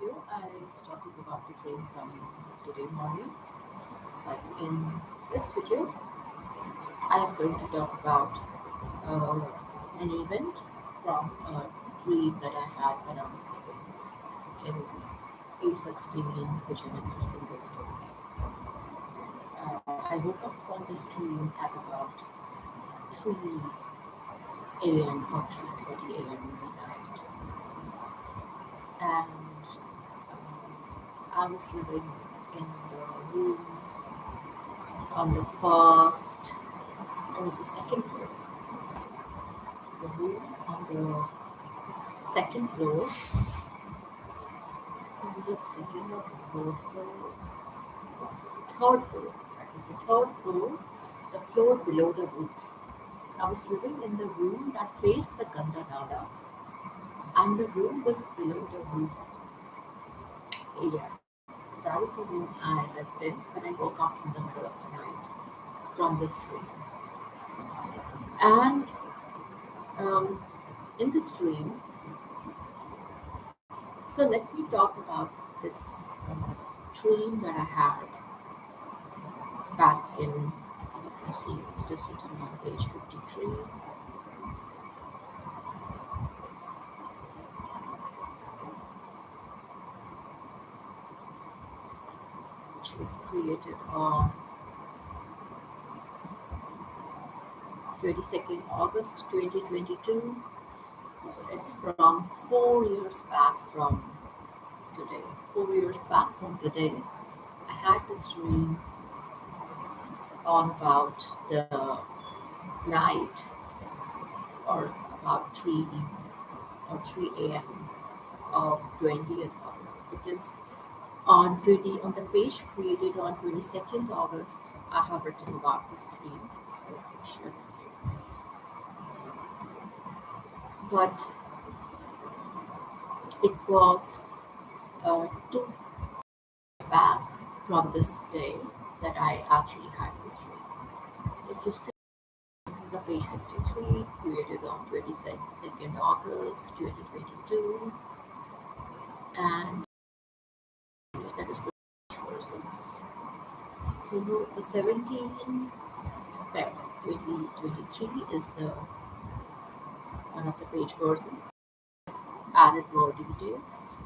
video, I was talking about the dream from today morning. But in this video, I am going to talk about uh, an event from a dream that I had when I was living in A16 Vijayanagara single story. I woke up from this dream at about 3 a.m. or 3:30 a.m. in the night, and I was living in the room on the first or the second floor. The room on the second floor, maybe the second or the third floor. No, it was the third floor. It was the third floor, the floor below the roof. I was living in the room that faced the Ganga Nala, and the room was below the roof. Yeah, that is the room I lived in when I woke up in the middle of the night from this dream. And um, in this dream, so let me talk about this dream that I had back in, let's see, just written on page 53, which was created on 22nd August 2022. So it's from 4 years back from today. 4 years back from today, I had this dream on about the night or about 3 a.m. of 20th August, because on the page created on 22nd August, I have written about this dream. So I'll share with you. But it was 2 back from this day that I actually had this dream. So if you see, this is the page 53, created on 22nd August 2022, and that is the versions. So the 17th Feb 2023 is the one of the page versions. Added more details,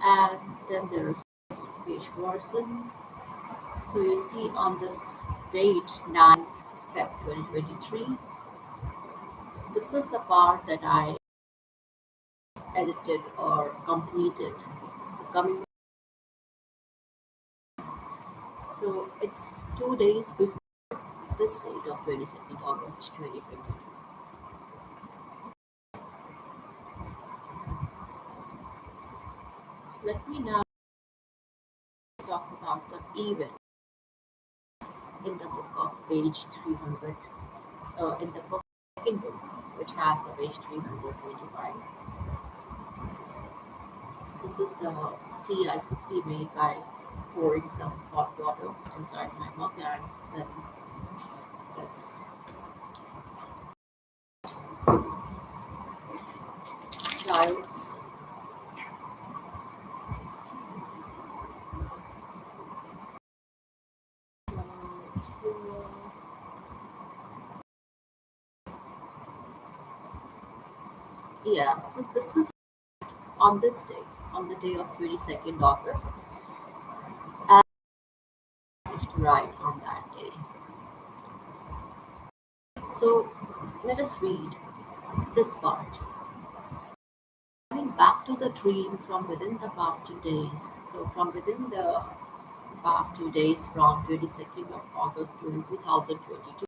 and then there is page version. So you see on this date 9th Feb 2023, this is the part that I edited or completed. So coming, so it's 2 days before this date of 22nd August 2022. Let me now talk about the event in the book of page 300, in the book second book, which has the page 325. So this is the tea I quickly made by pouring some hot water inside my mug, and then this clouds. Yeah, so this is on this day, on the day of 22nd August, I managed to write on that day. So let us read this part. Coming back to the dream from within the past 2 days. So from within the past 2 days from 22nd of August to 2022.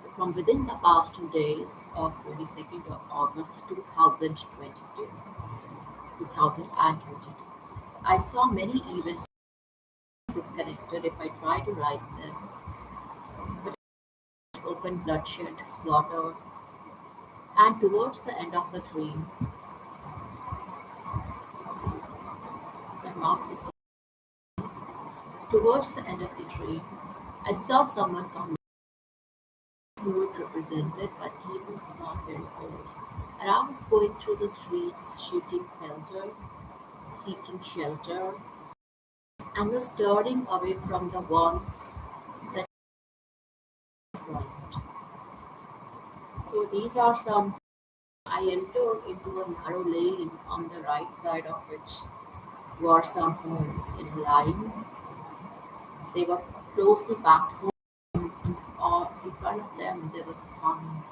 So from within the past 2 days of 22nd of August 2022. I saw many events disconnected if I try to write them, but open bloodshed, slaughter, and towards the end of the dream, my mouse is towards the end of the dream, I saw someone come who would represented, but he was not very old. And I was going through the streets seeking shelter, and was turning away from the ones that front. So these are some. I entered into a narrow lane on the right side of which were some homes in a line. They were closely packed homes. In front of them, there was a thumb.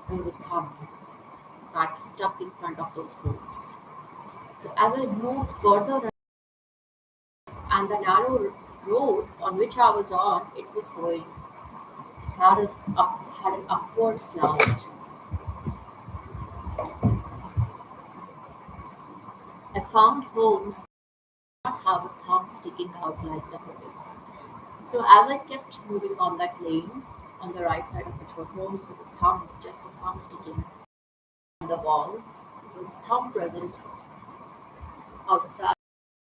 There was a thumb that stuck in front of those homes. So as I moved further, and the narrow road on which I was on, it was going had an upward slant. I found homes that did not have a thumb sticking out like the others. So as I kept moving on that lane, on the right side of which were homes with a thumb, just a thumb sticking on the wall, it was a thumb present outside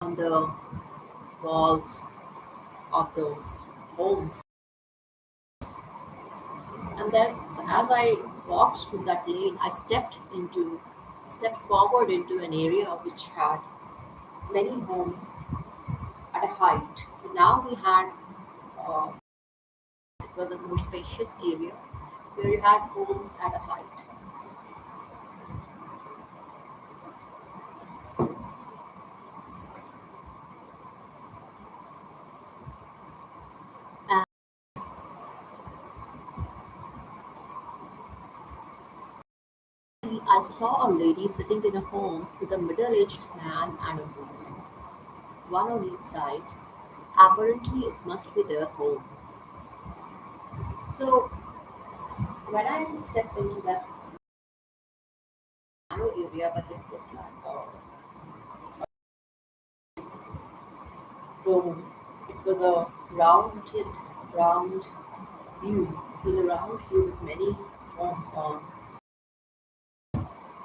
on the walls of those homes. And then, so as I walked through that lane, stepped forward into an area which had many homes at a height. So now we had, it was a more spacious area where you had homes at a height. And I saw a lady sitting in a home with a middle-aged man and a woman, one on each side. Apparently, it must be their home. So when I stepped into that narrow area, but it looked like so it was a round view. It was a round view with many homes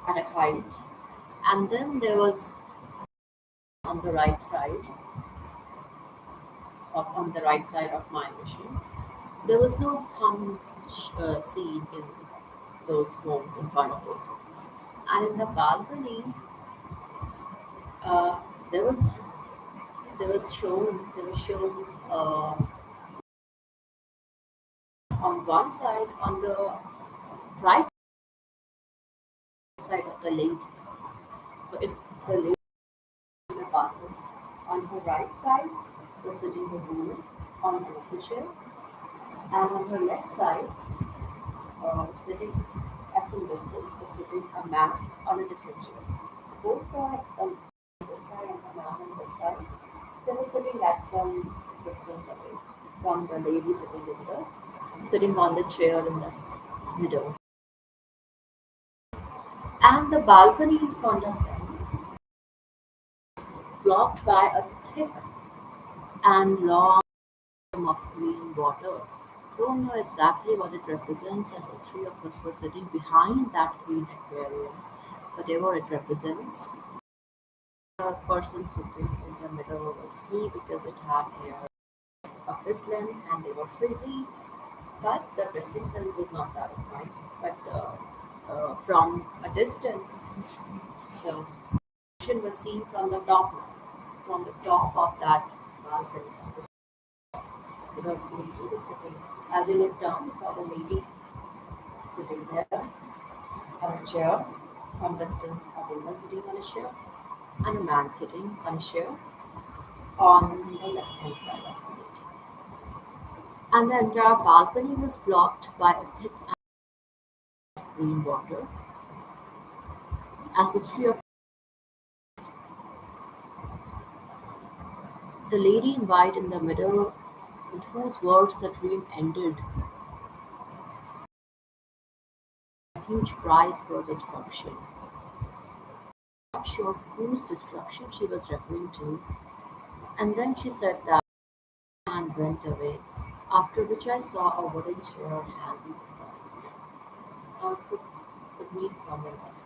at a height. And then there was on the right side on the right side of my vision, there was no thumbs seen in those homes in front of those homes. And in the balcony, uh, there was there was shown on one side on the right side of the lady. So if the lady in the bathroom on her right side was sitting a woman on an chair, and on her left side, sitting at some distance, was sitting a man on a different chair. Both the this side and the man on this side, they were sitting at some distance away from the lady sitting on the chair in the middle. And the balcony in front of them, blocked by a thick and long film of green water. Don't know exactly what it represents as the three of us were sitting behind that green aquarium. Whatever it represents, the person sitting in the middle was me because it had hair of this length and they were frizzy, but the dressing sense was not that of mine. But from a distance, the ocean was seen from the top of that balcony. So the lady was sitting. As you look down, you saw the lady sitting there on a chair. Some distance, a woman sitting on a chair, and a man sitting on a chair on the left hand side of the lady. And the entire balcony was blocked by a thick green water. As the three of the lady in white in the middle, with whose words the dream ended, a huge prize for destruction. Not sure whose destruction she was referring to, and then she said that and went away. After which I saw a wooden chair hanging. Now it could mean someone else.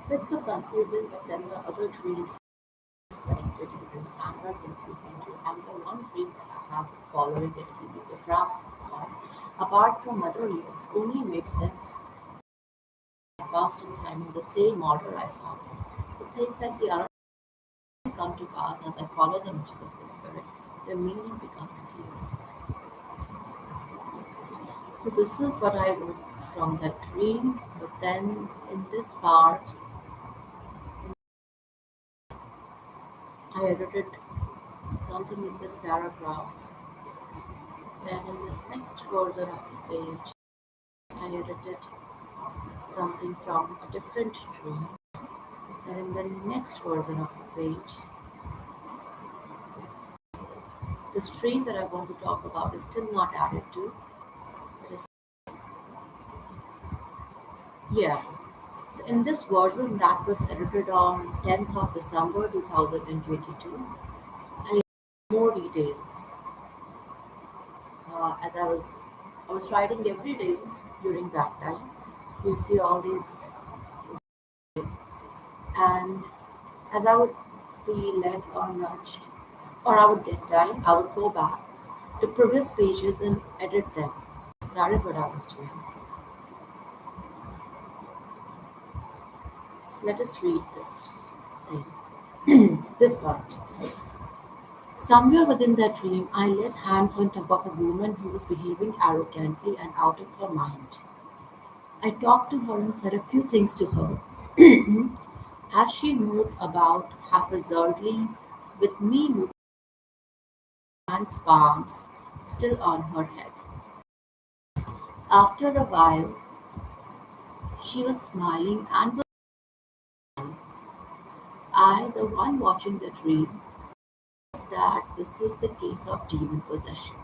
So it's so confusing, but then the other dreams is connected even and standard confusing too. And the one dream that I have following that he be the trap of, apart from other events, only made sense. Past in time in the same order I saw them. The things I see around me come to pass as I follow the nudges of the spirit. The meaning becomes clear. So this is what I wrote from that dream. But then in this part, I edited something in this paragraph. Then in this next version of the page, I edited something from a different dream. Then in the next version of the page, the stream that I want to talk about is still not added to. It is, yeah. So in this version that was edited on 10th of December 2022, I added more details. As I was writing every day during that time. You see all these, and as I would be led or nudged, or I would get time, I would go back to previous pages and edit them. That is what I was doing. So let us read this thing, this part. Somewhere within that dream, I laid hands on top of a woman who was behaving arrogantly and out of her mind. I talked to her and said a few things to her. As she moved about haphazardly, with me moving hands palms still on her head. After a while, she was smiling and was I, the one watching the dream, that this was the case of demon possession.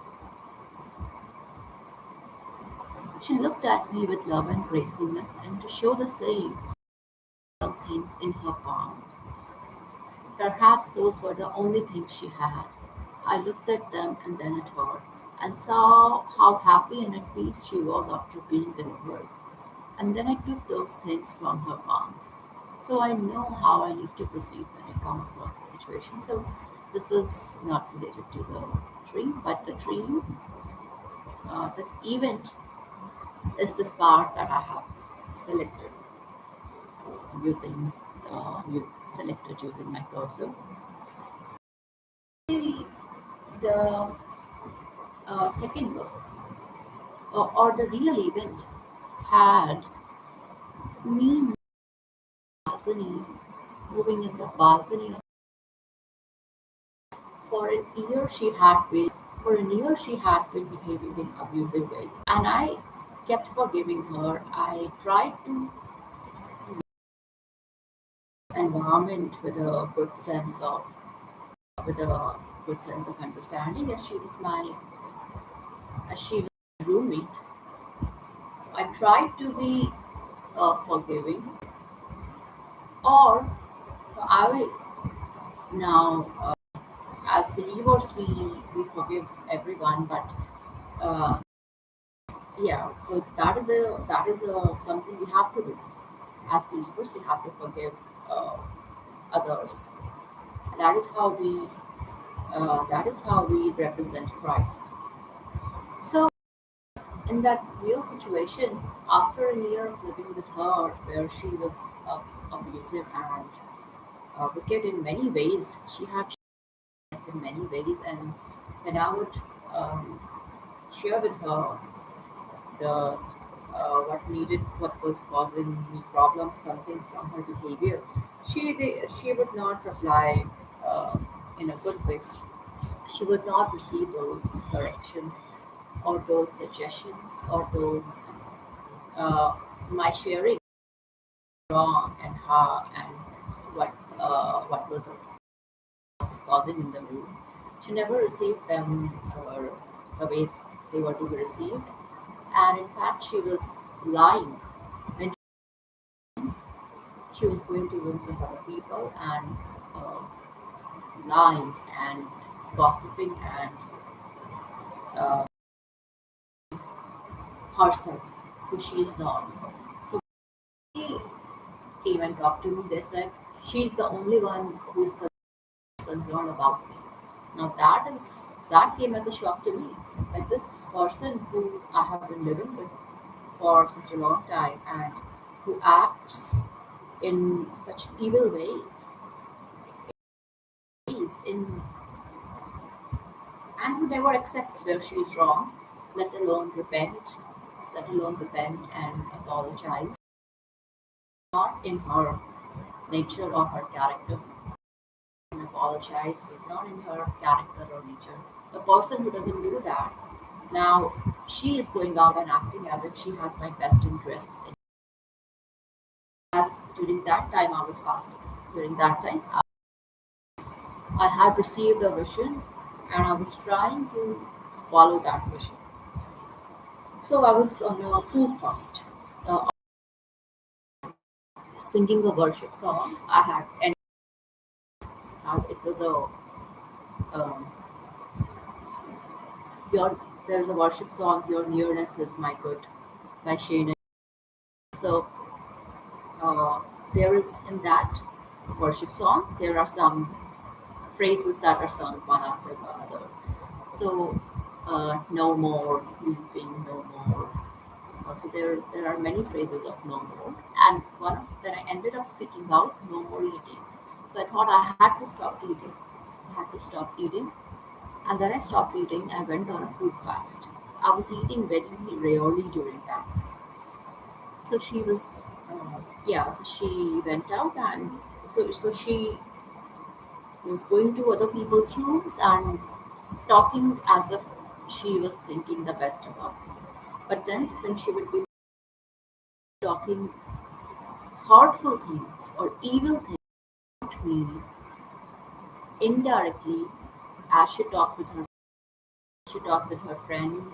She looked at me with love and gratefulness, and to show the same, some things in her palm. Perhaps those were the only things she had. I looked at them and then at her, and saw how happy and at peace she was after being delivered. And then I took those things from her palm. So I know how I need to proceed when I come across the situation. So this is not related to the dream, but the dream, this event is this part that I have selected using selected using my cursor. The second book or the real event had me balcony moving in the balcony. For an year she had been for a year she had been behaving in abusive way, and I kept forgiving her. I tried to environment with a good sense of understanding as she was my roommate. So I tried to be forgiving, or I now as believers we forgive everyone, but uh, yeah, so that is a something we have to do as believers. We have to forgive uh, others. That is how we represent Christ. So in that real situation, after a year of living with her, where she was abusive and wicked in many ways, she had us in many ways, and when I would um, share with her the what was causing me problems, some things from her behavior, she would not reply in a good way. She would not receive those corrections or those suggestions or those uh, my sharing wrong and how and what was causing in the room. She never received them or the way they were to be received, and in fact, she was lying when she was going to rooms of other people and uh, lying and gossiping and uh, herself, who she is not. So they came and talked to me. They said she's the only one who is correct. concerned about me. Now that came as a shock to me. Like this person who I have been living with for such a long time and who acts in such evil ways in and who never accepts where she is wrong, let alone repent, let alone repent and apologize. Not in her nature or her character. And apologize was not in her character or nature. The person who doesn't do that, now she is going out and acting as if she has my best interests in. As during that time I was fasting. During that time I had received a vision and I was trying to follow that vision. So I was on a food fast, singing a worship song. I had, and it was a um, your. There's a worship song. Your nearness is my good by Shane. So there is in that worship song. There are some phrases that are sung one after the other. So no more weeping, no more. So there are many phrases of no more, and one that I ended up speaking out, no more eating. So I thought I had to stop eating. I had to stop eating, and then I stopped eating. I went on a food fast. I was eating very rarely during that. So she was, yeah. So she went out, and so she was going to other people's rooms and talking as if she was thinking the best about me. But then when she would be talking hurtful things or evil things about me indirectly as she talked with her friend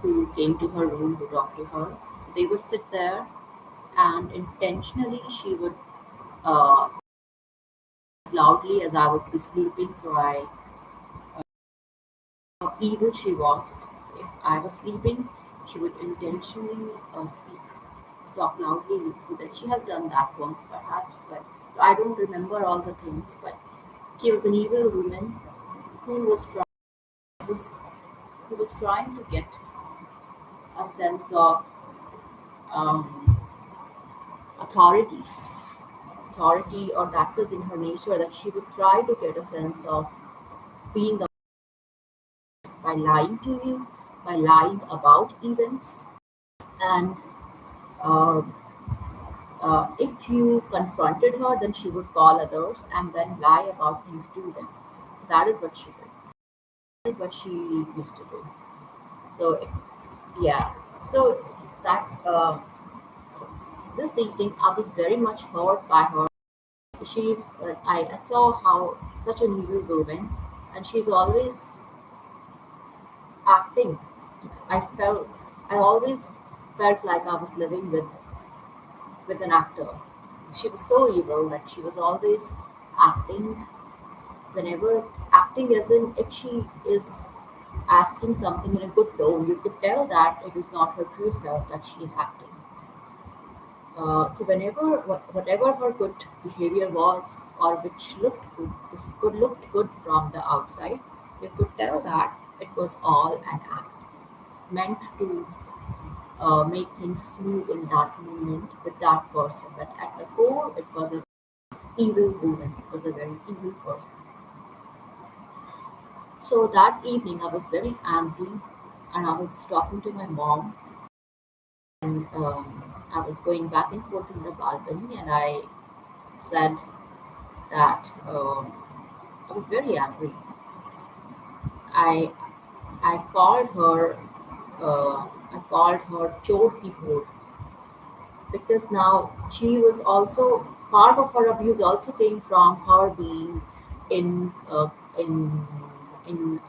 who came to her room to talk to her. They would sit there and intentionally she would uh, loudly as I would be sleeping. So I how evil she was. So if I was sleeping, she would intentionally talk loudly. So that she has done that once, perhaps, but I don't remember all the things. But she was an evil woman who was, who was trying to get a sense of um, authority, or that was in her nature that she would try to get a sense of being by lying to you, by lying about events, and uh, if you confronted her, then she would call others and then lie about things to them. That is what she did. That is what she used to do. So, yeah. So, it's that. So this evening, I was very much hurt by her. I saw how such an evil woman, and she's always acting. I felt, I always felt like I was living with an actor. She was so evil that she was always acting whenever acting as in if she is asking something in a good tone, you could tell that it is not her true self that she is acting. So whenever whatever her good behavior was, or which looked good, could looked good from the outside, you could tell that it was all an act meant to make things smooth in that moment with that person. But at the core, it was an evil woman. It was a very evil person. So that evening, I was very angry, and I was talking to my mom, and I was going back and forth in the balcony, and I said that I was very angry. I I called her I called her choti bhor because now she was also part of her abuse also came from her being in uh, in in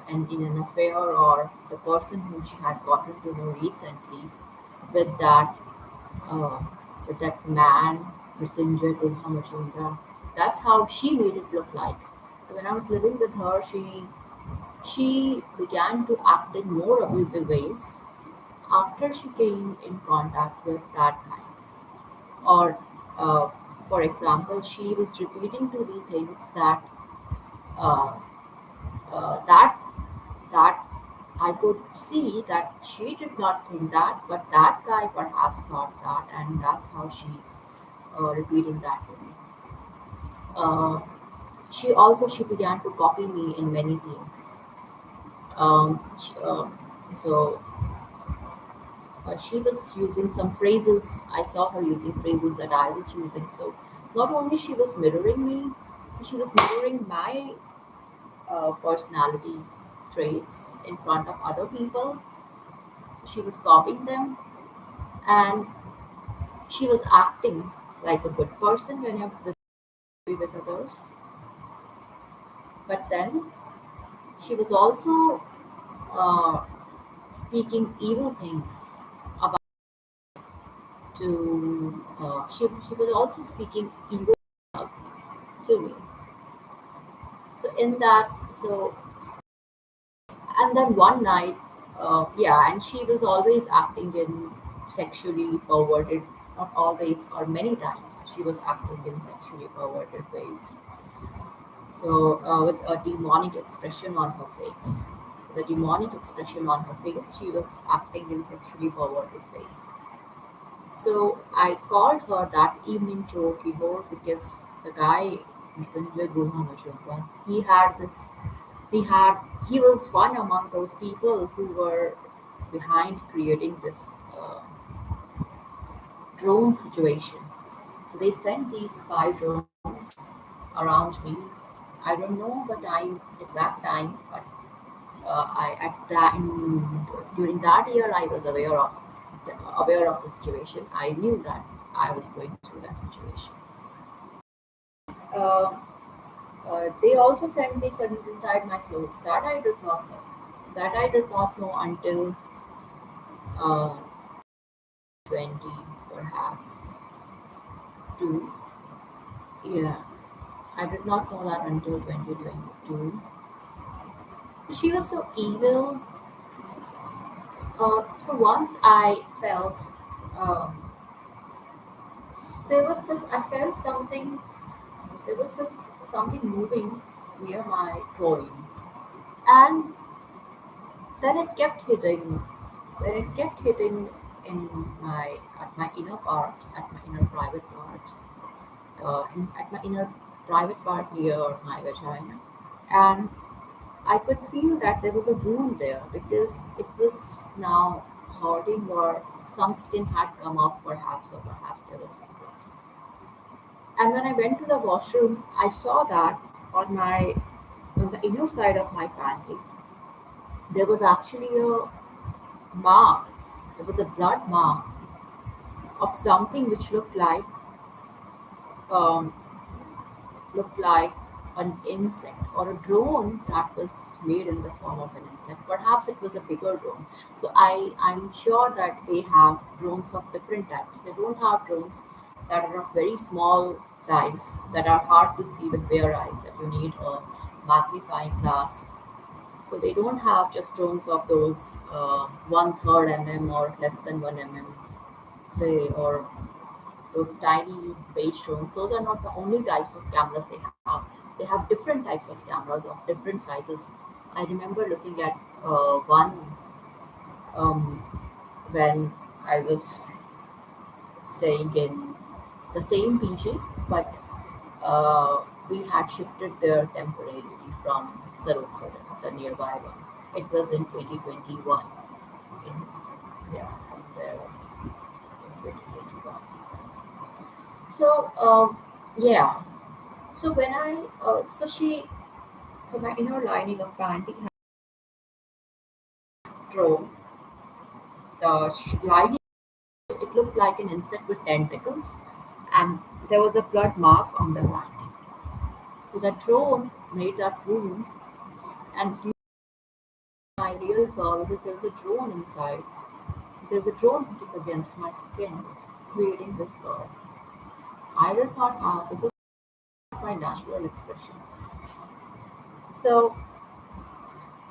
an affair, or the person whom she had gotten to know recently with that uh, with that man Mrityunjay Gulha Majumdar. That's how she made it look like. So when I was living with her, she began to act in more abusive ways after she came in contact with that guy. Or, uh, for example, she was repeating to me things that Uh, that that I could see that she did not think that, but that guy perhaps thought that, and that's how she's repeating that to me. Uh, she began to copy me in many things. So she was using some phrases. I saw her using phrases that I was using. So not only she was mirroring me, so she was mirroring my personality traits in front of other people. She was copying them, and she was acting like a good person whenever with others. But then she was also uh, speaking evil things about she was also speaking evil to me. So in that, so and then one night, yeah, and she was always acting in sexually perverted, not always or many times she was acting in sexually perverted ways. So with a demonic expression on her face. The demonic expression on her face, she was acting in sexually perverted ways. So I called her that evening joke because the guy, Mrityunjay Guha Majumdar, he had, he was one among those people who were behind creating this drone situation. So they sent these spy drones around me. I don't know the exact time, but I at that during that year I was aware of the situation. I knew that I was going through that situation. Uh, they also sent this inside my clothes. That I did not know. That I did not know until uh, 20, perhaps two. Yeah, I did not know that until 2022. She was so evil. So once I felt there was this. I felt something. There was this something moving near my groin, and then it kept hitting. Then it kept hitting in my at my inner part, at my inner private part, at my inner private part near my vagina, and I could feel that there was a wound there because it was now hurting, or some skin had come up, perhaps, or perhaps there was something. And when I went to the washroom, I saw that on the inner side of my panty, there was actually a mark. There was a blood mark of something which um, looked like an insect or a drone that was made in the form of an insect. Perhaps it was a bigger drone. So I'm sure that they have drones of different types. They don't have drones that are of very small size, that are hard to see with bare eyes, that you need a magnifying glass. So they don't have just drones of those one third or less than 1 mm, say, or those tiny beige drones. Those are not the only types of cameras they have. They have different types of cameras of different sizes. I remember looking at one um, when I was staying in the same PG, but we had shifted there temporarily from Sarot, the nearby one. It was in 2021. In, yeah, somewhere in 2021. So, yeah. So when so my inner lining of panty had drawn. The lining, it looked like an insect with tentacles, and there was a blood mark on the lining. So that drone made that wound, and my real curve because there's a drone inside. There's a drone hitting against my skin, creating this curve. I did not have this is my natural expression. So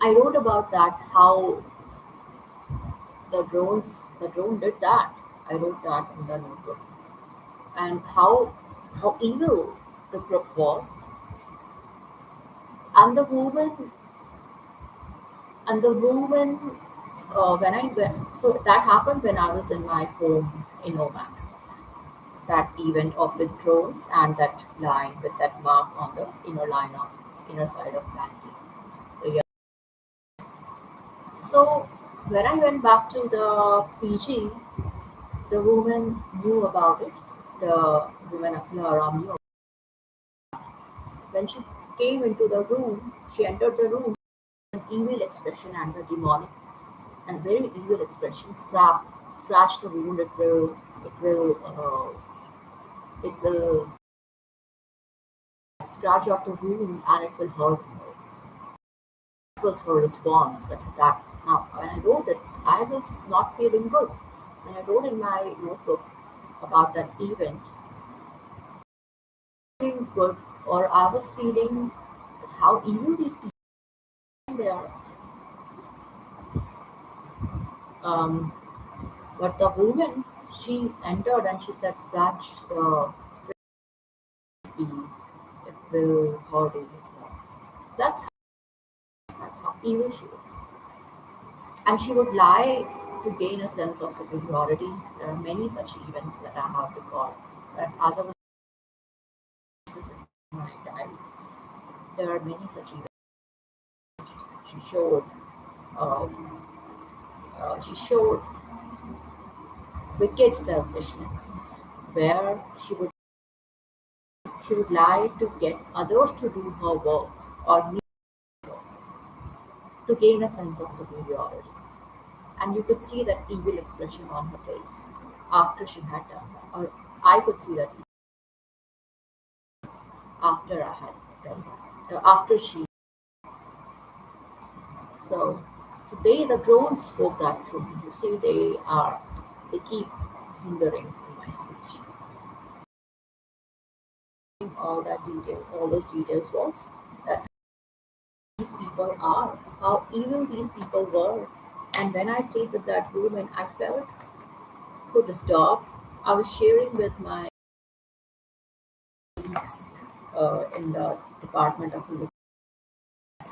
I wrote about that how the drone did that. I wrote that in the notebook, and how evil the group was. And the woman, when I went, so that happened when I was in my home in Omax. That event of the drones and that line with that mark on the inner line of inner side of panty. So, yeah. So when I went back to the PG, the woman knew about it. The woman Akhila Aram knew. When she came into the room, she entered the room, an evil expression and the demonic and very evil expression. Scratch the wound. It will scratch off the wound and it will hurt more. That was her response. That now when I wrote it, I was not feeling good. When I wrote in my notebook about that event, feeling good, or I was feeling how evil these people they are. Um, but the woman, she entered and she said, "Scratch the it will hurt you more." That's that's how evil she was. And she would lie to gain a sense of superiority. There are many such events that I have recalled. As I was in my diary, there are many such events. She showed, um, she showed wicked selfishness, where she would lie to get others to do her work or me to gain a sense of superiority. And you could see that evil expression on her face after she had done that, or I could see that after I had done that, after she. So, so the drones spoke that through me. You see, they keep hindering in my speech. All those details was that these people are, how evil these people were. And when I stayed with that woman, I felt so disturbed. I was sharing with my colleagues in the department of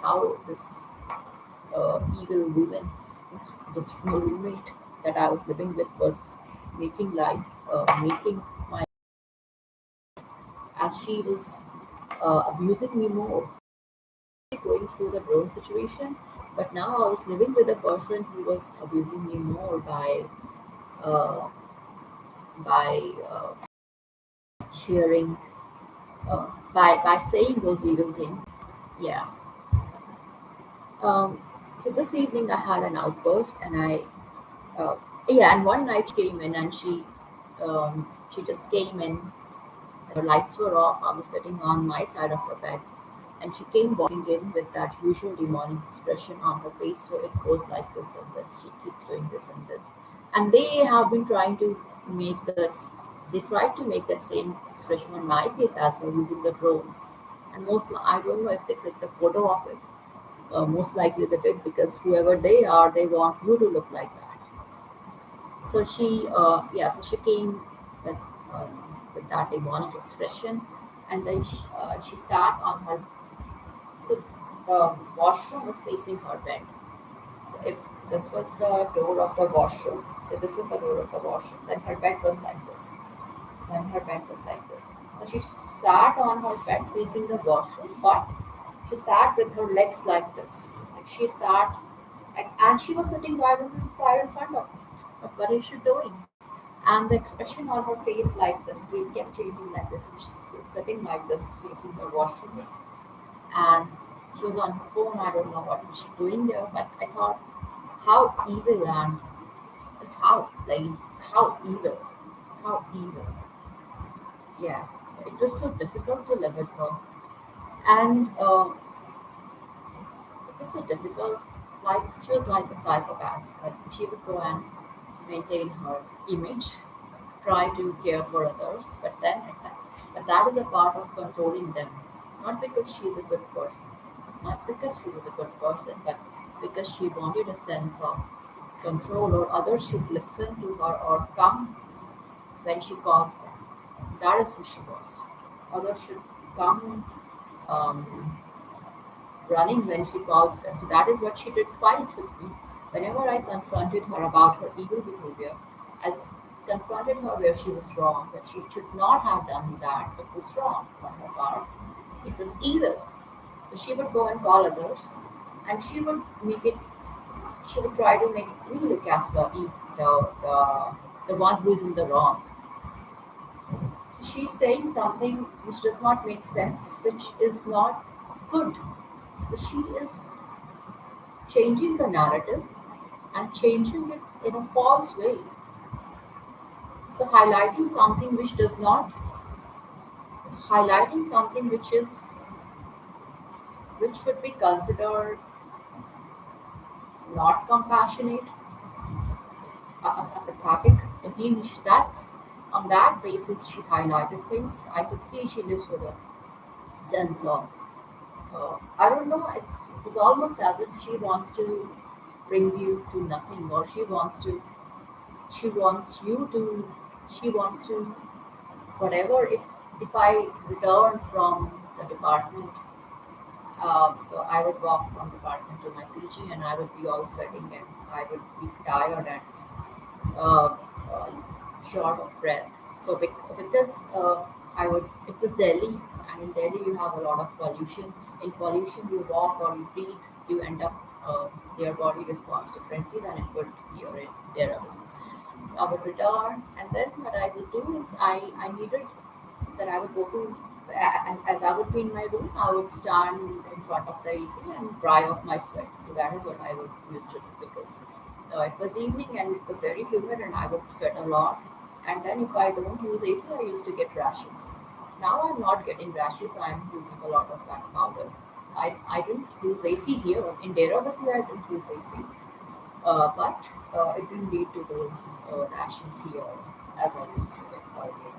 how this evil woman, this roommate that I was living with, was making my, as she was abusing me more, going through the drone situation. But now I was living with a person who was abusing me more uh, by sharing, by saying those evil things. Yeah. So this evening I had an outburst, and yeah, and one night she came in and she just came in. The lights were off. I was sitting on my side of the bed, and she came walking in with that usual demonic expression on her face. So it goes like this and this. She keeps doing this and this, and they have been trying to make that. They tried to make that same expression on my face as well using the drones. And I don't know if they clicked a photo of it. Most likely they did, because whoever they are, they want you to look like that. So she came with, with that demonic expression, and then she sat on her. So the washroom was facing her bed. So if this was the door of the washroom, so this is the door of the washroom, then her bed was like this. Then her bed was like this. So she sat on her bed facing the washroom, but she sat with her legs like this. Like she sat, and she was sitting right in front of me. But what is she doing? And the expression on her face like this, we kept changing like this. And she's sitting like this, facing the washroom, and she was on her phone. I don't know what was she doing there, but I thought, how evil, and just how evil, how evil. Yeah, it was so difficult to live with her, and it was so difficult. Like she was like a psychopath. Like she would go and maintain her image, try to care for others, but that is a part of controlling them. Not because she is a good person, not because she was a good person, but because she wanted a sense of control, or others should listen to her or come when she calls them. That is who she was. Others should come, um, running when she calls them. So that is what she did twice with me. Whenever I confronted her about her evil behavior, I confronted her where she was wrong, that she should not have done that. It was wrong on her part. It was evil. So she would go and call others, and she would make it. She would try to make me look as the one who is in the wrong. She's saying something which does not make sense, which is not good. So she is changing the narrative and changing it in a false way. So highlighting something which would be considered not compassionate, apathetic. So that's on that basis she highlighted things. I could see she lives with a sense of I don't know. It was almost as if she wants to bring you to nothing, or she wants you to she wants to whatever. If I return from the department, so I would walk from department to my PG, and I would be all sweating, and I would be tired and uh, uh, short of breath. So because I would, it was Delhi, and in Delhi you have a lot of pollution. In pollution, you walk or you breathe, you end up your body responds differently than it would here in Delhi. I would return, and then what I would do is I needed that I would go to as I would be in my room, I would stand in front of the AC and dry off my sweat. So that is what I would used to do because it was evening and it was very humid and I would sweat a lot. And then if I don't use AC, I used to get rashes. Now I'm not getting rashes. I'm using a lot of that powder. I didn't use AC here in Deravasi. I didn't use AC, but it didn't lead to those rashes here as I used to get earlier.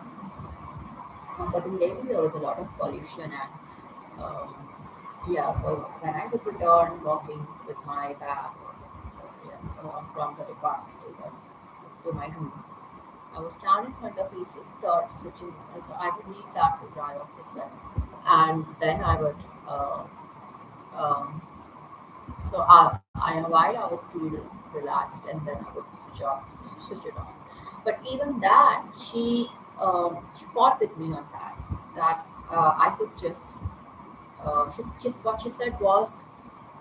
But in Delhi, there was a lot of pollution, and yeah, so when I would return walking with my bag yeah, from the department to my home, I would stand in front of PC, thought switching, so I would need that to dry off the sweat, and then I would. Um, in a while, I would feel relaxed, and then I would switch it off. But even that, she fought with me on that. That I could just what she said was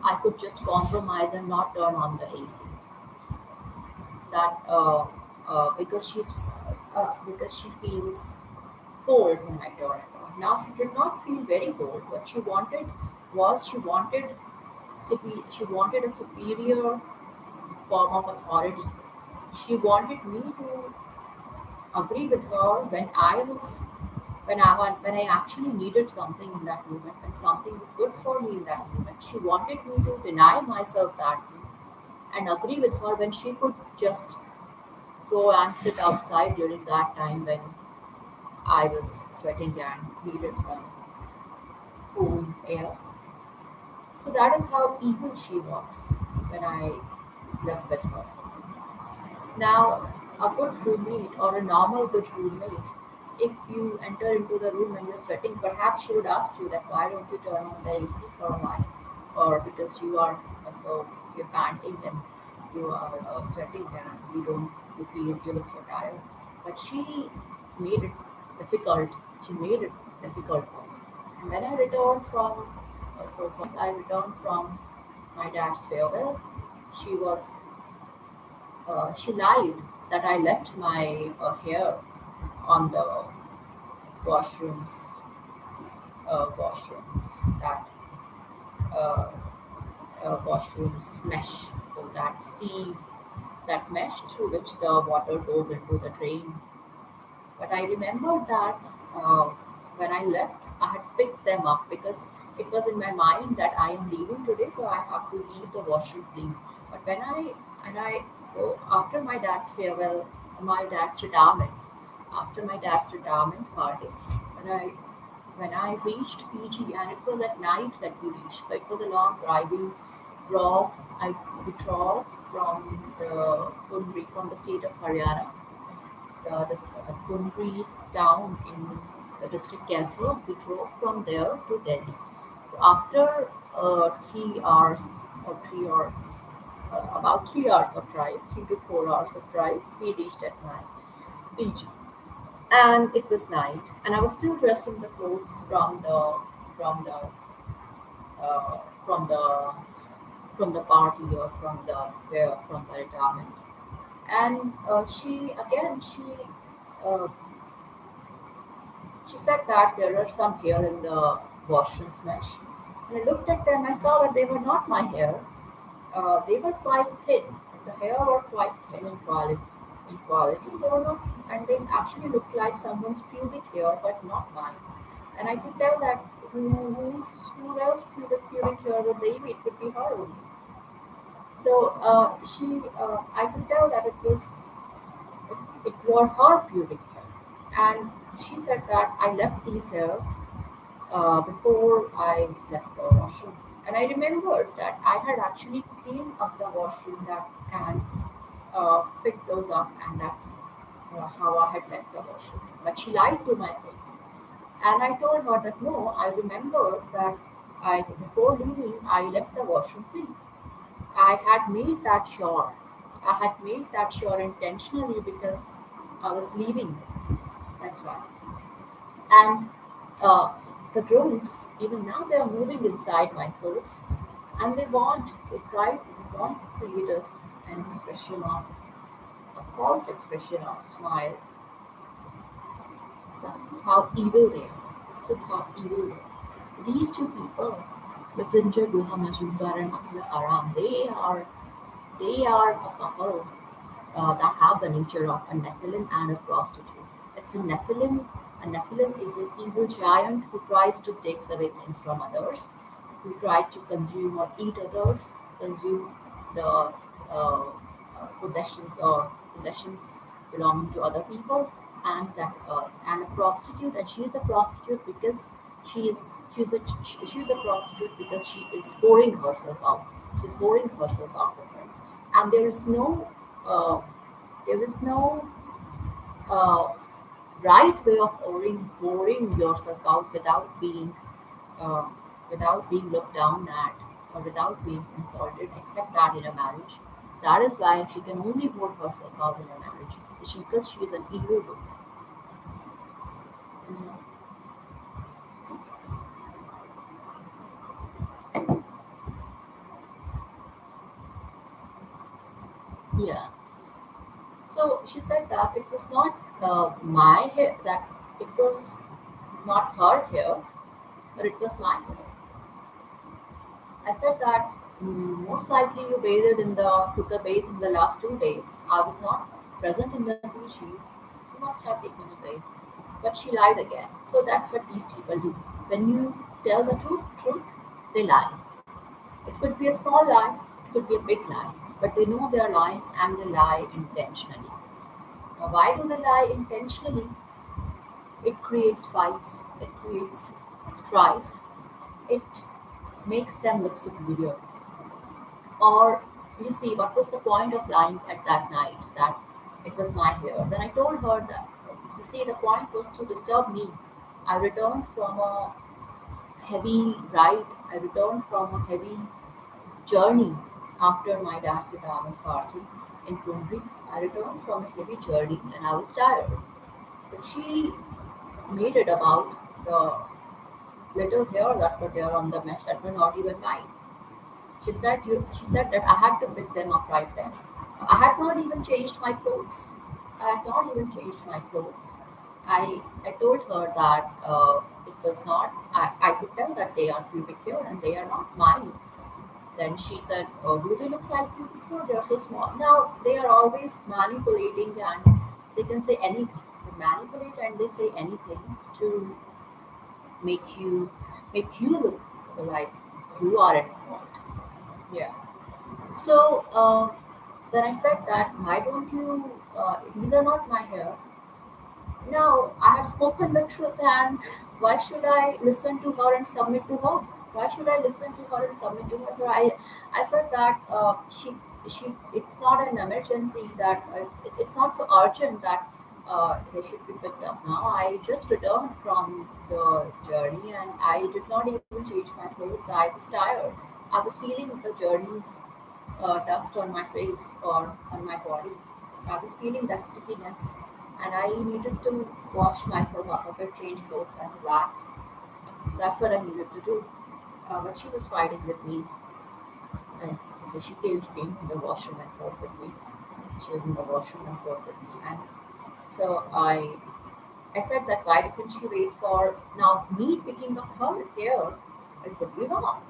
I could just compromise and not turn on the AC. That because she feels cold when I turn it on. Now she did not feel very cold. What she wanted was she wanted a superior form of authority. She wanted me to agree with her when I actually needed something in that moment, when something was good for me in that moment. She wanted me to deny myself that thing and agree with her when she could just go and sit outside during that time when I was sweating and needed some cool air. So that is how evil she was when I left with her. Now, a good roommate or a normal good roommate, if you enter into the room and you're sweating, perhaps she would ask you that why don't you turn on the AC for a while, or because you are you're panting and you are sweating and you feel you look so tired. But she made it difficult. She made it difficult for me. And when I returned from once I returned from my dad's farewell, she was she lied that I left my hair on the washrooms, washrooms that uh, washrooms mesh. So that mesh through which the water goes into the drain. But I remembered that uh, when I left, I had picked them up because it was in my mind that I am leaving today, so I have to leave the washroom clean. But when I and I so after my dad's farewell, my dad's retirement, after my dad's retirement party, when I when I reached PG and it was at night that we reached, so it was a long drive. We drove from the Kundri, from the state of Haryana the Kundri is down in the district Kanpur. We drove from there to Delhi. So after 3 hours or about 3 hours of drive, 3 to 4 hours of drive, we reached at my PG, and it was night, and I was still dressed in the clothes from the uh, from the from the party or from the retirement. And uh, she said that there are some hair in the washroom's mesh. And I looked at them. I saw that they were not my hair. They were quite thin. The hair were quite thin in quality. In quality, they were not, and they actually looked like someone's pubic hair, but not mine. And I could tell that who else who's a pubic hair would maybe it could be her only. So I could tell that it were her pubic hair, and she said that I left these hair before I left the washroom. And I remembered that I had actually cleaned up the washroom that and picked those up, and that's how I had left the washroom. But she lied to my face, and I told her that no, I remember that I before leaving I left the washroom clean. I had made that sure. I had made that sure intentionally because I was leaving. That's why. And uh, the drones, even now, they are moving inside my clothes, and they want to create an expression of a false expression of smile. This is how evil they are. This is how evil they are. These two people, Mrityunjay Guha Majumdar and Akhila Aram, they are a couple that have the nature of a Nephilim and a prostitute. It's a Nephilim. A Nephilim is an evil giant who tries to take away things from others, who tries to consume or eat others, consume the possessions belonging to other people, and that and a prostitute, and she is a prostitute because she's a prostitute because she is pouring herself out. She's pouring herself out with him, and uh, there is no uh, right way of pouring yourself out uh, without being looked down at or without being insulted, except that in a marriage. That is why she can only pour herself out in a marriage because she is an evil woman. Mhm. Yeah. So she said that it was not my hair, that it was not her hair, but it was my hair. I said that most likely you bathed in the took a bath in the last 2 days. I was not present in the PG. You must have taken a bath. But she lied again. So that's what these people do. When you tell the truth, they lie. It could be a small lie, it could be a big lie, but they know they are lying and they lie intentionally. Now, why do they lie intentionally? It creates fights, it creates strife, it makes them look superior. Or you see, what was the point of lying at that night that it was my hair? Then I told her that, you see, the point was to disturb me. I returned from a heavy ride, I returned from a heavy journey after my dad's retirement party in Punri. I returned from a heavy journey and I was tired. But she made it about the little hair that were there on the mesh that were not even mine. She said that I had to pick them up right then. I had not even changed my clothes. I had not even changed my clothes. I told her that it was not. I could tell that they are pubic hair and they are not mine. Then she said, "Oh, do they look like pubic hair? They are so small." Now they are always manipulating and they can say anything. They manipulate and they say anything to make you look like you are at fault. Yeah. So then I said that why don't you? These are not my hair. No, I have spoken the truth, and why should I listen to her and submit to her? Why should I listen to her and submit to her? So I said that it's not an emergency that it's not so urgent that they should be picked up now. I just returned from the journey and I did not even change my clothes. I was tired. I was feeling the journey's dust on my face or on my body. I was feeling that stickiness and I needed to wash myself up a bit, change clothes, and relax. That's what I needed to do. But she was fighting with me. And so she came in the washroom and fought with me. She was in the washroom and fought with me. And so I said that why doesn't she wait for now me picking up her hair? It could be wrong.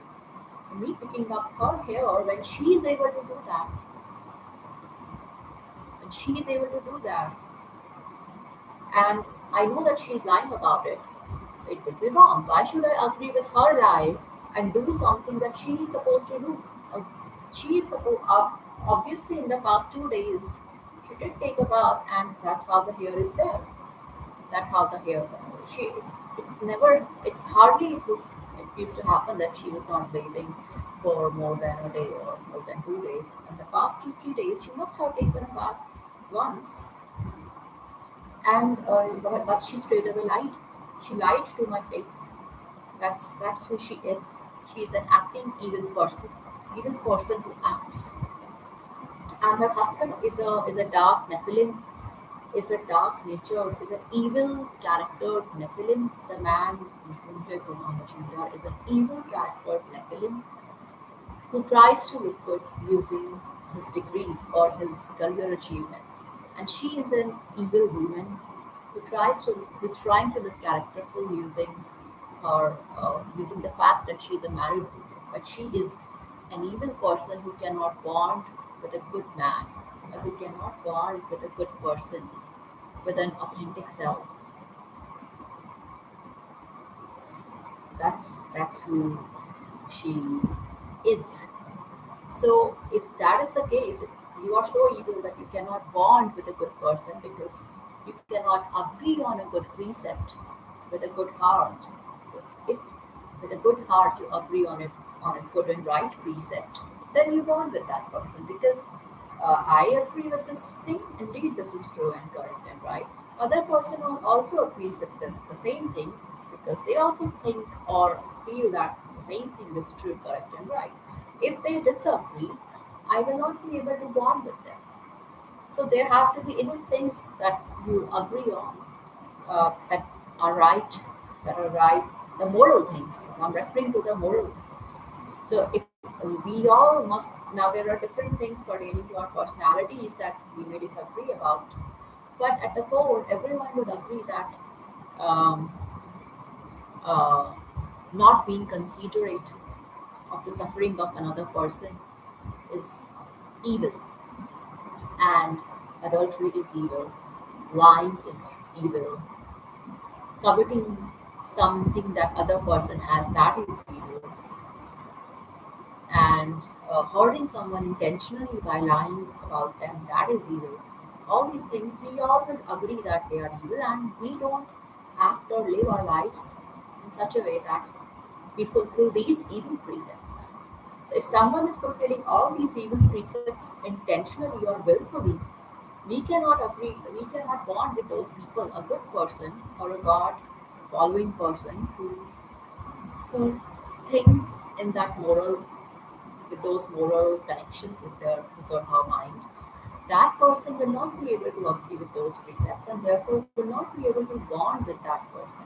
Me picking up her hair when she is able to do that. When she is able to do that. And I know that she's lying about it. It would be wrong. Why should I agree with her lie and do something that she is supposed to do? Uh, She is supposed, obviously, in the past 2 days, she did take a bath, and that's how the hair is there. That how the hair. It never, it hardly it used to happen that she was not bathing for more than a day or more than 2 days. In the past 2 3 days, she must have taken a bath once, and but she straight away lied. She lied to my face. That's who she is. She is an acting evil person who acts. And her husband is a dark Nephilim, is a dark nature, is an evil character Nephilim. The man Mrityunjay Kumar is an evil character Nephilim who tries to look good using his degrees or his career achievements. And she is an evil woman who's trying to look characterful using using the fact that she is a married woman. But she is an evil person who cannot bond with a good man, or who cannot bond with a good person, with an authentic self. That's who she is. So if that is the case, if you are so evil that you cannot bond with a good person because you cannot agree on a good precept with a good heart. So if with a good heart you agree on a good and right precept, then you bond with that person because I agree with this thing. Indeed, this is true and correct and right. Other person also agrees with the same thing because they also think or feel that the same thing is true, correct, and right. If they disagree, I will not be able to bond with them. So there have to be enough things that you agree on that are right, that are right, the moral things. I'm referring to the moral things. So if we all must now there are different things pertaining to our personalities that we may disagree about, but at the core, everyone would agree that um, uh, not being considerate of the suffering of another person is evil, and adultery is evil, lying is evil, coveting something that other person has, that is evil, and hurting someone intentionally by lying about them, that is evil. All these things we all will agree that they are evil, and we don't act or live our lives in such a way that we fulfill these evil precepts. So if someone is fulfilling all these evil precepts intentionally or willfully, we cannot agree, we cannot bond with those people. A good person or a God following person who thinks in that moral, with those moral connections in their his or her mind, that person will not be able to agree with those precepts and therefore will not be able to bond with that person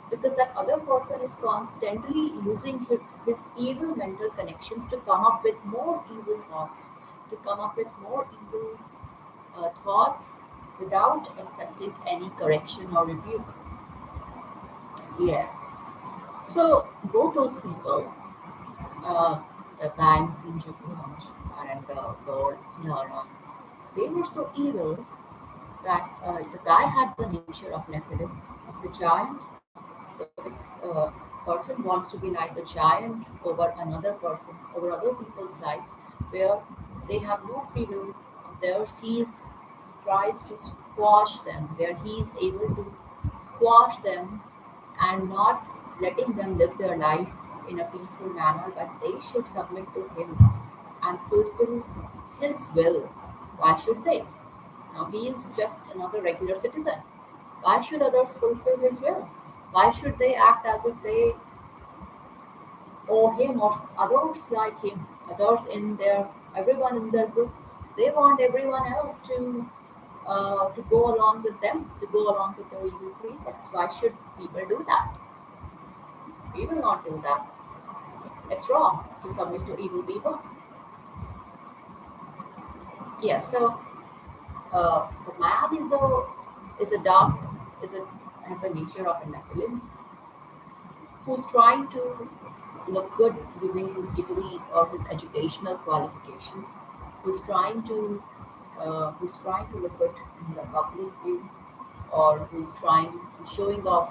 because that other person is constantly using his evil mental connections to come up with more evil thoughts, to come up with more evil thoughts without accepting any correction or rebuke. Yeah. So both those people, uh, the guy Mrityunjay and the girl Lara, they were so evil that the guy had the nature of Nephilim. It's a giant. So it's person wants to be like a giant over another person's, over other people's lives, where they have no free will. There he tries to squash them, where he is able to squash them and not letting them live their life in a peaceful manner, but they should submit to him and fulfill his will. Why should they? Now he is just another regular citizen. Why should others fulfill his will? Why should they act as if they owe him or others like him? Others in their everyone in their group, they want everyone else to go along with them, to go along with their evil precepts. Why should people do that? We will not do that. It's wrong to submit to evil people. Yeah. So the man is a dark is a has the nature of a Nephilim who's trying to look good using his degrees or his educational qualifications, who's trying to look good in the public view, or who's trying showing off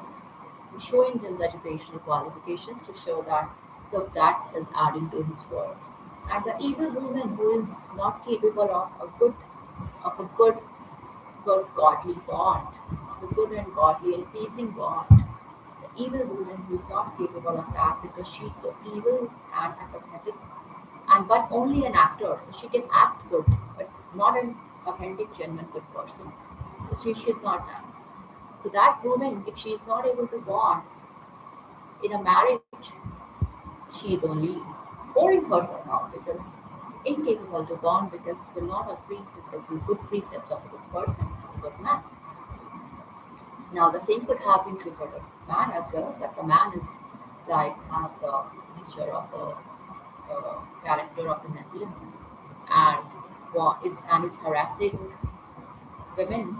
who's showing his educational qualifications to show that look that is adding to his work. And the evil woman who is not capable of a good godly bond, of a good and godly and pleasing bond. The evil woman who is not capable of that because she's so evil and apathetic and but only an actor, so she can act good, but not an authentic, genuine good person. So she's not that. So that woman, if she is not able to bond in a marriage, she is only pouring herself out because incapable to bond because will not agree with the good precepts of a good person, a good man. Now the same could have been true for the man as well, but the man is like has the nature of a character of a Nephilim and is harassing women,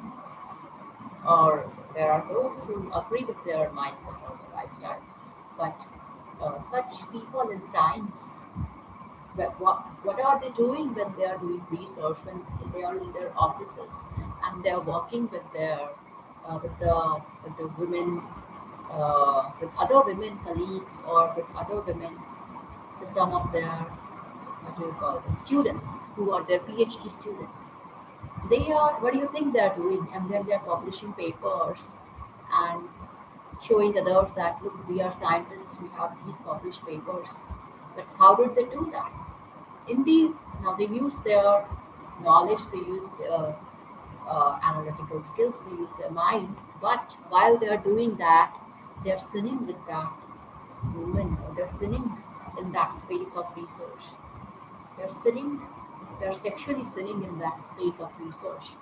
or there are those who agree with their mindset or their lifestyle. But such people in science, what are they doing when they are doing research, when they are in their offices and they are working with their with the women, with other women colleagues or with other women, so some of their what do you call them, students who are their PhD students. They are, what do you think they are doing? And then they are publishing papers and showing others that look, we are scientists, we have these published papers. But how did they do that? Indeed, now they use their knowledge, they use their analytical skills, they use their mind. But while they are doing that, they are sinning with that woman, or they're sinning in that space of research. They're sinning, they're sexually sinning in that space of research.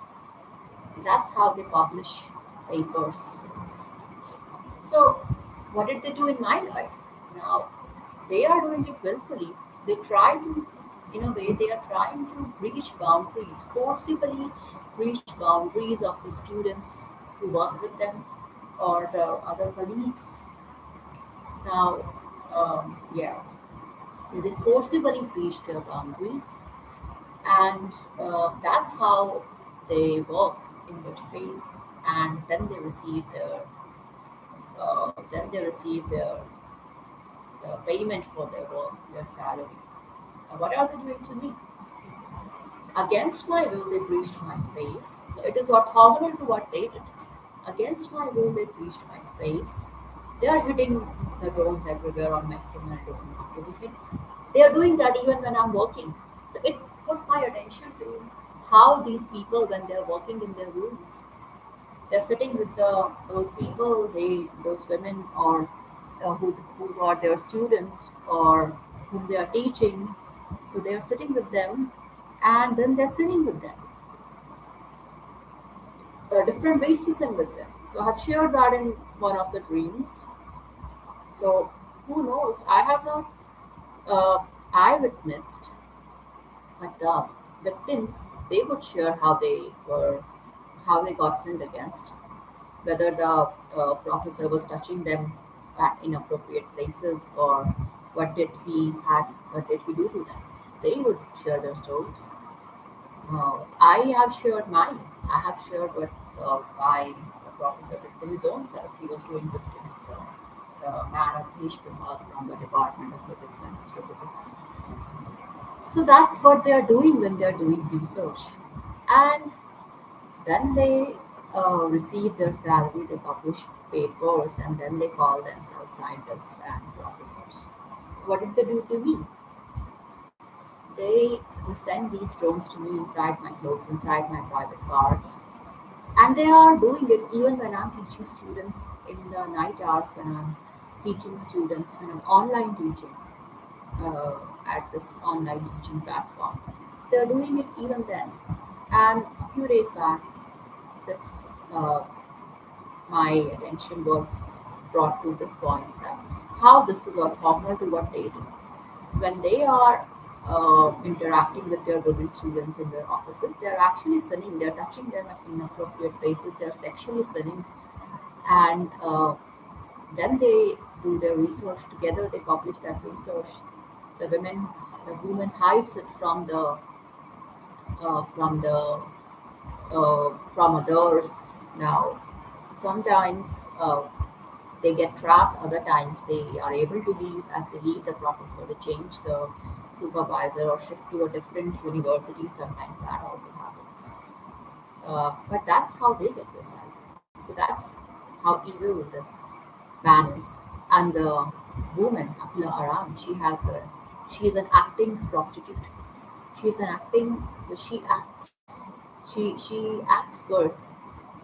That's how they publish papers. So, what did they do in my life? Now, they are doing it willfully. They try to, in a way, they are trying to breach boundaries, forcibly breach boundaries of the students who work with them or the other colleagues. Now, yeah, so they forcibly breach their boundaries, and that's how they work in their space, and then they receive their the payment for their work, their salary. What are they doing to me? Against my will, they breached my space. So it is orthogonal to what they did. Against my will, they breached my space. They are hitting the drones everywhere on my screen. I don't want to be hit. They are doing that even when I'm working. So it put my attention to how these people, when they are working in their rooms, they're sitting with those people, those women, or who are their students or whom they are teaching. So they are sitting with them, and then they're sitting with them. There are different ways to sit with them. So I have shared that in one of the dreams. So who knows? I have not uh, I witnessed, but the victims they would share how they got sinned against, whether the professor was touching them at inappropriate places or what did he do to them. They would share their stories. I have shared mine. I have shared what my professor did to his own self. He was doing this to himself. The man Avdesh Prasad from the Department of Physics and Astrophysics. So that's what they are doing when they are doing research. And then they receive their salary, they publish papers, and then they call themselves scientists and professors. What did they do to me? they send these drones to me inside my clothes, inside my private parts, and they are doing it even when I'm teaching students in the night hours, when I'm teaching students, when I'm online teaching at this online teaching platform. They're doing it even then. And a few days back, this uh, my attention was brought to this point that how this is orthogonal to what they do when they are interacting with their women students in their offices. They're actually sinning. They're touching them at inappropriate places. They're sexually sinning, and then they do their research together. They publish that research. The women, the woman hides it from others. Now, sometimes they get trapped. Other times they are able to leave. As they leave, the professor they change the supervisor or shift to a different university. Sometimes that also happens. But that's how they get this help. So that's how evil this man is. And the woman, Akila Aram, she is an acting prostitute. She is an acting, so she acts, she acts good,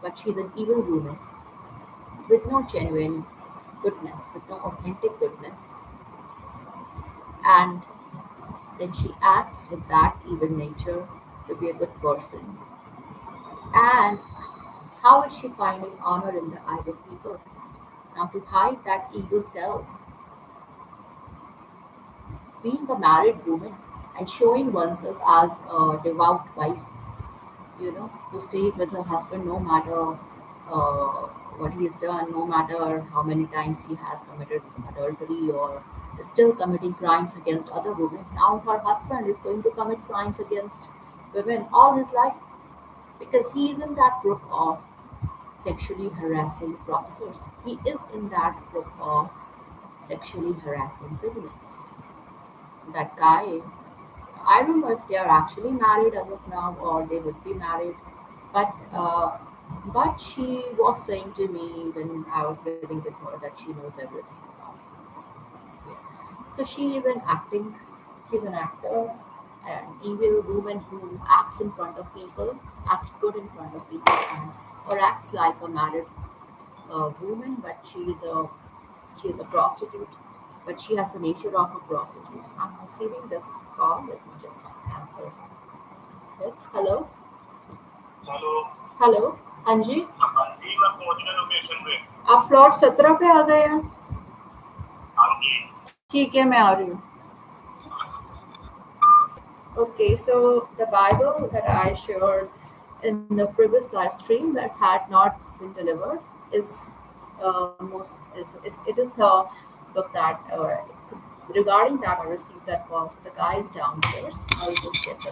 but she's an evil woman with no genuine goodness, with no authentic goodness, and then she acts with that evil nature to be a good person. And how is she finding honor in the eyes of people? Now, to hide that evil self, being a married woman and showing oneself as a devout wife, who stays with her husband no matter what he has done, no matter how many times he has committed adultery or is still committing crimes against other women. Now her husband is going to commit crimes against women all his life because he is in that group of sexually harassing professors. He is in that group of sexually harassing criminals. That guy, I don't know if they are actually married as of now or they would be married, but she was saying to me when I was living with her that she knows everything about me. Something. Yeah. So she is she's an actor, an evil woman who acts in front of people, acts good in front of people, or acts like a married woman, but she is a prostitute, but she has the nature of a prostitute. So I'm receiving this call. Let me just answer it. Hello, hello. Hello, हाँ जी। हाँ जी, मैं पहुंच गया location पे। आप plot 17 पे आ गए हैं। हाँ जी। ठीक है, मैं आ रही हूँ। Okay, so the Bible that I shared in the previous live stream that had not been delivered is it is the book that so regarding that I received that call. So the guy is downstairs. I'll just get the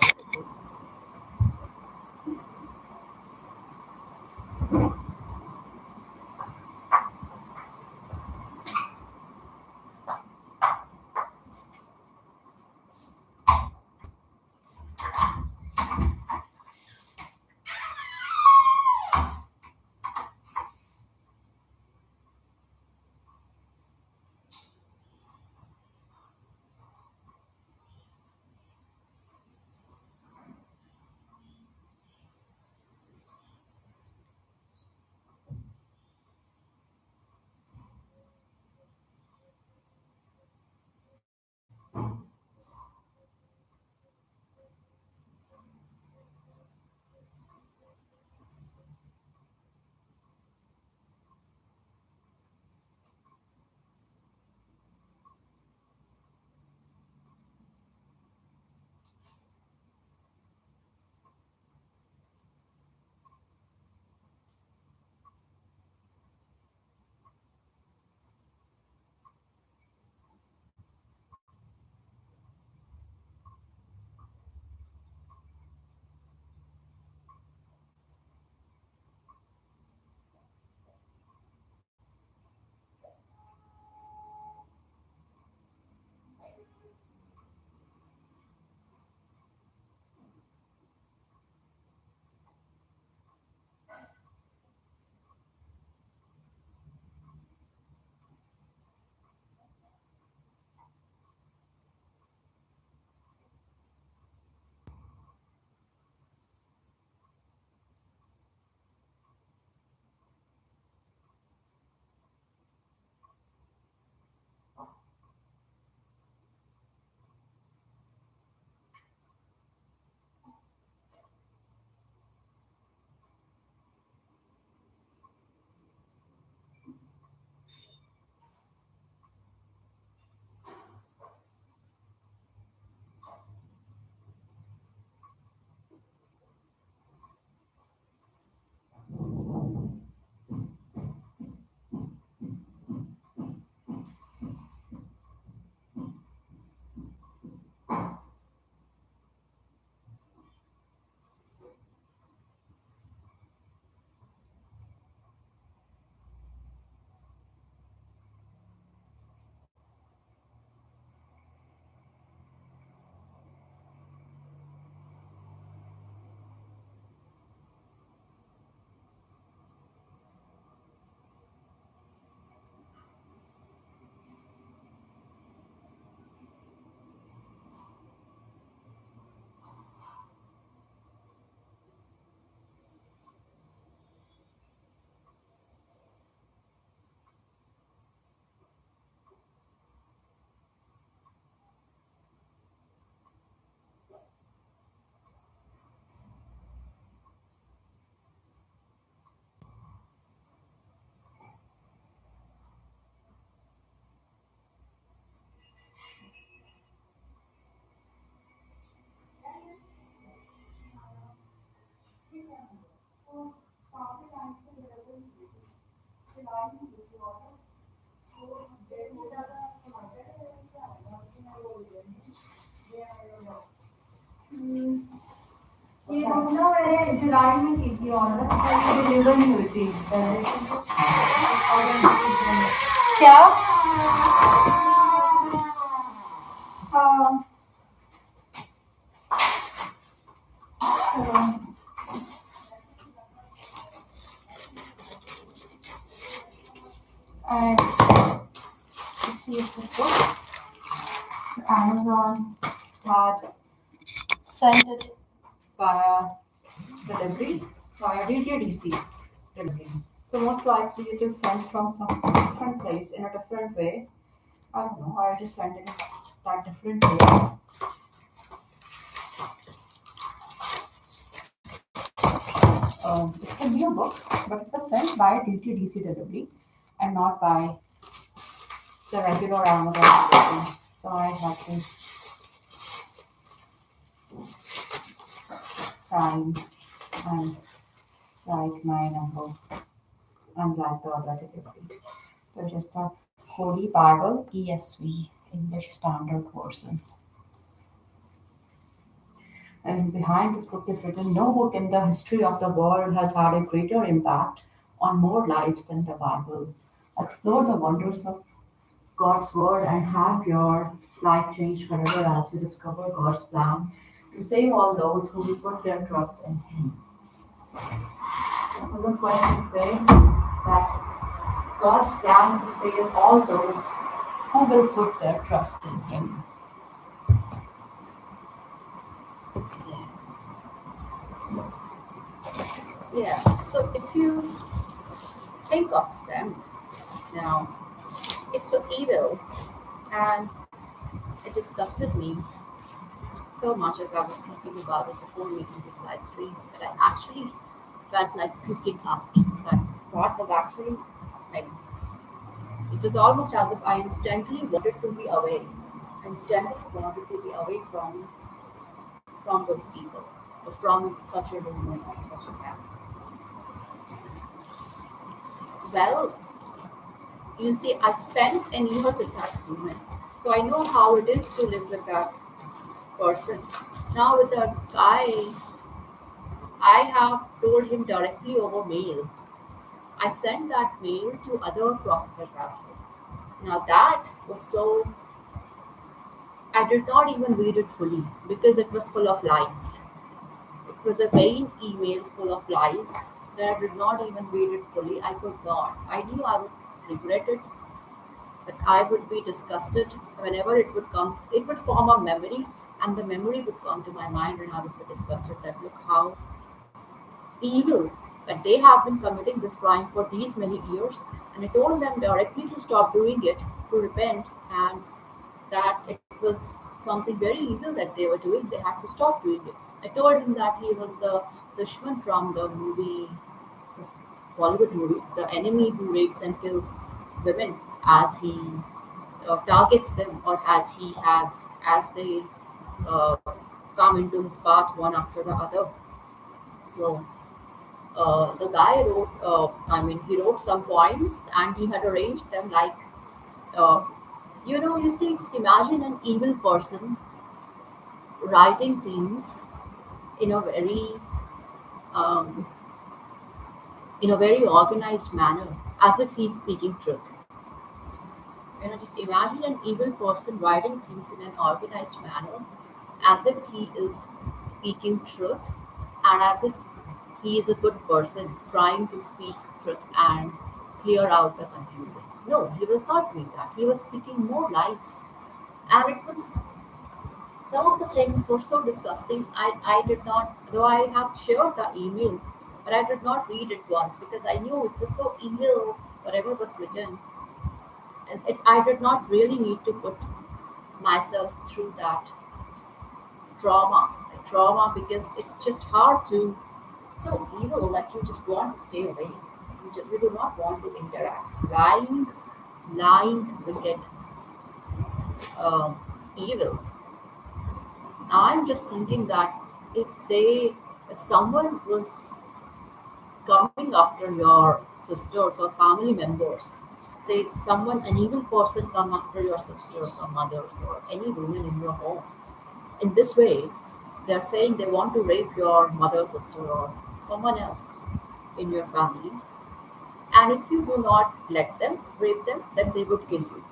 ये ढूंढना मैंने जुलाई में की थी order पर ये deliver नहीं हुई थी क्या हाँ चलो I received this book. Amazon had sent it via delivery via DTDC delivery. So most likely it is sent from some different place in a different way. I don't know why it is sent in that different way. It's a new book, but it was sent by DTDC delivery and not by the regular Amazon delivery. So I had to sign and write my number, unlike the other deliveries. So it is the Holy Bible ESV, English Standard Version. And behind this book is written, no book in the history of the world has had a greater impact on more lives than the Bible. Explore the wonders of God's Word and have your life changed forever as you discover God's plan to save all those who will put their trust in Him. So the question say that God's plan to save all those who will put their trust in Him. Yeah. Yeah. So if you think of them now, it's so evil, and it disgusted me so much as I was thinking about it before making this live stream that I actually felt like puking out. That thought was actually like it was almost as if I instantly wanted to be away. I instantly wanted to be away from those people, or from such a room or such a camp. Well, you see, I spent an year with that woman, so I know how it is to live with that person. Now with that guy, I have told him directly over mail. I sent that mail to other professors as well. Now that was so, I did not even read it fully because it was full of lies. It was a vain email full of lies that I did not even read it fully. I could not. I knew I would regret it, that I would be disgusted whenever it would come. It would form a memory, and the memory would come to my mind, and I would be disgusted that look how evil that they have been committing this crime for these many years. And I told them directly to stop doing it, to repent, and that it was something very evil that they were doing. They had to stop doing it. I told him that he was the dushman from the movie, Bollywood movie, the enemy who rapes and kills women as he targets them, or as he has, as they uh, come into his path one after the other. So the guy wrote, he wrote some poems and he had arranged them like, uh, you see, just imagine an evil person writing things in a very, um, in a very organized manner, as if he's speaking truth. Just imagine an evil person writing things in an organized manner, as if he is speaking truth, and as if he is a good person trying to speak truth and clear out the confusion. No, he was not doing that. He was speaking more lies. And it was, some of the things were so disgusting. I did not, though I have shared the email, but I did not read it once because I knew it was so evil, whatever was written. And I did not really need to put myself through that trauma, because it's just hard to, so evil that you just want to stay away. You do not want to interact. Lying, wicked, um, evil. I'm just thinking that if they, if someone was coming after your sisters or family members, say someone, an evil person come after your sisters or mothers or any woman in your home in this way, They're saying they want to rape your mother, sister, or someone else in your family. And if you do not let them rape them, then they would kill you.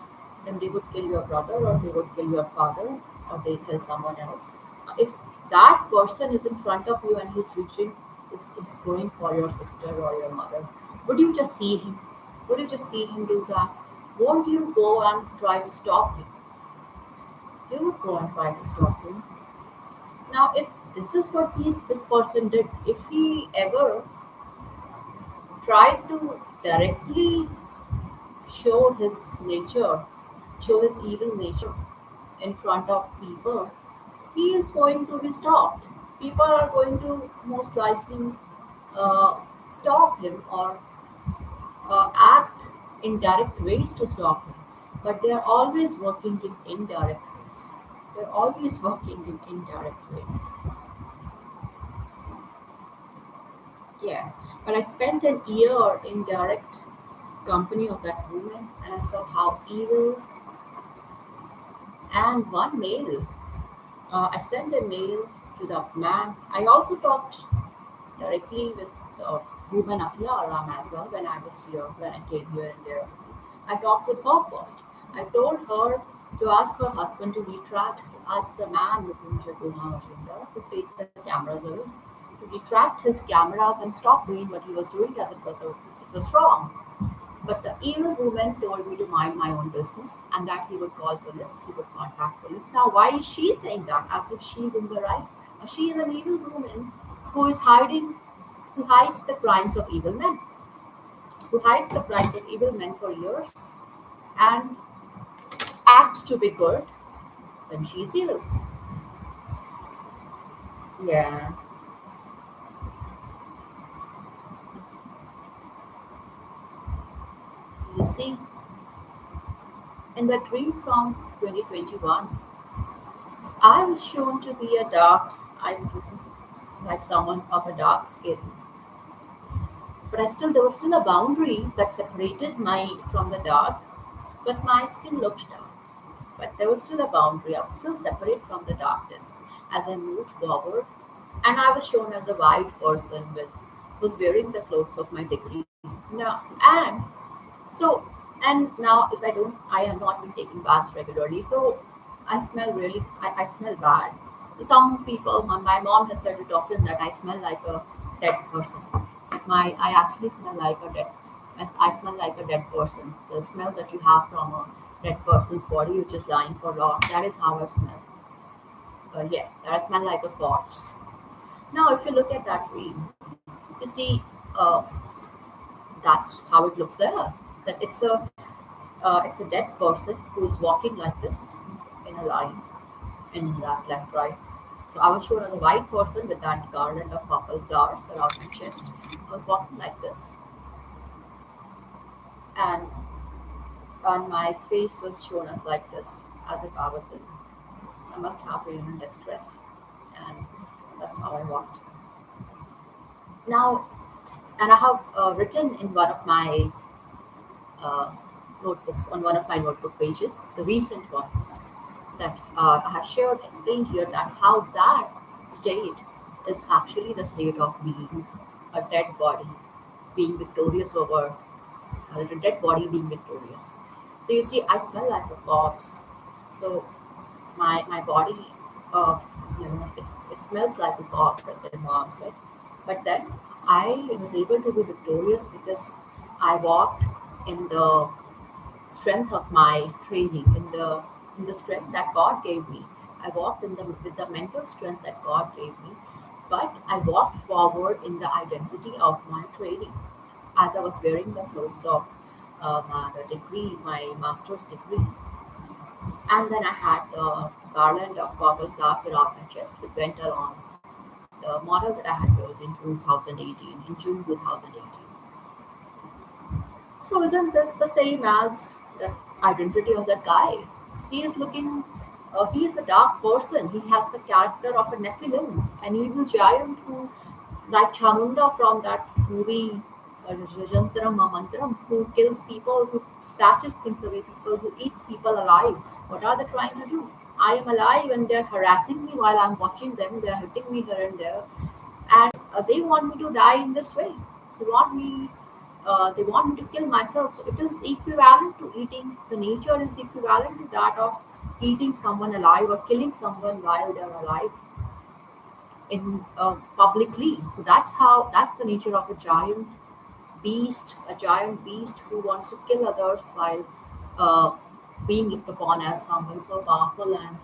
Then they would kill your brother, or they would kill your father, or they kill someone else. If that person is in front of you and he's reaching, is going for your sister or your mother, would you just see him? Would you just see him do that? Won't you go and try to stop him? You would go and try to stop him. Now, if this is what this person did, if he ever tried to directly show his nature, show his evil nature in front of people, he is going to be stopped. People are going to most likely stop him or act in direct ways to stop him. But they are always working in indirect ways. They're always working in indirect ways. Yeah. But I spent an year in direct company of that woman and I saw how evil and one mail. I sent a mail to the man. I also talked directly with woman Akila Aram as well when I was here, when I came here in their embassy. I talked with her first. I told her to ask her husband to retract, ask the man with whom Jaguna Majumdar to take the cameras away, to retract his cameras and stop doing what he was doing as it was wrong. But the evil woman told me to mind my own business and that he would call police, he would contact police. Now, why is she saying that as if she's in the right? She is an evil woman who is hiding, who hides the crimes of evil men, who hides the crimes of evil men for years and acts to be good when she is evil. Yeah. So you see, in the dream from 2021, I was shown to be a dark, I was looking like someone of a dark skin. But there was still a boundary that separated my from the dark, but my skin looked dark. But there was still a boundary. I was still separate from the darkness as I moved forward. And I was shown as a white person with was wearing the clothes of my degree. Now and so and now if I have not been taking baths regularly, so I smell bad. Some people, my mom has said it often that I smell like a dead person. I actually smell like a dead. I smell like a dead person. The smell that you have from a dead person's body, which is lying for long, that is how I smell. Yeah, that I smell like a corpse. Now, if you look at that dream, you see, uh, that's how it looks there. That it's a dead person who is walking like this in a line in that left right. So I was shown as a white person with that garland of purple flowers around my chest. I was walking like this, and my face was shown as like this, as if I must have been in distress, and that's how I walked. Now, and I have written in one of my uh, notebooks, on one of my notebook pages, the recent ones that I have shared, explained here that how that state is actually the state of being a dead body, being victorious over the dead body being victorious. So you see, I smell like a corpse. So my body, uh, it smells like a corpse, as my mom said. But then I was able to be victorious because I walked in the strength of my training, in the strength that God gave me. I walked in the with the mental strength that God gave me, but I walked forward in the identity of my training as I was wearing the clothes of the degree, my master's degree. And then I had the garland of purple flowers around my chest, which went along the model that I had built in 2018, in June 2018. So isn't this the same as the identity of that guy? He is looking, he is a dark person. He has the character of a Nephilim, an evil giant who, like Chamunda from that movie, Jantram Mantram, who kills people, who snatches things away, people, who eats people alive. What are they trying to do? I am alive and they're harassing me while I'm watching them. They're hitting me here and there, and they want me to die in this way. They want me. They want me to kill myself. So it is equivalent to eating. The nature is equivalent to that of eating someone alive or killing someone while they're alive in publicly. So that's the nature of a giant beast who wants to kill others while uh, being looked upon as someone so powerful and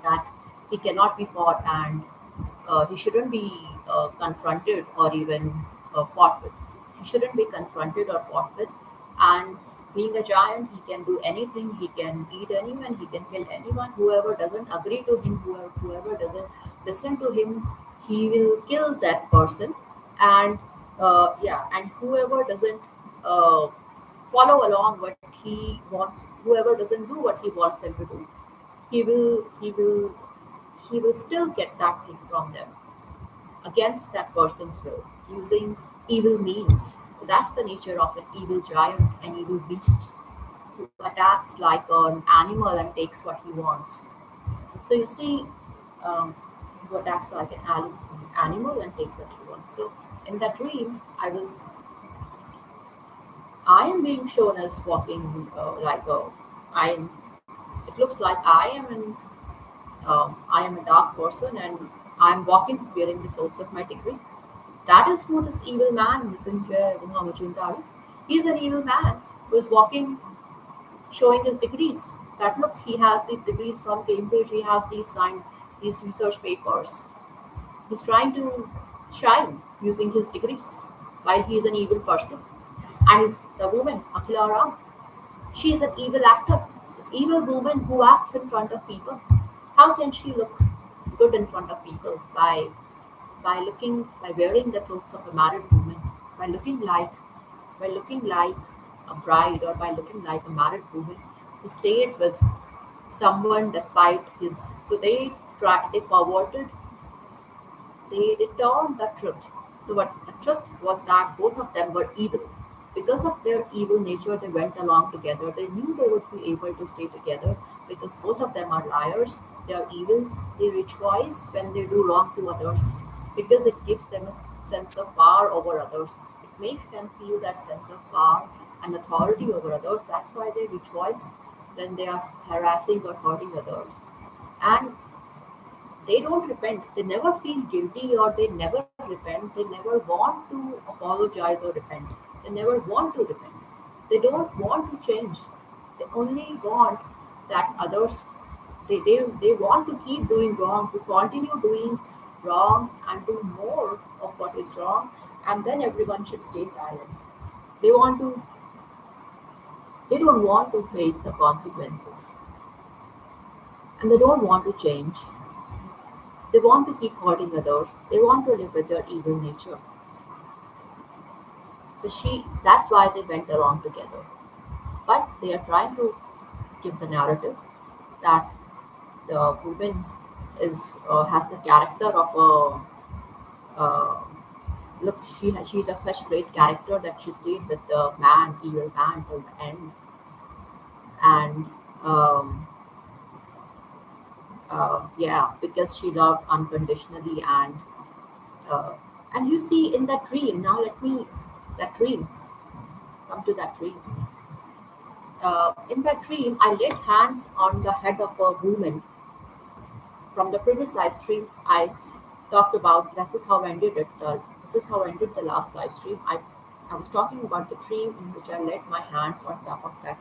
that he cannot be fought and he shouldn't be confronted or even fought with. He shouldn't be confronted or fought with. And being a giant, he can do anything. He can eat anyone. He can kill anyone. Whoever doesn't agree to him, whoever doesn't listen to him, he will kill that person. And yeah, and whoever doesn't uh, follow along what he wants, whoever doesn't do what he wants them to do, he will he will he will still get that thing from them against that person's will using evil means. That's the nature of an evil giant, an evil beast who attacks like an animal and takes what he wants. So you see, um, who attacks like an animal and takes what he wants. So in that dream, I am being shown as walking like a, I am. It looks like I am a dark person and I am walking wearing the clothes of my degree. That is who this evil man, Mrityunjay Majumdar, is. He is an evil man who is walking, showing his degrees. That look, he has these degrees from Cambridge, he has these signed, these research papers. He's trying to shine using his degrees while he is an evil person. And is the woman, Akhila Ram. She is an evil actor. It's an evil woman who acts in front of people. How can she look good in front of people by wearing the clothes of a married woman, by looking like by looking like a bride or by looking like a married woman who stayed with someone despite his. So they perverted, they turned the truth. So what the truth was that both of them were evil. Because of their evil nature, they went along together. They knew they would be able to stay together because both of them are liars. They are evil. They rejoice when they do wrong to others because it gives them a sense of power over others. It makes them feel that sense of power and authority over others. That's why they rejoice when they are harassing or hurting others. And they don't repent. They never feel guilty or they never repent. They never want to apologize or repent. They never want to repent. They don't want to change. They only want that others, they want to keep doing wrong, to continue doing wrong and do more of what is wrong, and then everyone should stay silent. They want to, they don't want to face the consequences and they don't want to change. They want to keep hurting others. They want to live with their evil nature. So that's why they went along together. But they are trying to give the narrative that the woman is has the character of a look. She's of such great character that she stayed with the man, evil man, till the end. And um, yeah, because she loved unconditionally uh, and you see in that dream. Now let me that dream come to that dream. In that dream, I laid hands on the head of a woman. From the previous live stream, I talked about this is how I ended it. This is how I ended the last live stream. I was talking about the dream in which I laid my hands on top of that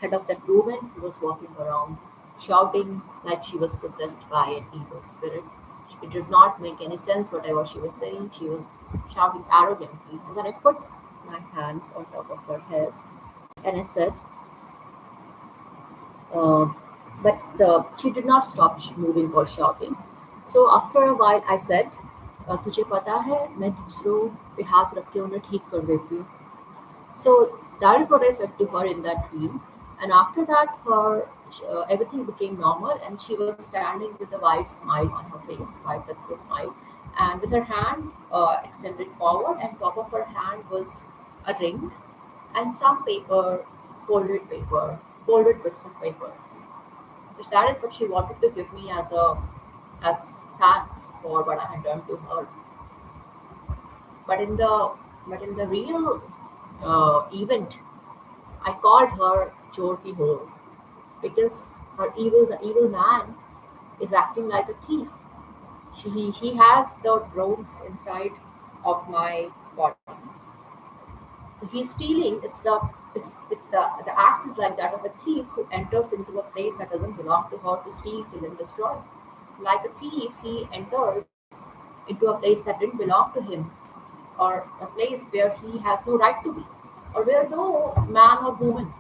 head of that woman who was walking around, shouting like she was possessed by an evil spirit. It did not make any sense whatever she was saying. She was shouting arrogantly, and then I put my hands on top of her head and I said, uh, but she did not stop moving or shouting. So after a while, I said, तुझे पता है मैं दूसरों पे हाथ रख के उन्हें ठीक कर देती हूँ. So that is what I said to her in that dream. And after that, her everything became normal, and she was standing with a wide smile on her face, wide beautiful smile, and with her hand extended forward, and top of her hand was a ring and some paper, folded bits of paper. So that is what she wanted to give me as thanks for what I had done to her. But in the real event, I called her Jorki Hole because the evil man is acting like a thief. He has the drones inside of my body. So he's stealing. The act is like that of a thief who enters into a place that doesn't belong to her to steal, kill, and destroy. Like a thief, he entered into a place that didn't belong to him, or a place where he has no right to be, or where no woman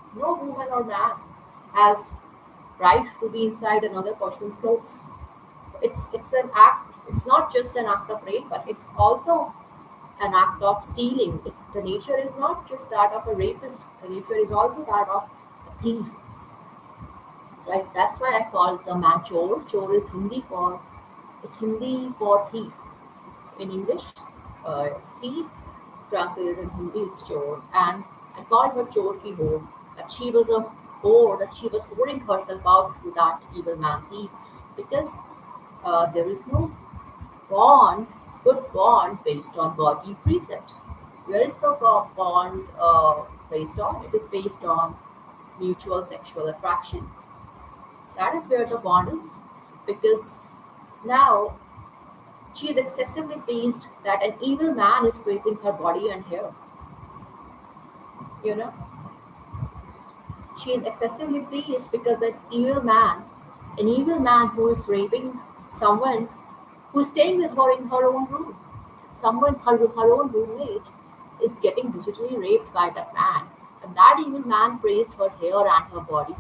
or man has right to be inside another person's clothes. It's an act. It's not just an act of rape, but it's also an act of stealing. The nature is not just that of a rapist. The nature is also that of a thief. So that's why I call the man chor. Chor is Hindi for thief. So in English, it's thief. Translated in Hindi, it's chor. And I called her chor ki ho. That she was a whore. That she was whoring herself out to that evil man thief, because there is no bond, good bond based on godly precept. Where is the bond based on? It is based on mutual sexual attraction. That is where the bond is, because now she is excessively pleased that an evil man is praising her body and hair. You know, she is excessively pleased because an evil man who is raping someone who is staying with her in her own room, her own roommate, is getting digitally raped by that man. And that evil man praised her hair and her body,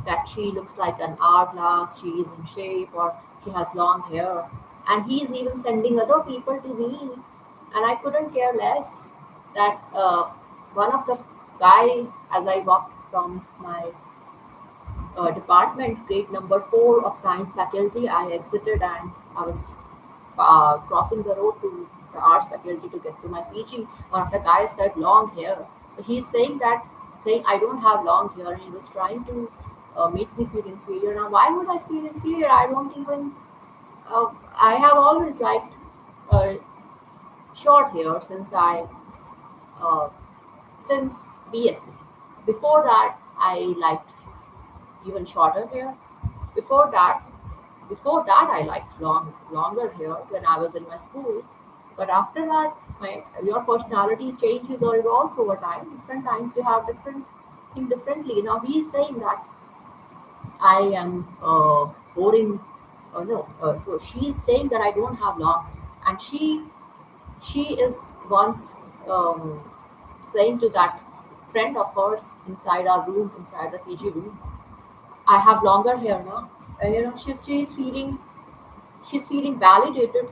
that she looks like an hourglass, she is in shape, or she has long hair. And he is even sending other people to me, and I couldn't care less that one of the guy, as I walked from my department, grade number 4 of science faculty, I exited and I was crossing the road to the arts faculty to get to my PG. One of the guys said long hair. He's saying I don't have long hair, and he was trying to make me feel inferior. Now, why would I feel inferior? I don't even. I have always liked uh, short hair uh, since BSc. Before that, I liked even shorter hair. Before that, I liked longer hair when I was in my school. But after that, your personality changes or evolves over time. Different times you have different think differently. Now he is saying that I am boring. No, so she is saying that I don't have long, and she is once saying to that friend of hers inside our room, inside the PG room, I have longer hair now. And she's feeling validated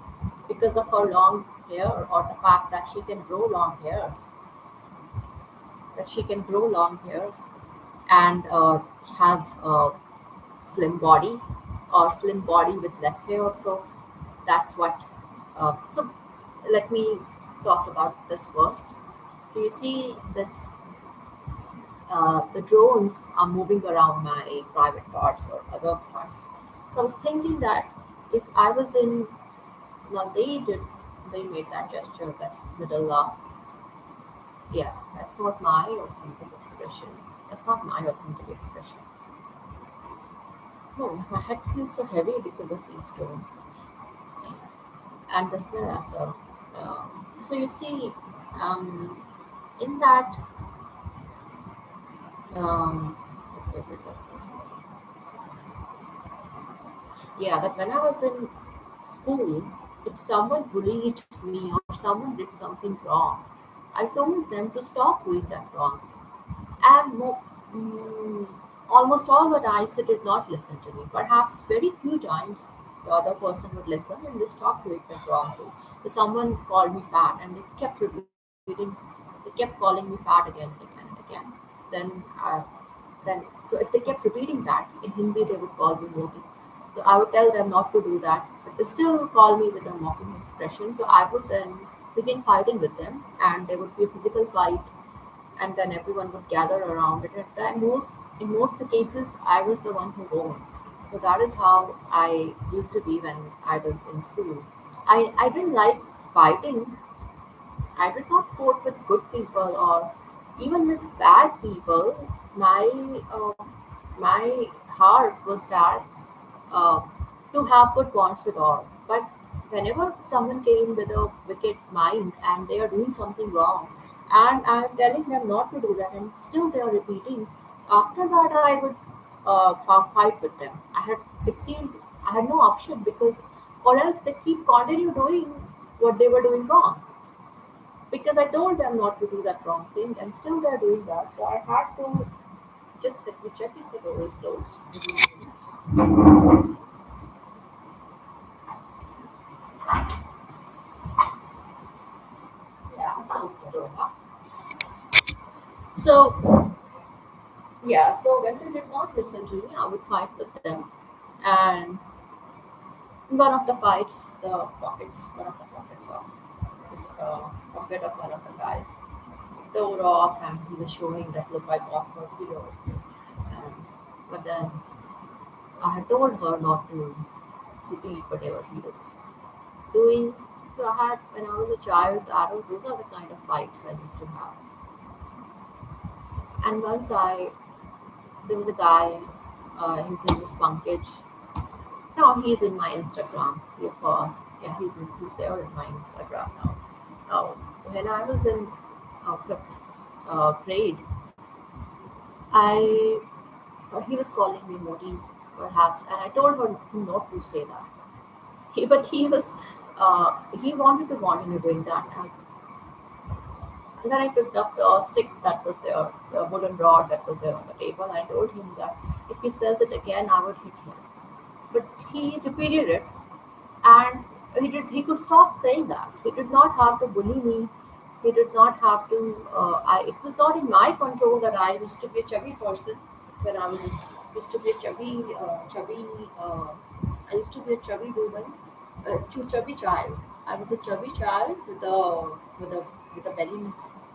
because of her long hair, or the fact that she can grow long hair, and she has a slim body, or slim body with less hair. So that's what. So let me talk about this first. Do you see this? The drones are moving around my private parts or other parts. So I was thinking that if I was in, now they made that gesture, that's little yeah, that's not my authentic expression. That's not my authentic expression. Oh, my head feels so heavy because of these drones, and the smell as well. So you see, um, in that, what was it that was? Yeah, that when I was in school, if someone bullied me or someone did something wrong, I told them to stop doing that wrong. And mm, almost all the times they did not listen to me. Perhaps very few times the other person would listen and they stopped doing that wrong too. If someone called me fat and they kept calling me fat again and again, then so if they kept repeating that in Hindi, they would call me moti. So I would tell them not to do that, but they still call me with a mocking expression. So I would then begin fighting with them, and there would be a physical fight, and then everyone would gather around it. At the most in most the cases, I was the one who won. So that is how I used to be when I was in school. I didn't like fighting. I did not vote with good people or even with bad people. My heart was that uh, to have good bonds with all. But whenever someone came with a wicked mind and they are doing something wrong, and I'm telling them not to do that, and still they are repeating, after that I would fight with them. It seemed I had no option because, or else they keep continue doing what they were doing wrong because I told them not to do that wrong thing, and still they're doing that. So I had to just let me check if the door is closed. Yeah, I closed the door now. So yeah, so when they did not listen to me, I would fight with them. And in one of the fights, one of the pockets of this pocket of one of the guys tore off, and he was showing that look I got her here. And but then I had told her not to repeat whatever he was doing. So I had when I was a child, those are the kind of fights I used to have. And once I there was a guy, his name was Pankaj. Now he's in my Instagram. Yeah, he's there in my Instagram now. Now, when I was in fifth grade, I he was calling me Modi, perhaps, and I told her not to say that. But he wanted to continue doing that, and then I picked up the stick that was there, the wooden rod that was there on the table. I told him that if he says it again, I would hit him. But he repeated it, and he could stop saying that. He did not have to bully me. He did not have to. It was not in my control that I used to be a chubby person when I was used to be a chubby. I used to be a chubby woman, chubby child. I was a chubby child with a with a belly,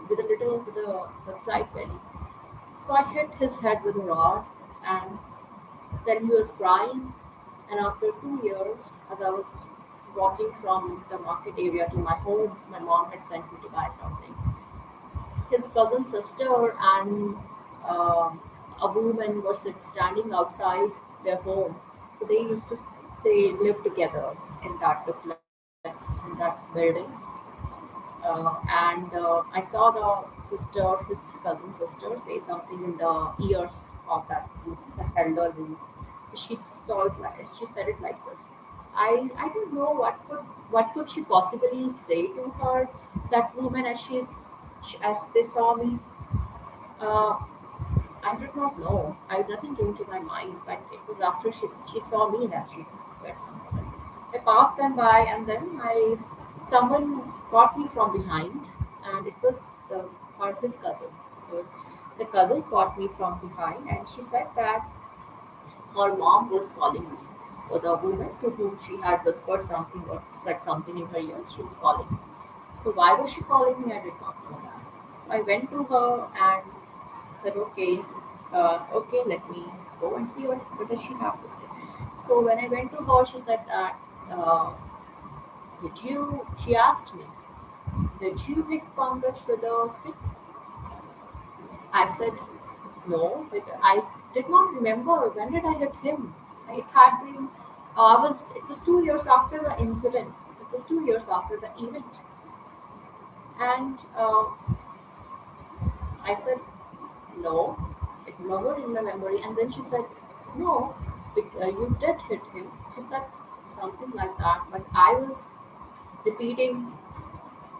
with a slight belly. So I hit his head with a rod, and then he was crying. And after 2 years, as I was walking from the market area to my home, my mom had sent me to buy something. His cousin sister and a woman were standing outside their home. So they used to stay live together in that duplex, in that building. And I saw his cousin sister, say something in the ears of the elder woman. She said it like this. I don't know what could she possibly say to her, that woman, as they saw me. Uh, I did not know. Nothing came to my mind, but it was after she saw me that she said something like this. I passed them by, and then I someone caught me from behind, and it was his cousin. So the cousin caught me from behind, and she said that her mom was calling me. So the woman to whom she had whispered something or said something in her ears, she was calling me. So why was she calling me? I did not know that. So I went to her and said, okay, okay, let me go and see what does she have to say. So when I went to her, she said that, she asked me, did you hit Pankaj with a stick? I said, no, I did not remember when did I hit him. It had been, it was 2 years after the incident. It was 2 years after the event. And I said, no, it never in my memory. And then she said, no, you did hit him. She said something like that. But I was repeating,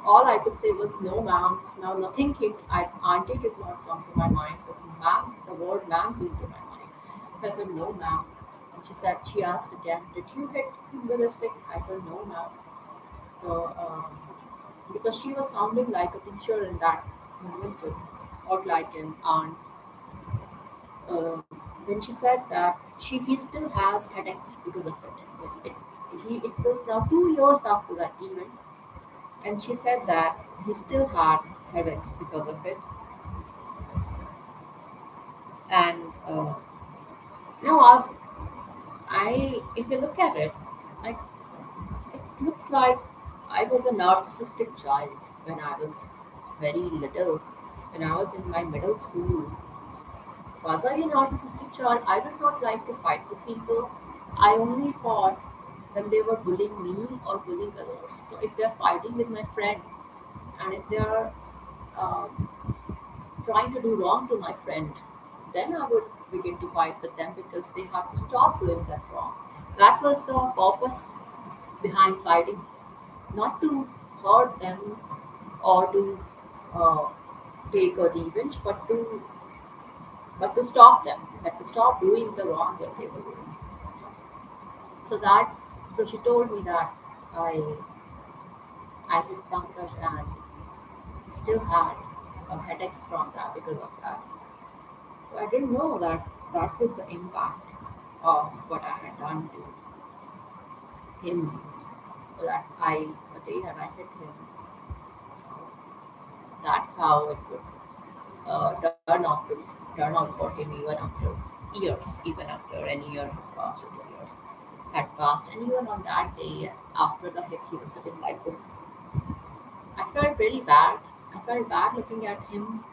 all I could say was, no, ma'am. Now nothing came, auntie did not come to my mind. But ma'am, the word ma'am came to my mind. I said, no, ma'am. And she asked again, did you hit him with a stick? I said, no, ma'am. So, because she was sounding like a teacher in that moment, not like an aunt. Uh, then she said that he still has headaches because of it. It was now 2 years after that event, and she said that he still had headaches because of it. And now if you look at it, I, it looks like I was a narcissistic child when I was very little. When I was in my middle school, was I a narcissistic child? I did not like to fight with people. I only fought when they were bullying me or bullying others. So if they're fighting with my friend and if they're um, trying to do wrong to my friend, then I would begin to fight with them because they have to stop doing that wrong. That was the purpose behind fighting, not to hurt them or to uh, take a revenge, but to stop them, like to stop doing the wrong that they were doing. So that so she told me that I I hit Pankaj and still had headaches from that because of that. So I didn't know that that was the impact of what I had done to him. So that the day that I hit him, that's how it would turn out for him even after years, even after an year has passed or 2 years had passed, and even on that day after the hit, he was sitting like this. I felt really bad. I felt bad looking at him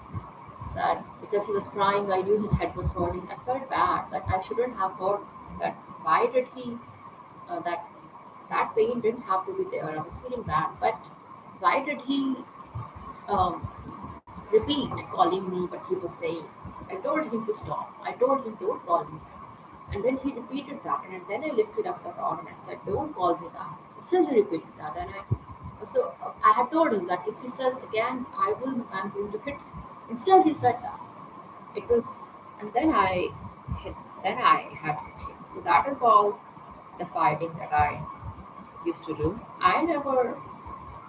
that because he was crying, I knew his head was hurting. I felt bad that I shouldn't have hurt that. Why did he that that pain didn't have to be there? I was feeling bad, but why did he um, repeat calling me what he was saying? I told him to stop. I told him don't call me. And then he repeated that. And then I lifted up the rod and I said, don't call me that. Still he repeated that. I had told him that if he says again, I'm going to hit him. Instead he said that. It was, and hit, then I had hit him. So that is all the fighting that I used to do. I never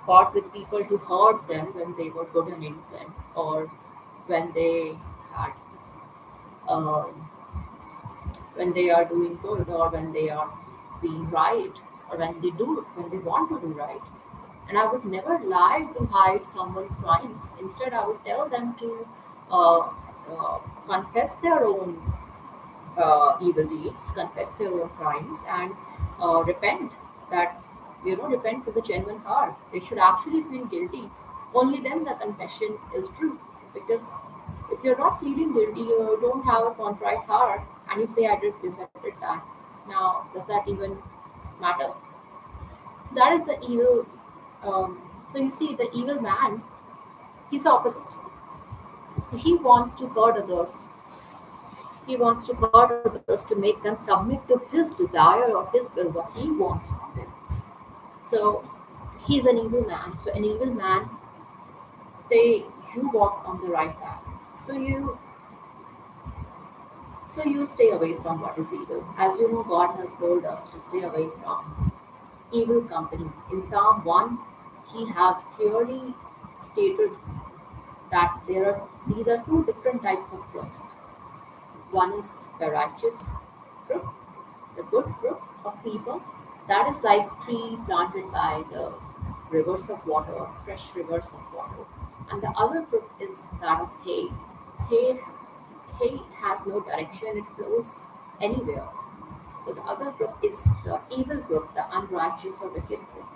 fought with people to hurt them when they were good and innocent or when they had um, when they are doing good or when they are being right or when they want to do right. And I would never lie to hide someone's crimes. Instead, I would tell them to uh, confess their own evil deeds, confess their own crimes, and repent. That repent with a genuine heart. They should actually feel guilty. Only then the confession is true. Because if you're not feeling guilty, you don't have a contrite heart, and you say, "I did this, I did that." Now, does that even matter? That is the evil. So you see, the evil man, he's the opposite. So he wants to hurt others. He wants to hurt others to make them submit to his desire or his will, what he wants from them. So he's an evil man. So an evil man, say you walk on the right path. So you stay away from what is evil. As you know, God has told us to stay away from evil company. In Psalm 1, he has clearly stated that these are two different types of crooks. One is the righteous crook, the good crook of people. That is like tree planted by the rivers of water, fresh rivers of water. And the other crook is that of hay. Hay, hay has no direction; it flows anywhere. So the other crook is the evil crook, the unrighteous or wicked crook.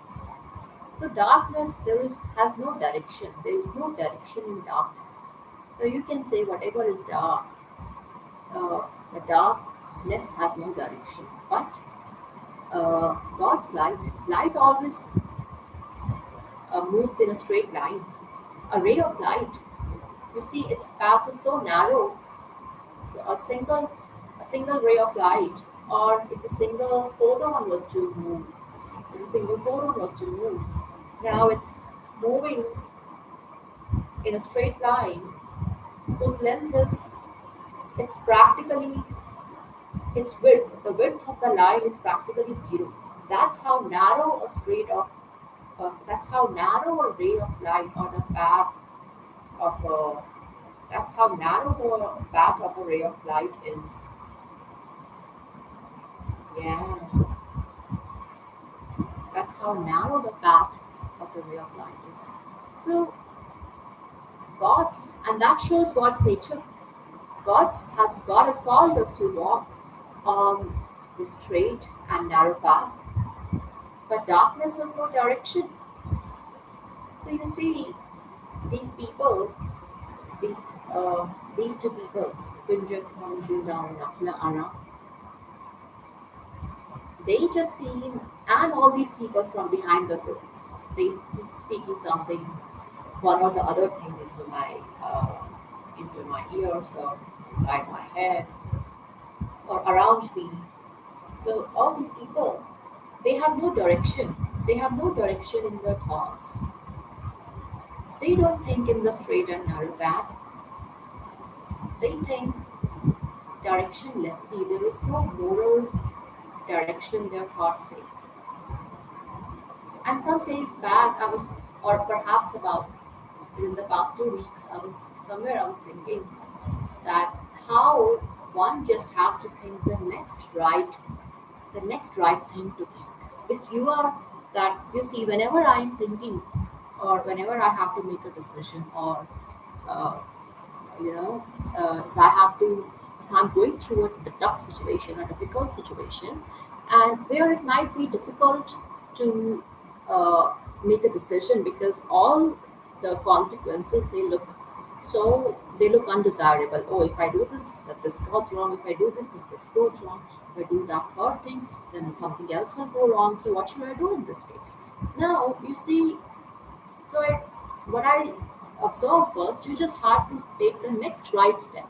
So darkness has no direction. There is no direction in darkness. So you can say whatever is dark, the darkness has no direction. But God's light always moves in a straight line. A ray of light, you see, its path is so narrow. So a single ray of light, or if a single photon was to move, if a single photon was to move, now it's moving in a straight line whose length is it's practically its width. The width of the line is practically zero. That's how narrow a straight of that's how narrow a ray of light or the path of a that's how narrow the path of a ray of light is. Yeah, that's how narrow the path of the ray of light is. So and that shows God's nature. God has called us to walk on the straight and narrow path, but darkness was no direction. So you see, these people, these two people, Tunja Manjula and Akhila Ara, they just seen, and all these people from behind the thrones, they keep speaking something, one or the other thing into my ears or inside my head or around me. So all these people, they have no direction. They have no direction in their thoughts. They don't think in the straight and narrow path. They think directionlessly. There is no moral direction their thoughts take. And some days back, or perhaps about in the past 2 weeks, I was thinking that how one just has to think the next right thing to think. If you are that, you see, whenever I am thinking, or whenever I have to make a decision, or uh, you know, if I have to, if I'm going through a tough situation, a difficult situation, and where it might be difficult to make a decision because all the consequences they look undesirable. Oh, if I do this, that this goes wrong. If I do this, then this goes wrong. If I do that third thing, then something else will go wrong. So what should I do in this case? Now you see, so what I observed was you just had to take the next right step.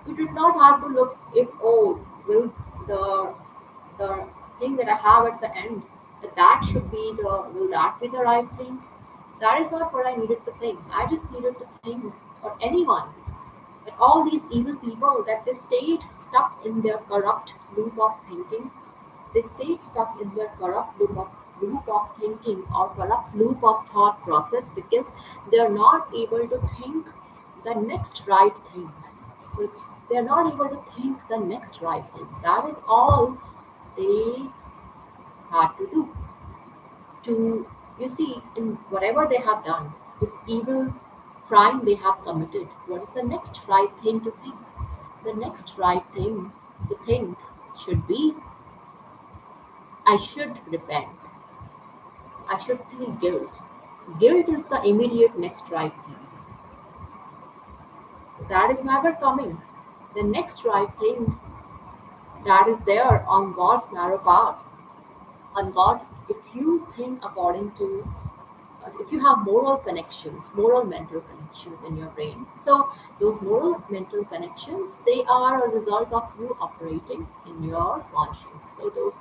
You did not have to look if, oh, will the the thing that I have at the end, will that be the right thing? That is not what I needed to think. I just needed to think, or anyone, that all these evil people, that they stayed stuck in their corrupt loop of thinking. They stayed stuck in their corrupt loop of thinking, or corrupt loop of thought process, because they're not able to think the next right thing. So they're not able to think the next right thing. That is all they had to do. To, you see, in whatever they have done, this evil crime they have committed, what is the next right thing to think? The next right thing to think should be, I should repent. I should feel guilt. Guilt is the immediate next right thing. That is never coming. The next right thing that is there on God's narrow path, on God's, if you think according to, if you have moral mental connections in your brain. So those moral mental connections, they are a result of you operating in your conscience. So those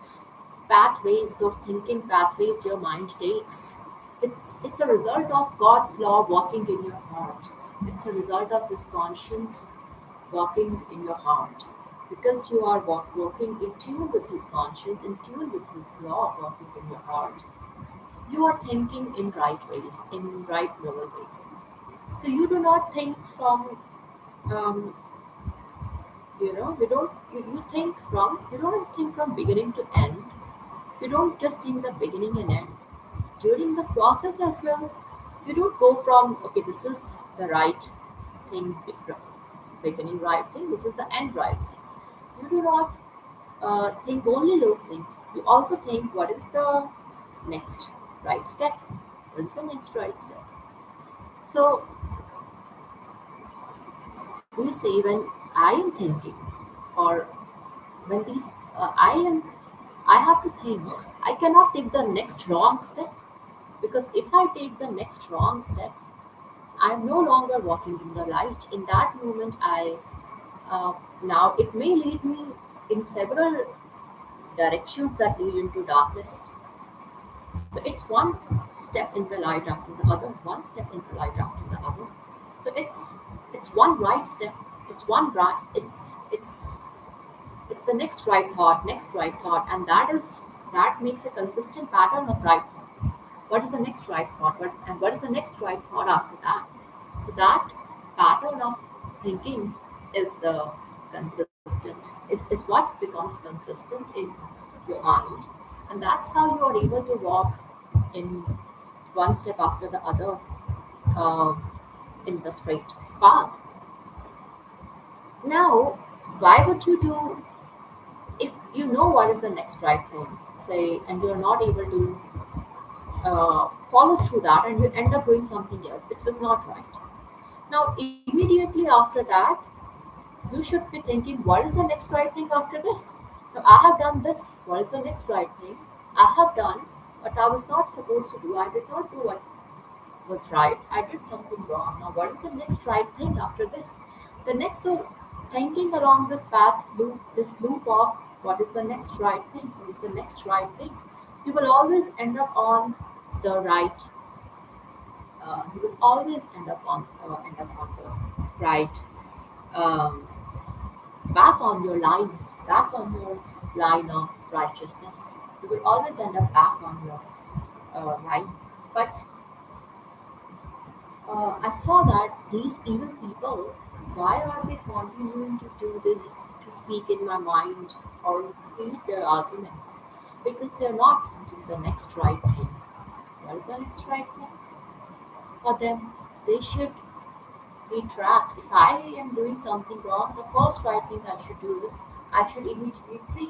pathways, those thinking pathways your mind takes, it's a result of God's law working in your heart. It's a result of His conscience working in your heart, because you are working in tune with His conscience, in tune with His law working in your heart. You are thinking in right ways, in right moral ways. So you do not think from, um, you don't think from beginning to end. You don't just think the beginning and end. During the process as well, you don't go from, okay, this is the right thing, beginning right thing, this is the end right thing. You do not think only those things. You also think, what is the next right step? What is the next right step? So you see, when I am thinking, or when these, I have to think. I cannot take the next wrong step, because if I take the next wrong step, I am no longer walking in the light. In that moment, now it may lead me in several directions that lead into darkness. So it's one step in the light after the other, one step in the light after the other. So it's one right step. It's one right. It's the next right thought, and that makes a consistent pattern of right thoughts. What is the next right thought? What is the next right thought after that? So that pattern of thinking is the consistent, is what becomes consistent in your mind. And that's how you are able to walk in one step after the other, uh, in the straight path. Now, why would you do if you know what is the next right thing, say, and you're not able to follow through that, and you end up doing something else which was not right. Now, immediately after that, you should be thinking, what is the next right thing after this? Now, I have done this. What is the next right thing? I have done what I was not supposed to do. I did not do what was right. I did something wrong. Now, what is the next right thing after this? The next, so thinking along this path, loop, this loop of what is the next right thing? What is the next right thing? You will always end up on the right. You will always end up on the right. Um, back on your line, back on your line of righteousness. You will always end up back on your line. But I saw that these evil people, why are they continuing to do this, to speak in my mind or repeat their arguments? Because they're not thinking the next right thing. What is the next right thing? For them, they should be tracked. If I am doing something wrong, the first right thing I should do is I should immediately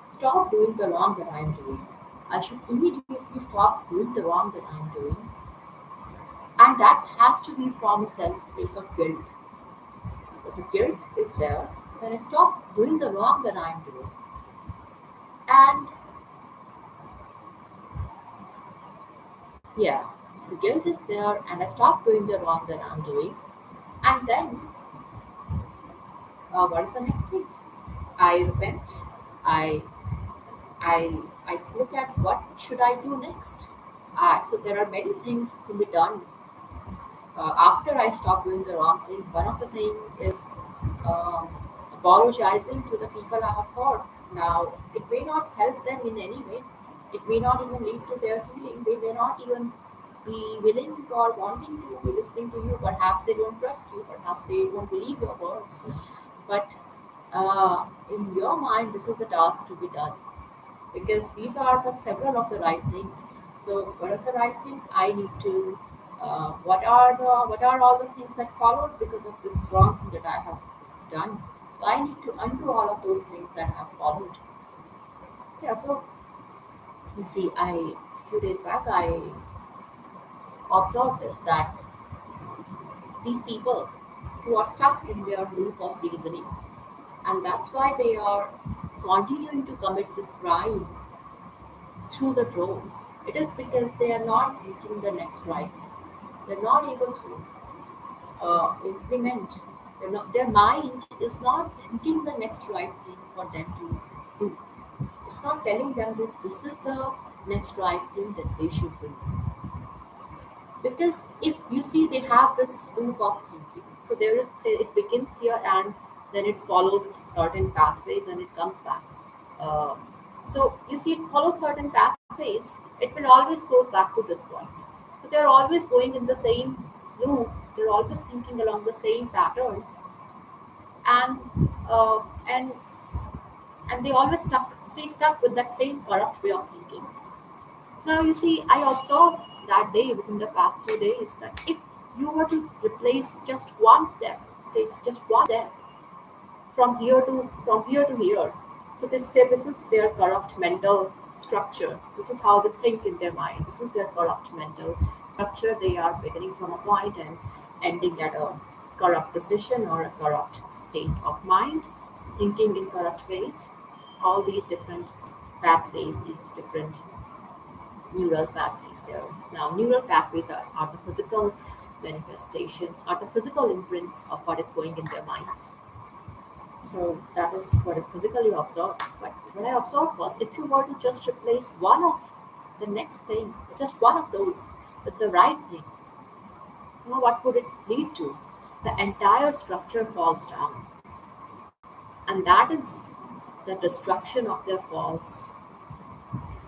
stop doing the wrong that I am doing. I should immediately stop doing the wrong that I am doing. And that has to be from a sense place of guilt. If the guilt is there, then I stop doing the wrong that I am doing. And yeah, the guilt is there, and I stop doing the wrong that I'm doing. And then, what is the next thing? I repent. I I look at what should I do next. So there are many things to be done after I stop doing the wrong thing. One of the thing is um, apologizing to the people I have hurt. Now, it may not help them in any way. It may not even lead to their healing. They may not even be willing or wanting to be listening to you. Perhaps they don't trust you. Perhaps they don't believe your words. But in your mind, this is a task to be done because these are the several of the right things. So what is the right thing? I need to. What are all the things that followed because of this wrong thing that I have done? So I need to undo all of those things that have followed. Yeah. So you see, I a few days back I observed this that these people who are stuck in their loop of reasoning, and that's why they are continuing to commit this crime through the drones. It is because they are not thinking the next right thing. They're not able to implement. Their mind is not thinking the next right thing for them to do. It's not telling them that this is the next right thing that they should do. Because if you see, they have this loop of thinking. So there is, say, it begins here and then it follows certain pathways and it comes back. Uh, so you see, it follows certain pathways. It will always goes back to this point. So they're always going in the same loop. They're always thinking along the same patterns, and uh, and and they always stay stuck with that same corrupt way of thinking. Now you see, I observed that day within the past 2 days that if you were to replace just one step, say just one step from here to here. So they say this is their corrupt mental structure. This is how they think in their mind. This is their corrupt mental structure. They are beginning from a point and ending at a corrupt decision or a corrupt state of mind, thinking in corrupt ways. All these different pathways, these different neural pathways there. Now, neural pathways are the physical manifestations, are the physical imprints of what is going in their minds. So that is what is physically observed. But what I observed was if you were to just replace one of the next thing, just one of those with the right thing, what would it lead to? The entire structure falls down. And that is the destruction of their false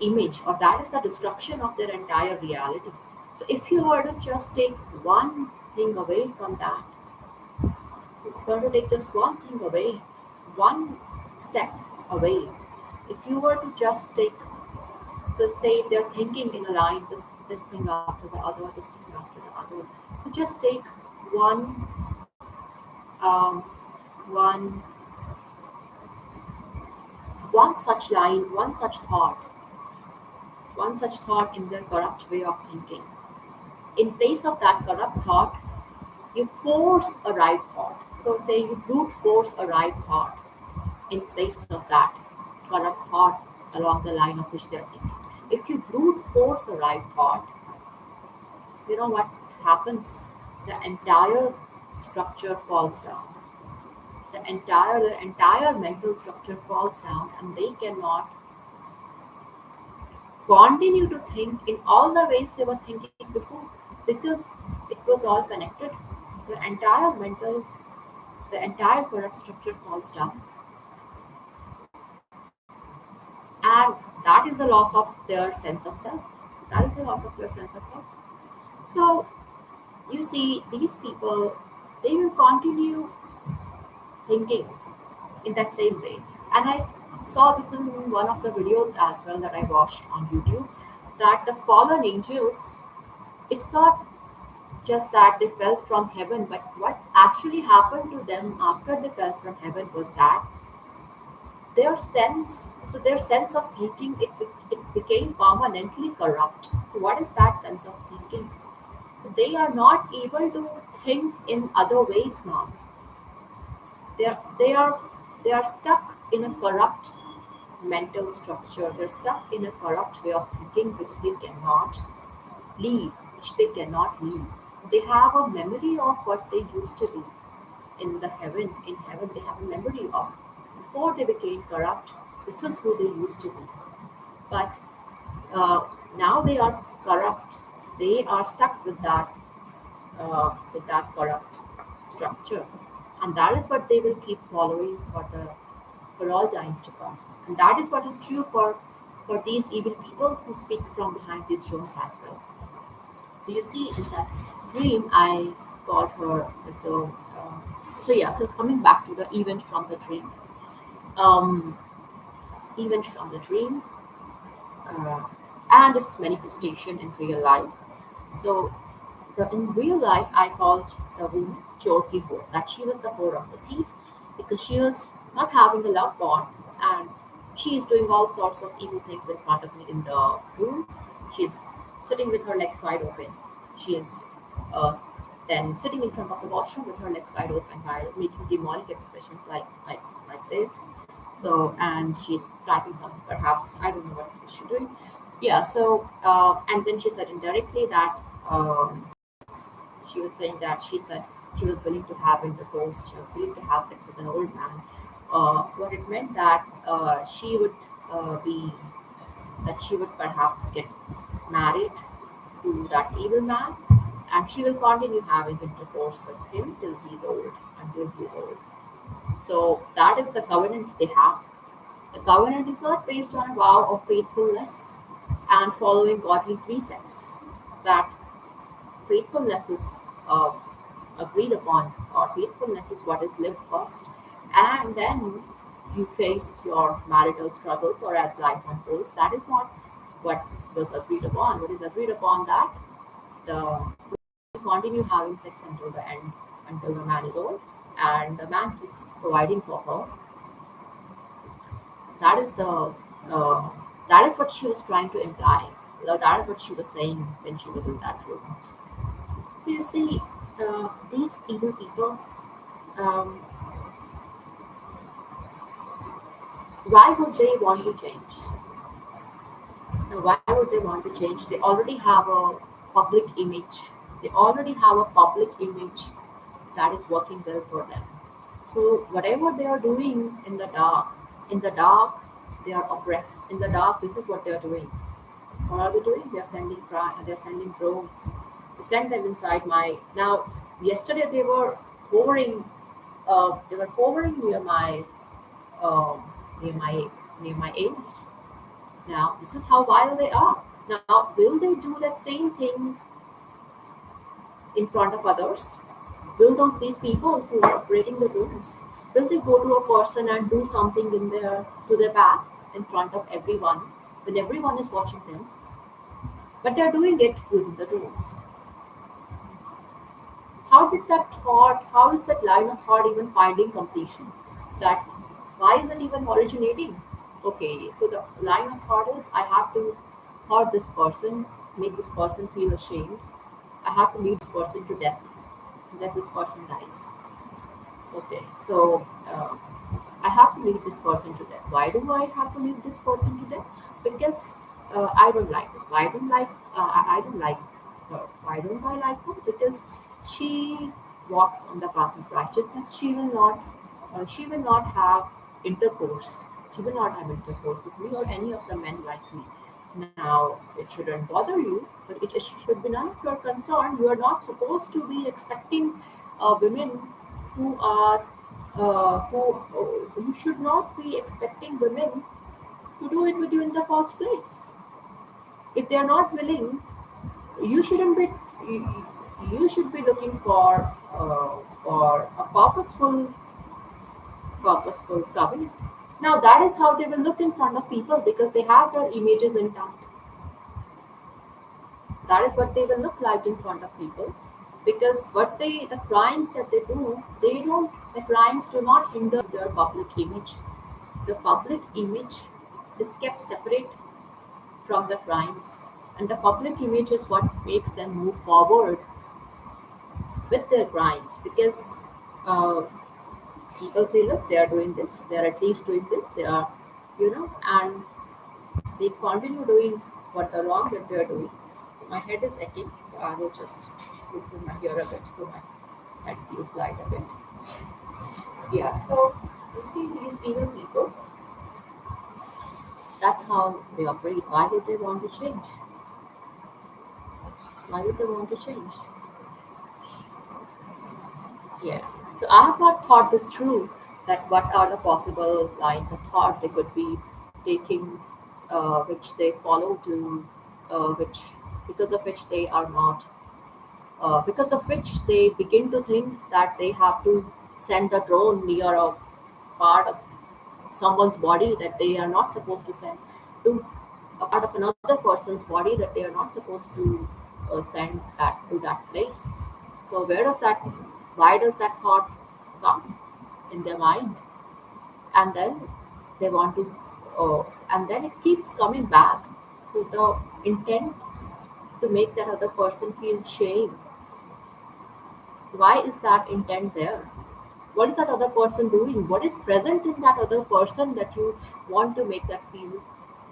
image, or that is the destruction of their entire reality. So if you were to just take one thing away from that, if you were to take just one thing away, one step away, if you were to just take, so say if they're thinking in a line, this thing after the other, this thing after the other, so just take one um, one one such line, one such thought in their corrupt way of thinking. In place of that corrupt thought, you force a right thought. So say you brute force a right thought in place of that corrupt thought along the line of which they are thinking. If you brute force a right thought, you know what happens? The entire structure falls down. The entire mental structure falls down, and they cannot continue to think in all the ways they were thinking before, because it was all connected. The entire mental, the entire corrupt structure falls down, and that is a loss of their sense of self. That is a loss of their sense of self. So you see, these people, they will continue thinking in that same way. And saw this in one of the videos as well that I watched on YouTube, that the fallen angels, it's not just that they fell from heaven, but what actually happened to them after they fell from heaven was that their sense of thinking, it became permanently corrupt. So what is that sense of thinking? So they are not able to think in other ways now. They are they are they are stuck in a corrupt mental structure. They're stuck in a corrupt way of thinking leave which they cannot leave. They have a memory of what they used to be in heaven. They have a memory of before they became corrupt. This is who they used to be. But uh, now they are corrupt. They are stuck with that corrupt structure, and that is what they will keep following for all times to come. And that is what is true for these evil people who speak from behind these thrones as well. So you see, in that dream, I got her. So yeah. So coming back to the um, event from the dream, uh, and its manifestation in real life. So in real life, I called the woman Chorki whore. That she was the whore of the thief, because she was not having a love bond, and she is doing all sorts of evil things in front of me in the room. She's sitting with her legs wide open. She is uh, then sitting in front of the washroom with her legs wide open while making demonic expressions like this. So, and she's typing something, perhaps I don't know what she's doing. Yeah. So and then she said indirectly that. She was saying that she said she was willing to have intercourse, she was willing to have sex with an old man. What it meant that be that she would perhaps get married to that evil man, and she will continue having intercourse with him till he's old, until he's old. So that is the covenant they have. The covenant is not based on a vow of faithfulness and following godly precepts. That faithfulness is agreed upon, or faithfulness is what is lived first, and then you face your marital struggles or as life unfolds. That is not what was agreed upon. What is agreed upon, that the continue having sex until the end, until the man is old, and the man keeps providing for her. That is the uh, that is what she was trying to imply. That is what she was saying when she was in that room. So you see, these evil people, um, why would they want to change? Now, why would they want to change? They already have a public image. They already have a public image that is working well for them. So whatever they are doing in the dark, they are oppressed. In the dark, this is what they are doing. What are they doing? They are they're sending drones. They send them inside my now. Yesterday they were hovering um, near my near my anus. Now this is how vile they are. Now will they do that same thing in front of others? Will these people who are operating the rooms, will they go to a person and do something in their to their back in front of everyone when everyone is watching them? But they're doing it using the rules. How did that thought, how is that line of thought even finding completion? That why is it even originating? Okay, so the line of thought is I have to hurt this person, make this person feel ashamed. I have to lead this person to death, that this person dies. Okay, so I have to lead this person to death. Why do I have to lead this person to death? Because I don't like it. Why don't like I don't like her. Why don't I like her? Because she walks on the path of righteousness. She will not have intercourse. She will not have intercourse with me or any of the men like me. Now, it shouldn't bother you, but it should be none of your concern. You are not supposed to be expecting women who are you should not be expecting women to do it with you in the first place. If they are not willing, you shouldn't be. You, you should be looking for a purposeful covenant. Now that is how they will look in front of people because they have their images intact. That is what they will look like in front of people because the crimes that the crimes do not hinder their public image. The public image is kept separate from the crimes, and the public image is what makes them move forward with their crimes because uh, people say, look, they are doing this, they are at least doing this, they are, and they continue doing what the wrong that they are doing. My head is aching, so I will just loosen my ear a bit so my head feels light a bit. Yeah, so you see these evil people, that's how they operate. Why would they want to change? Why would they want to change? Yeah. So I have not thought this through that what are the possible lines of thought they could be taking, which they follow to, which because of which they are not, because of which they begin to think that they have to send the drone near a part of someone's body that they are not supposed to send to a part of another person's body that they are not supposed to send that to that place. So where does that? Why does that thought come in their mind? And then they want to, and then it keeps coming back. So the intent to make that other person feel shame. Why is that intent there? What is that other person doing? What is present in that other person that you want to make that you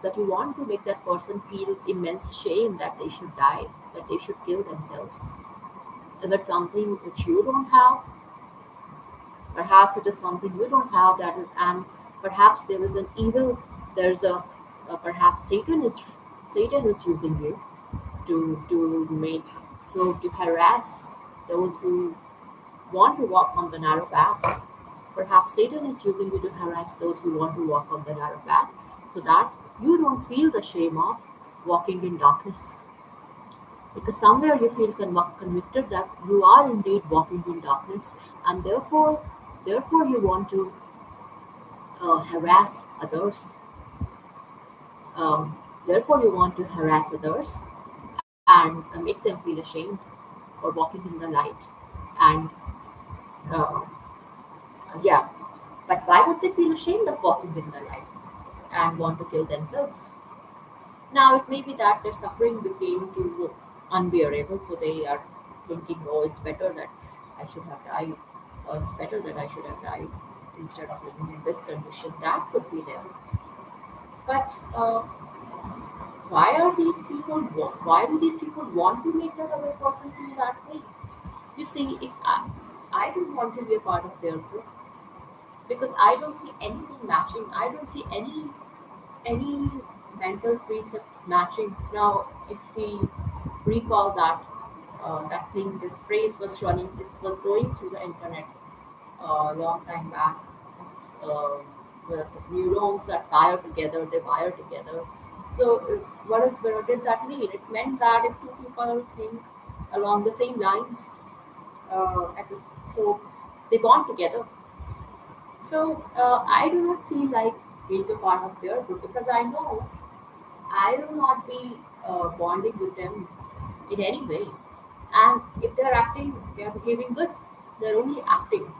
want to make that person feel immense shame that they should die, that they should kill themselves? Is it something which you don't have? Perhaps it is something you don't have and perhaps there is an evil. There's a perhaps Satan is using you to make to harass those who want to walk on the narrow path. Perhaps Satan is using you to harass those who want to walk on the narrow path so that you don't feel the shame of walking in darkness. Because somewhere you feel convicted that you are indeed walking in darkness, and therefore you want to harass others. Um, Therefore, you want to harass others and make them feel ashamed for walking in the light. And uh, yeah, but why would they feel ashamed of walking in the light and want to kill themselves? Now, it may be that their suffering became too unbearable, so they are thinking, oh, it's better that I should have died, or it's better that I should have died instead of living in this condition. That could be there. But why do these people want to make that other person feel that way? You see, if I don't want to be a part of their group because I don't see anything matching. I don't see any mental precept matching. Now, if we recall that that thing, this phrase was running, this was going through the internet a long time back. This, the neurons that wire together, they wire together. So, what did that mean? It meant that if two people think along the same lines, so they bond together. So I do not feel like being a part of their group because I know I will not be bonding with them in any way. And if they're acting, they're behaving good. They're only acting.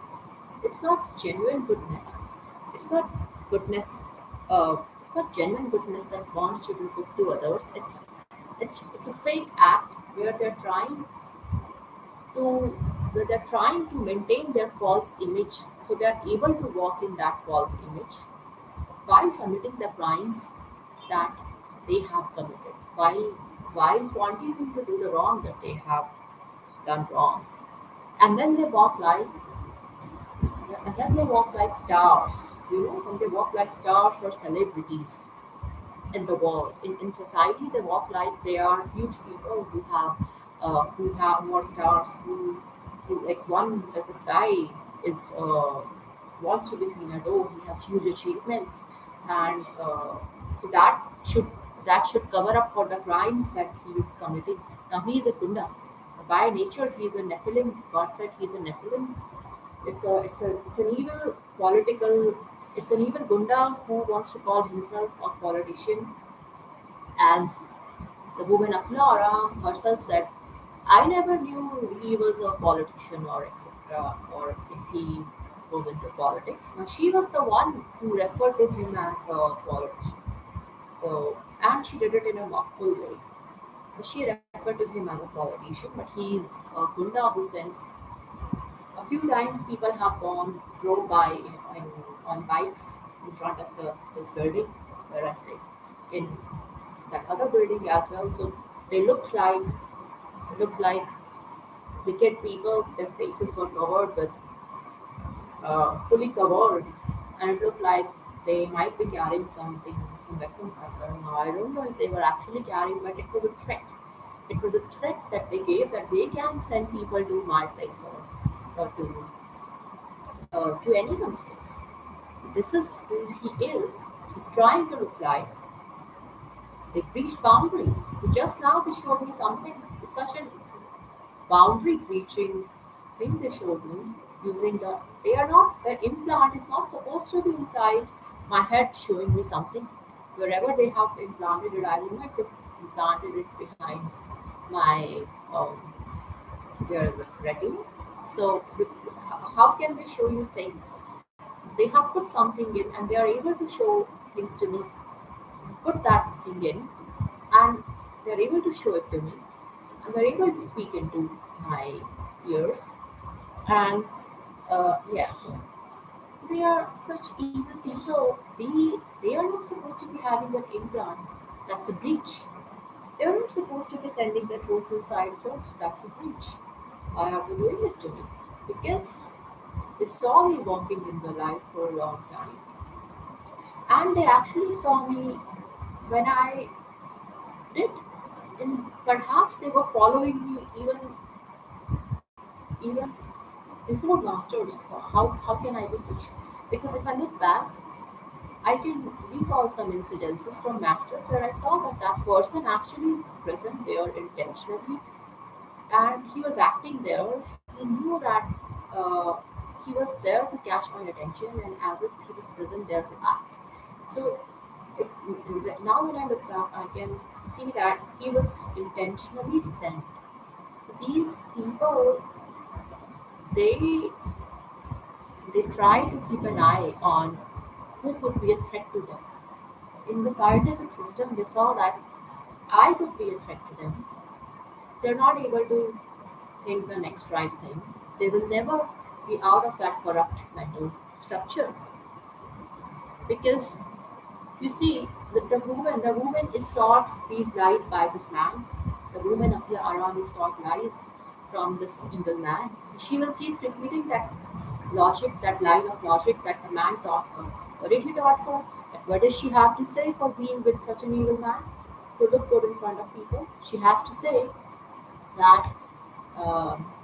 It's not genuine goodness. It's not goodness. It's not genuine goodness that wants to do good to others. It's a fake act where to they're trying to maintain their false image, so they're able to walk in that false image while committing the crimes that they have committed, while continuing to do the wrong that they have done wrong. And then they walk like and then they walk like stars, and they walk like stars or celebrities in the world. In society, they walk like they are huge people who have more stars, who like one that the sky is wants to be seen as, oh, he has huge achievements. And so that should cover up for the crimes that he is committing. Now he is a kunda. By nature he is a Nephilim. God said he is a Nephilim. It's an evil political. It's an evil gunda who wants to call himself a politician, as the woman Aklara herself said. I never knew he was a politician or etc. or if he was into politics. Now she was the one who referred to him as a politician. So, and she did it in a mockful way. So she referred to him as a politician, but he's a gunda who sends. A few times people have drove by on bikes in front of this building where I stay, in that other building as well. So they looked like wicked people. Their faces were covered with fully covered, and it looked like they might be carrying some weapons as well. Now I don't know if they were actually carrying, but it was a threat. It was a threat that they gave, that they can send people to my place, or to anyone's place. This is who he is. He's trying to look like they breached boundaries. Just now they showed me something. It's such a boundary breaching thing they showed me, using they are not, the implant is not supposed to be inside my head showing me something. Wherever they have implanted it, I don't know if they implanted it behind my where is it, retina. So how can they show you things? They have put something in and they are able to show things to me. Put that thing in and they're able to show it to me, and they're able to speak into my ears. And yeah, they are such evil people. They are not supposed to be having that implant. That's a breach. They are not supposed to be sending that rose inside clothes. That's a breach. Why are they doing it to me? Because they saw me walking in the light for a long time, and they actually saw me when I did. And perhaps they were following me even before masters. How can I be so sure? Because if I look back, I can recall some incidences from masters where I saw that that person actually was present there intentionally, and he was acting there. He knew that uh, he was there to catch my attention, and as if he was present there to act. So now when I look back, I can see that he was intentionally sent. So these people, they they try to keep an eye on who could be a threat to them. In the scientific system, they saw that I could be a threat to them. They're not able to think the next right thing. They will never be out of that corrupt mental structure, because you see, the woman is taught these lies by this man. The woman of the Aram is taught lies from this evil man. So she will keep repeating that logic, that line of logic that the man taught her. What did he taught her? Like, what does she have to say for being with such an evil man? To look good in front of people, she has to say that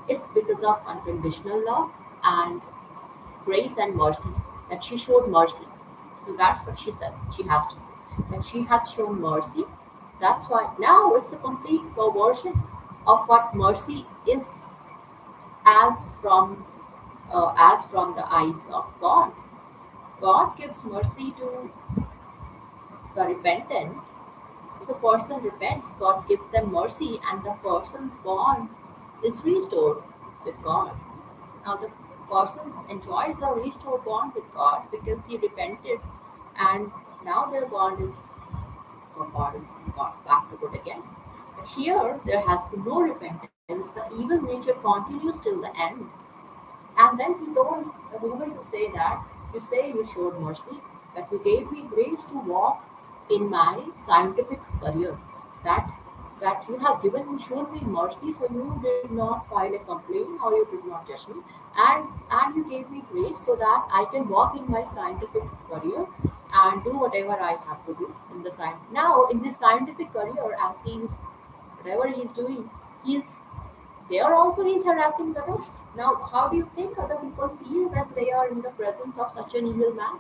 it's because of unconditional love and grace and mercy, that she showed mercy. So that's what she says. She has to say that she has shown mercy. That's why now it's a complete perversion of what mercy is, as from the eyes of God. God gives mercy to the repentant. If a person repents, God gives them mercy, and the person's born is restored with God. Now the person enjoys a restored bond with God because he repented, and now their bond is God is got back to good again. But here there has been no repentance. The evil nature continues till the end. And then he told the woman to say that you say you showed mercy, that you gave me grace to walk in my scientific career. That that you have given shown me mercy, so you did not file a complaint or you did not judge me, and you gave me grace so that I can walk in my scientific career and do whatever I have to do in the science. Now in this scientific career, as he is whatever he is doing, he is there also he is harassing others. Now, how do you think other people feel when they are in the presence of such an evil man?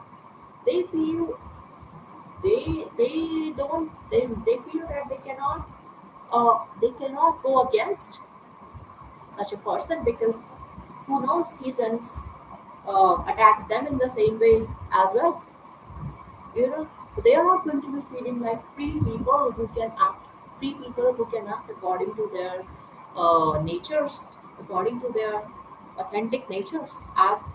They feel they don't they feel that they cannot go against such a person because who knows he sends attacks them in the same way as well. You know, they are not going to be feeling like free people who can act according to their natures, according to their authentic natures, as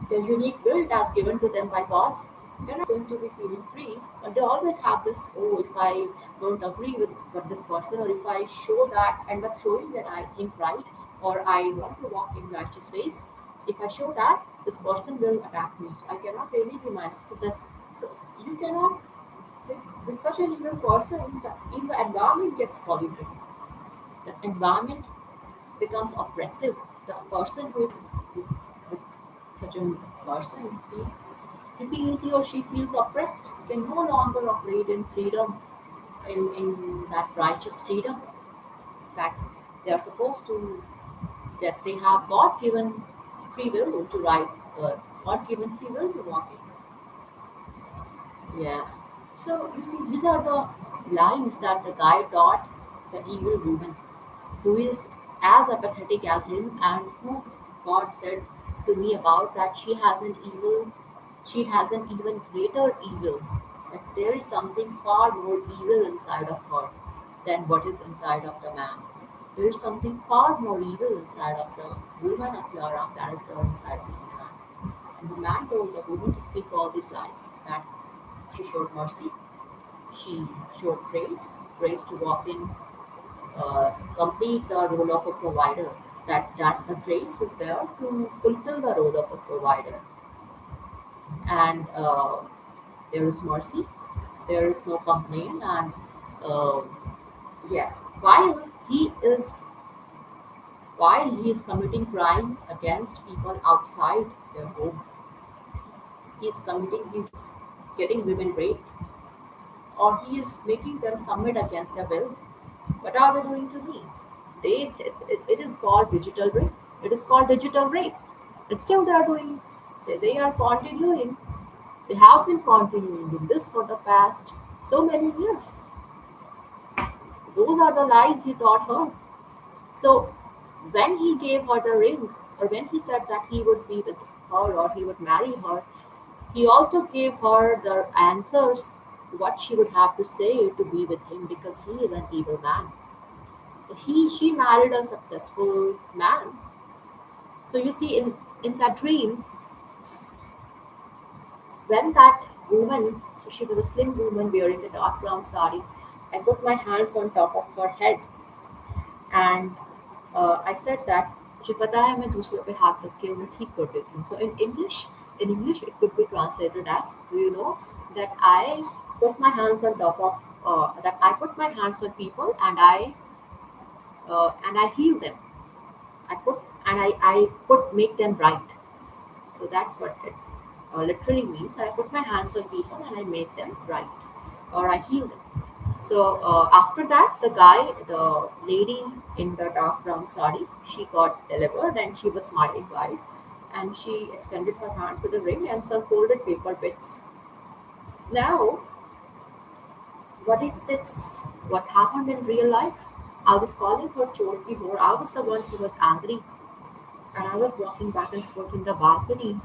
their unique build as given to them by God. They're not going to be feeling free, but they always have this, oh, if I don't agree with what this person, or if I show that, end up showing that I think right, or I want to walk in righteous ways, if I show that, this person will attack me. So I cannot really be myself. So you cannot, with such an evil person, the environment gets polluted. The environment becomes oppressive. The person who is with such a person, if he or she feels oppressed, can no longer operate in freedom, in that righteous freedom that they are supposed to, that they have God given free will to write, God given free will to walk in. Yeah. So you see, these are the lines that the guy taught the evil woman, who is as apathetic as him, and who God said to me about that she has an even greater evil, that there is something far more evil inside of her than what is inside of the man. There is something far more evil inside of the woman of Yara than is there inside of the man. And the man told the woman to speak all these lies, that she showed mercy, she showed grace to walk in, complete the role of a provider. That the grace is there to fulfill the role of a provider, and there is mercy, there is no complaint, and uh, yeah, while he is committing crimes against people outside their home, he's getting women raped, or he is making them submit against their will. What are they doing to me? It is called digital rape. It is called digital rape. And still they are doing, they are continuing, they have been continuing in this for the past so many years. Those are the lies he taught her. So when he gave her the ring, or when he said that he would be with her or he would marry her, he also gave her the answers what she would have to say to be with him, because he is an evil man. She married a successful man. So you see, in that dream, when that woman, so she was a slim woman wearing a dark brown sari, I put my hands on top of her head, and I said that मुझे पता है मैं दूसरों पे हाथ रख के उन्हें ठीक कर देती हूँ. So in English it could be translated as, do you know that I put my hands on top of that I put my hands on people, and I heal them. I put make them right. So that's what it literally means. I put my hands on people and I make them right, or I heal them. So after that, the lady in the dark brown sari, she got delivered and she was smiling wide, and she extended her hand to the ring and some folded paper bits. Now, what happened in real life? I was calling her Chor ki Hor. I was the one who was angry, and I was walking back and forth in the balcony.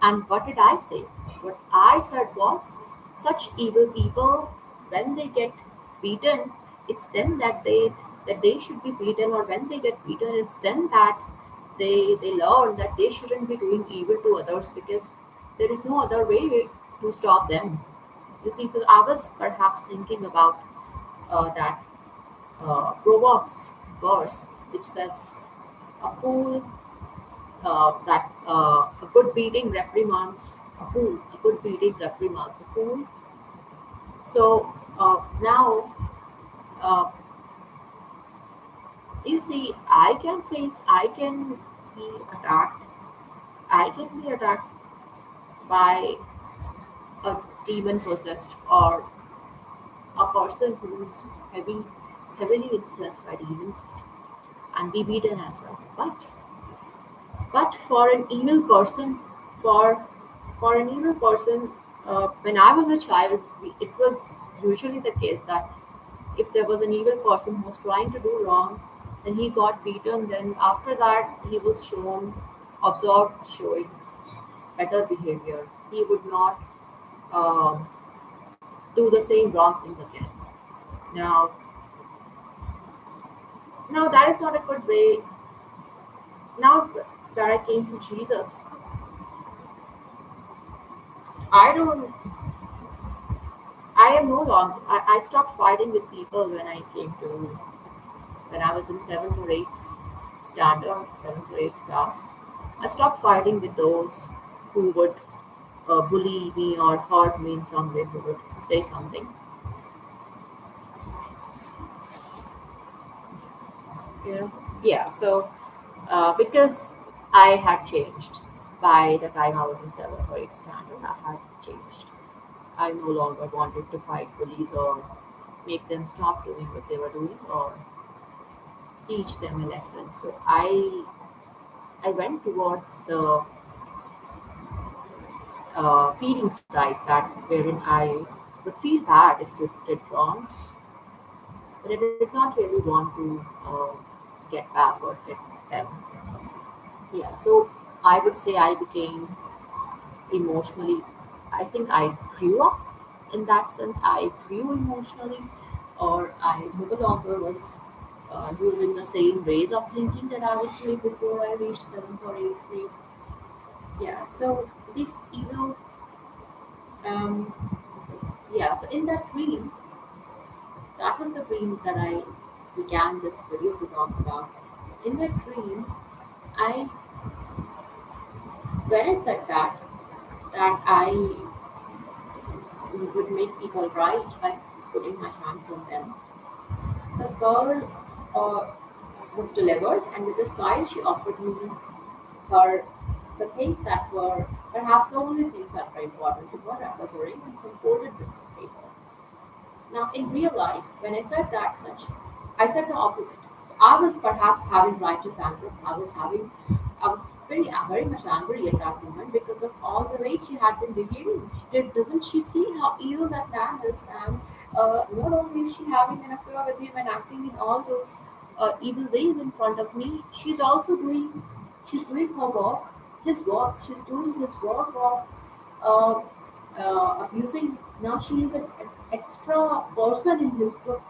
And what did I say? What I said was, such evil people, when they get beaten, it's then that that they should be beaten, or when they get beaten, it's then that they learn that they shouldn't be doing evil to others, because there is no other way to stop them. You see, because I was perhaps thinking about that Proverbs verse which says, "A fool that a good beating reprimands a fool. A good beating reprimands a fool." So now, uh, you see, I can be attacked. I can be attacked by a demon possessed, or a person who's heavily influenced by demons, and be beaten as well. But for an evil person, for for an evil person, when I was a child, it was usually the case that if there was an evil person who was trying to do wrong, then he got beaten. Then after that, he was observed showing better behavior. He would not um, do the same wrong thing again. Now, now that is not a good way. Now that I came to Jesus, I don't. I am no longer. I stopped fighting with people when I came to when I was in seventh or eighth standard, seventh or eighth class. I stopped fighting with those who would bully me or hurt me in some way, who would say something. You know, yeah. So because I had changed by the time I was in seventh or eighth standard, I had changed. I no longer wanted to fight bullies or make them stop doing what they were doing, or teach them a lesson. So I went towards the feeling side, that wherein I would feel bad if they did wrong, but I did not really want to get back or hit them. Yeah, so I would say I became emotionally. I think I grew up in that sense. I grew emotionally, or I no longer was using the same ways of thinking that I was doing before I reached seventh or eighth grade. Yeah, so this, um, yeah, so in that dream, that was the dream that I began this video to talk about. In that dream, I when I said that I would make people right by putting my hands on them, the girl was delivered, and with a smile, she offered me her the things that were perhaps the only things that were important to her. That was a ring and some folded bits of paper. Now, in real life, when I said that, I said the opposite. So I was perhaps having righteous anger. I was very much angry at that moment because of all the ways she had been behaving. Doesn't she see how evil that man is? And not only is she having an affair with him and acting in all those evil ways in front of me, she's doing her work, his work. She's doing his work of uh, abusing. Now she is an extra person in his group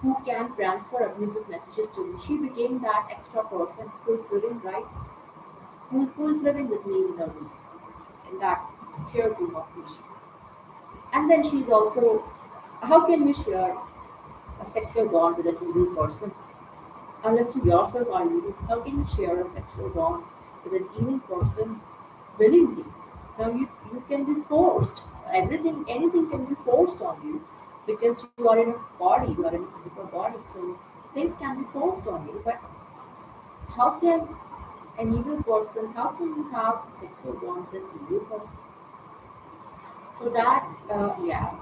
who can transfer abusive messages to me. She became that extra person who is living right, who is living with me in the room, in that shared room of peace. And then she's also, how can you share a sexual bond with an evil person? Unless you yourself are evil, how can you share a sexual bond with an evil person willingly? Now you can be forced. Anything can be forced on you because you are in a body, you are in a physical body. So things can be forced on you. But how can an evil person, how can you have a sexual bond with an evil person? So that, yeah,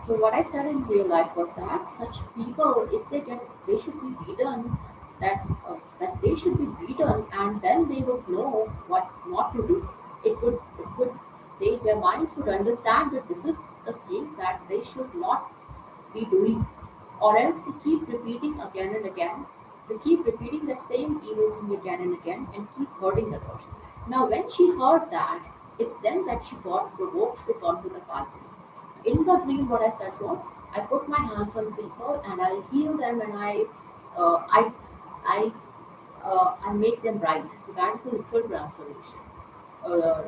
so what I said in real life was that such people, if they should be beaten. That they should be beaten, and then they would know what not to do. Their minds would understand that this is the thing that they should not be doing, or else they keep repeating again and again. They keep repeating that same evil thing again and again, and keep hurting others. Now, when she heard that, it's then that she got provoked to come to the balcony. In the dream, what I said was, I put my hands on people and I heal them, and uh, I, I, I make them right. So that is a literal transformation. Uh,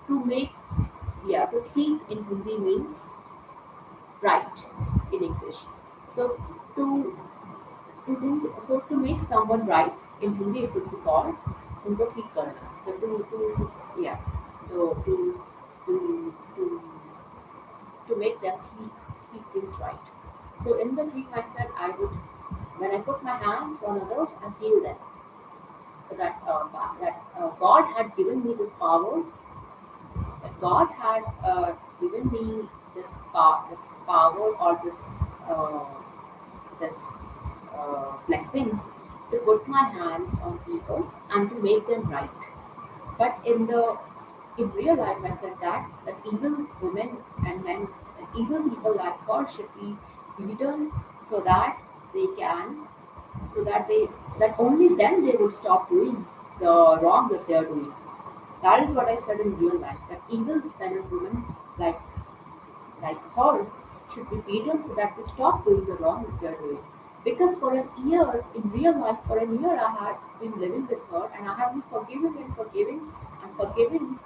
to make, yeah. So ठीक in Hindi means right in English. So to to make someone right in Hindi it would be called उनको ठीक करना. So to yeah. So to to to make them ठीक means right. So in the dream I said I would, when I put my hands on others and heal them. That God had given me this power, that God had given me this power, or this blessing to put my hands on people and to make them right. But in real life, I said that evil women and men, and evil people like her should be beaten so that they can, so that they that only then they would stop doing the wrong that they are doing. That is what I said in real life. That evil men and women like like her should be beaten so that they stop doing the wrong that they are doing. Because for an year, in real life, for a year I had been living with her and I have been forgiving and forgiving and forgiving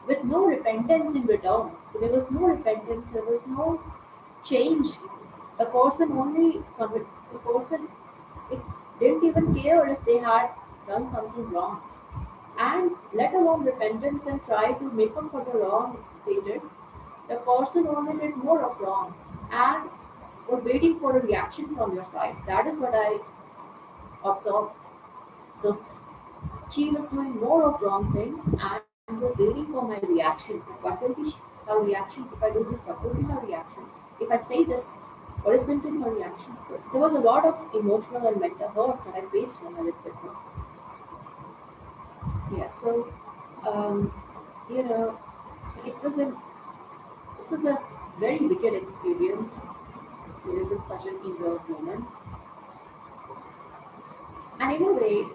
with no repentance in return. There was no repentance, there was no change. The person only the person, it didn't even care if they had done something wrong. And let alone repentance and try to make up for the wrong they did. The person only did more of wrong and was waiting for a reaction from your side. That is what I observed. So she was doing more of wrong things and was waiting for my reaction. What will be her reaction if I do this? What will be her reaction? If I say this, what is going to be her reaction? So there was a lot of emotional and mental hurt that I faced when I lived with her. Yeah. So um, you know, so it was a very wicked experience to live with such an evil woman. And in a way,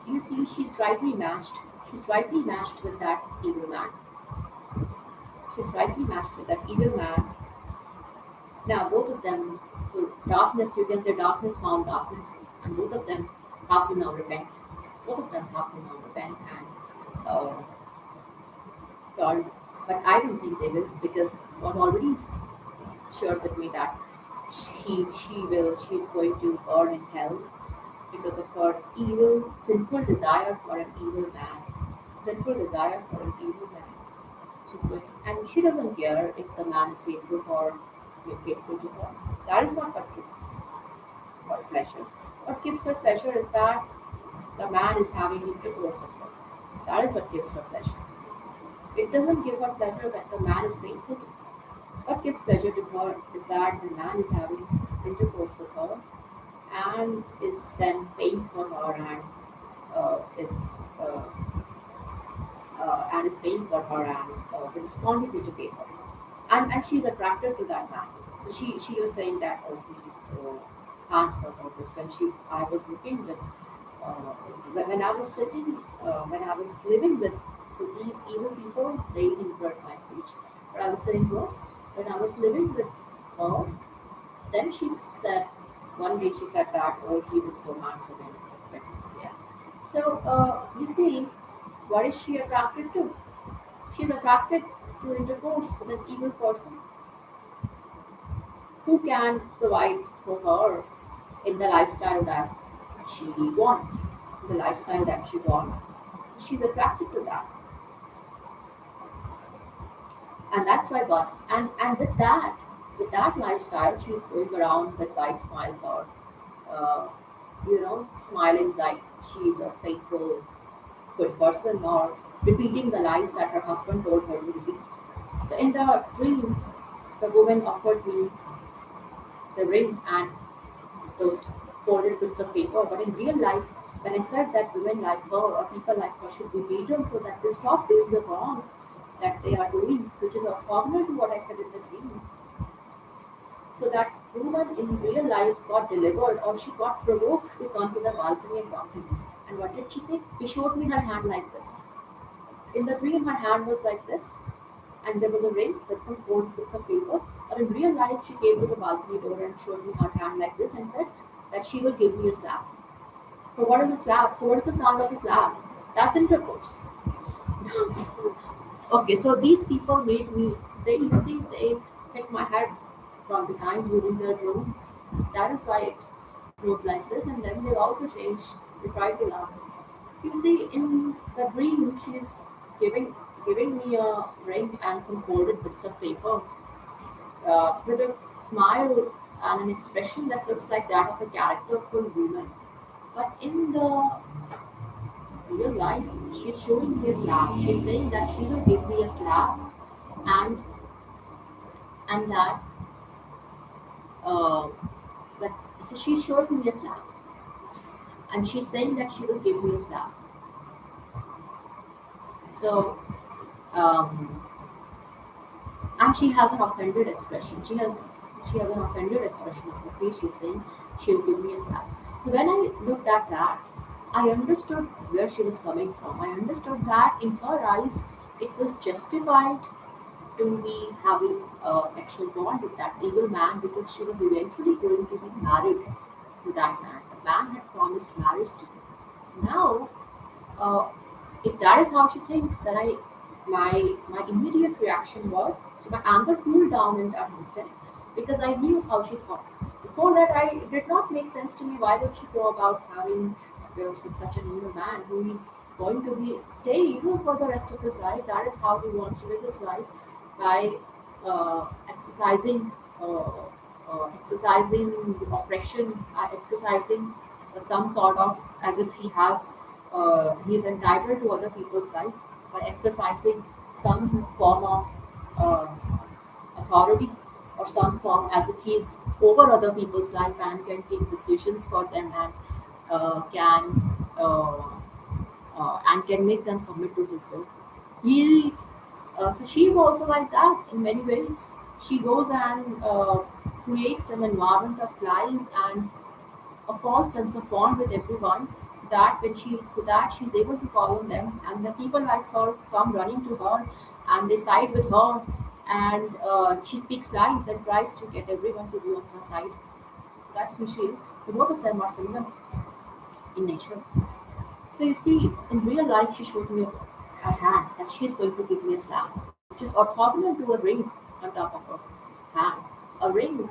you see, she's rightly matched. She's rightly matched with that evil man. She's rightly matched with that evil man. Now, both of them, so darkness, you can say darkness found darkness, and both of them have to now repent. Both of them have to now repent and turn. But I don't think they will, because God already is shared with me that she's going to burn in hell because of her evil, sinful desire for an evil man. Sinful desire for an evil man. She's going, and she doesn't care if the man is faithful or faithful to her. That is not what gives her pleasure. What gives her pleasure is that the man is having intercourse with her. That is what gives her pleasure. It doesn't give her pleasure that the man is faithful to her. What gives pleasure to her is that the man is having intercourse with her and is then paying for her and is paying for her and will continue to pay for her. And she's attracted to that man. So she was saying that, oh, he's so handsome or this. When I was looking with when I was sitting when I was living with, so these evil people, they invert my speech. What I was saying was, when I was living with her, then she said, one day she said that, oh, he was so handsome and etc. etc. Yeah. So, you see, what is she attracted to? She's attracted to intercourse with an evil person who can provide for her in the lifestyle that she wants. The lifestyle that she wants. She's attracted to that. And that's why God's, and with that lifestyle, she's going around with wide smiles, or uh, smiling like she's a faithful, good person, or repeating the lies that her husband told her to repeat. So in the dream, the woman offered me the ring and those folded bits of paper. But in real life, when I said that women like her or people like her should be beaten so that they stop doing the wrong that they are doing, which is orthogonal to what I said in the dream, so that woman in real life got delivered, or she got provoked to come to the balcony and talk to me. And what did she say? She showed me her hand like this. In the dream, her hand was like this, and there was a ring with some folded bits of paper. But in real life, she came to the balcony door and showed me her hand like this and said that she will give me a slap. So what is a slap? So what is the sound of a slap? That's intercourse. Okay, so these people made me. They, you see, they hit my head from behind using their drones. That is why it looked like this, and then they also changed. They tried to laugh. You see, in the dream, she's giving me a ring and some folded bits of paper with a smile and an expression that looks like that of a characterful woman. But in the real life, she's showing me a slap. She's saying that she will give me a slap, and and that uh, but so she's showing me a slap, and she's saying that she will give me a slap. So um, and she has an offended expression. She has an offended expression on her face. She's saying she'll give me a slap. So when I looked at that, I understood where she was coming from. I understood that in her eyes, it was justified to be having a sexual bond with that evil man because she was eventually going to be married to that man. The man had promised marriage to her. Now, uh, if that is how she thinks, then my immediate reaction was so my anger cooled down in that instant because I knew how she thought. Before that, I it did not make sense to me. Why would she go about having affairs with such an evil man who is going to be stay evil for the rest of his life? That is how he wants to live his life by exercising. Exercising oppression, exercising some sort of as if he is entitled to other people's life by exercising some form of uh, authority or some form as if he's over other people's life and can take decisions for them and and can make them submit to his will. So so she's also like that in many ways. She goes and creates an environment of lies and a false sense of bond with everyone, so that she's able to call on them, and the people like her come running to her, and they side with her, and she speaks lies and tries to get everyone to be on her side. So that's who she is. The both of them are similar in nature. So you see, in real life, she showed me her hand that she's going to give me a slap, which is orthogonal to a ring on top of her hand. A ring,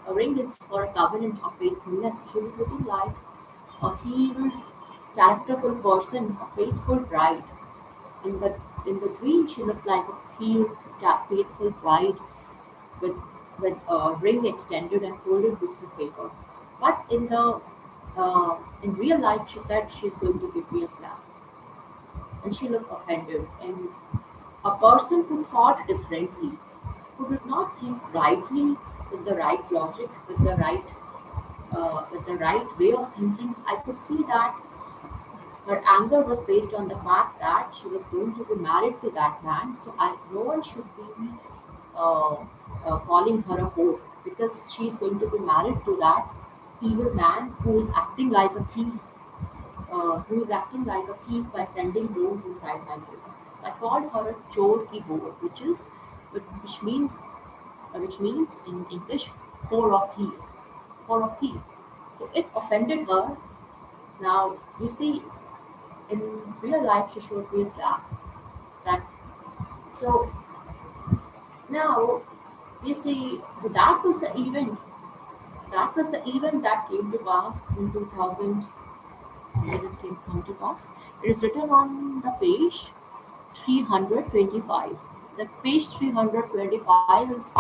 a ring is for a covenant of faithfulness. She was looking like a healed, characterful person, a faithful bride. In the dream, she looked like a healed, faithful bride with a ring extended and folded bits of paper. But in real life, she said she's going to give me a slap, and she looked offended. And a person who thought differently, who did not think rightly with the right logic, with the right way of thinking, I could see that her anger was based on the fact that she was going to be married to that man. So no one should be uh, calling her a whore because she's going to be married to that evil man who is acting like a thief, by sending drones inside my goods. I called her a chor ki whore, which means in English, whore of thief, whore of thief. So it offended her. Now you see, in real life, she showed me a slap. That so now you see, so that was the event. That was the event that came to pass in 2000. When it came come to pass, it is written on the page 325. The page 325 is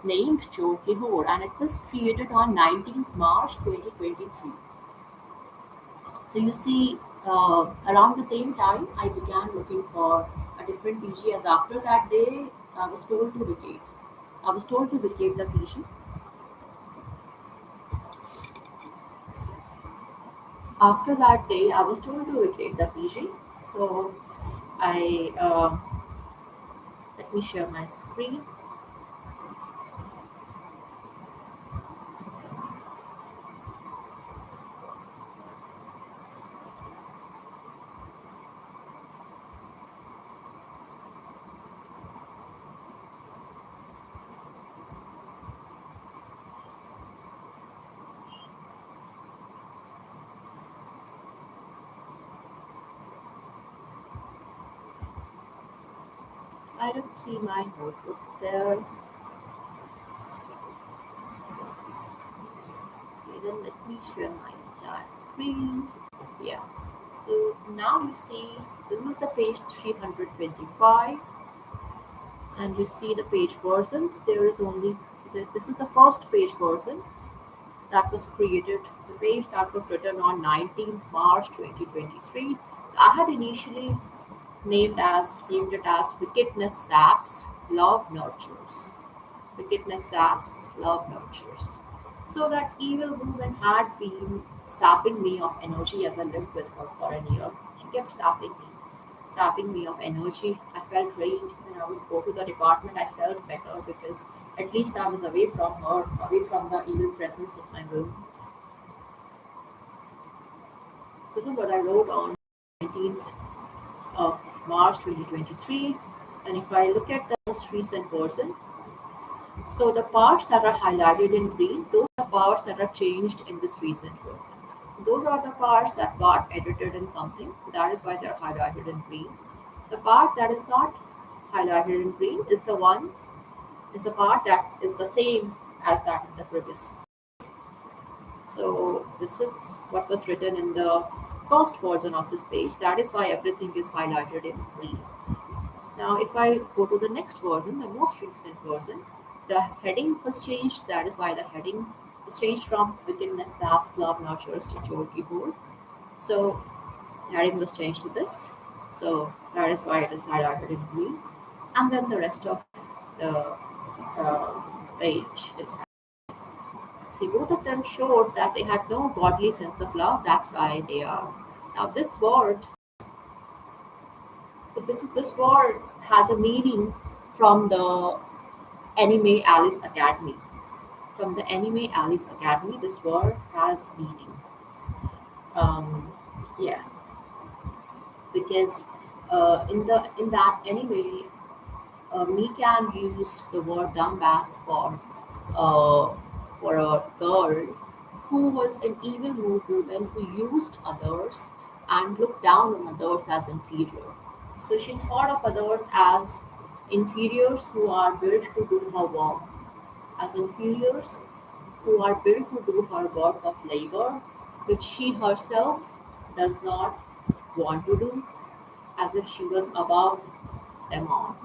named Joe Kihor, and it was created on 19th March 2023. So you see, around the same time, I began looking for a different PG. As after that day, I was told to vacate. I was told to vacate the PG. After that day, I was told to vacate the PG. So I let me share my screen. I don't see my notebook there. Okay, then let me share my entire screen. Yeah. So now you see this is the page 325, and you see the page versions. There is only this is the first page version that was created. The page that was written on 19th March 2023. I had initially named it as wickedness saps, love nurtures. Wickedness saps, love nurtures. So that evil woman had been sapping me of energy as I lived with her for a year. She kept sapping me of energy. I felt drained when I would go to the department. I felt better because at least I was away from her, away from the evil presence in my room. This is what I wrote on 19th of March 2023. And if I look at the most recent version, so the parts that are highlighted in green, those are parts that are changed in this recent version. Those are the parts that got edited in something. That is why they're highlighted in green. The part that is not highlighted in green is the part that is the same as that in the previous. So this is what was written in the first version of this page. That is why everything is highlighted in green. Now, if I go to the next version, the most recent version, the heading was changed. That is why the heading was changed from wickedness, saps, love, nurtures to joy, behold. So, the heading was changed to this. So, that is why it is highlighted in green. And then the rest of the page is. See, both of them showed that they had no godly sense of love. That's why they are. Now, this word, this word has a meaning from the anime Alice Academy. From the anime Alice Academy, this word has meaning. Yeah, because in that anime, Mikan used the word dumbass uh, for a girl who was an evil woman who used others and looked down on others as inferior. So she thought of others as inferiors who are built to do her work, as inferiors who are built to do her work of labor, which she herself does not want to do, as if she was above them all.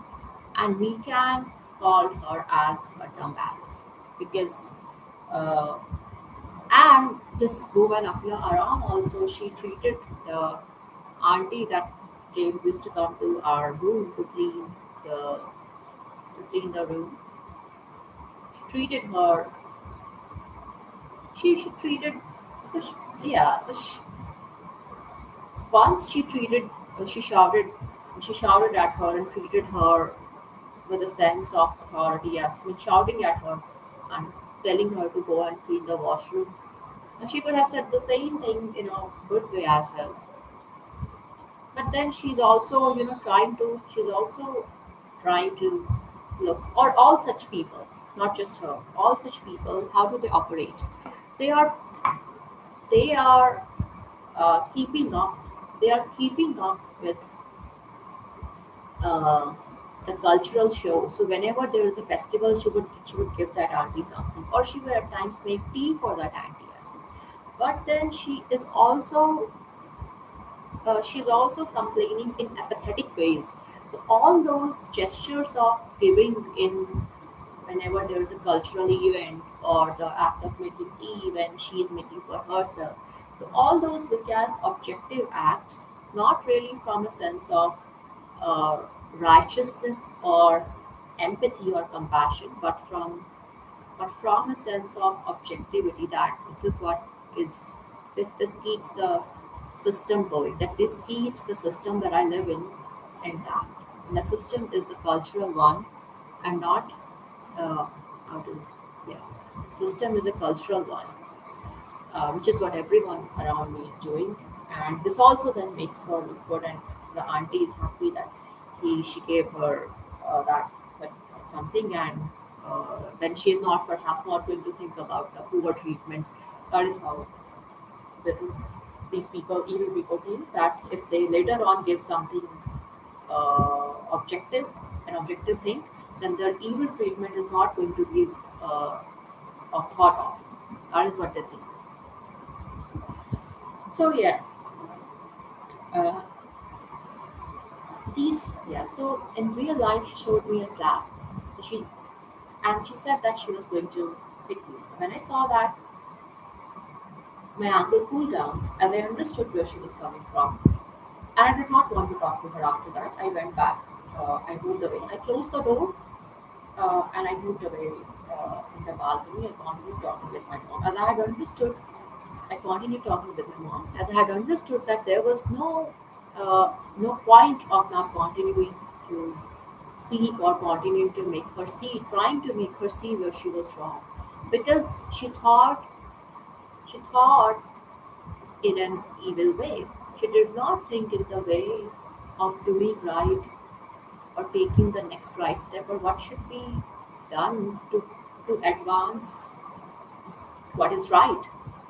And we can call her as a dumbass because, uh, and this woman Akila Aram also, she treated the auntie that used to come to our room the to clean the room. She treated her. She treated so she, yeah so she, once she treated she shouted at her and treated her with a sense of authority as when shouting at her and telling her to go and clean the washroom. And she could have said the same thing in a good way as well. But then she's also trying to look, or all such people, not just her, all such people, how do they operate? They are they are keeping up. They are keeping up with uh, the cultural show. So whenever there is a festival, she would give that auntie something, or she would at times make tea for that auntie as well. But then she's also complaining in apathetic ways. So all those gestures of giving in whenever there is a cultural event or the act of making tea when she is making for herself. So all those look as objective acts, not really from a sense of uh, righteousness or empathy or compassion, but from a sense of objectivity that this is what is that this keeps a system going, that this keeps the system that I live in intact. And the system is a cultural one and not how to yeah. System is a cultural one, which is what everyone around me is doing. And this also then makes her look good, and the auntie is happy that she gave her that but something, and then she is not perhaps not going to think about the poor treatment. That is how the, these people, evil people, think that if they later on give something objective an objective thing, then their evil treatment is not going to be uh, of thought of. That is what they think. So yeah, uh, these yeah. So in real life, she showed me a slap. She and she said that she was going to hit me. So when I saw that, my anger cooled down as I understood where she was coming from. And I did not want to talk to her after that. I went back. I moved away. I closed the door and I moved away in the balcony. I continued talking with my mom. As I had understood, I continued talking with my mom. As I had understood that there was no point of not continuing to speak or continuing to make her see, trying to make her see where she was wrong, because she thought in an evil way. She did not think in the way of doing right or taking the next right step or what should be done to advance what is right.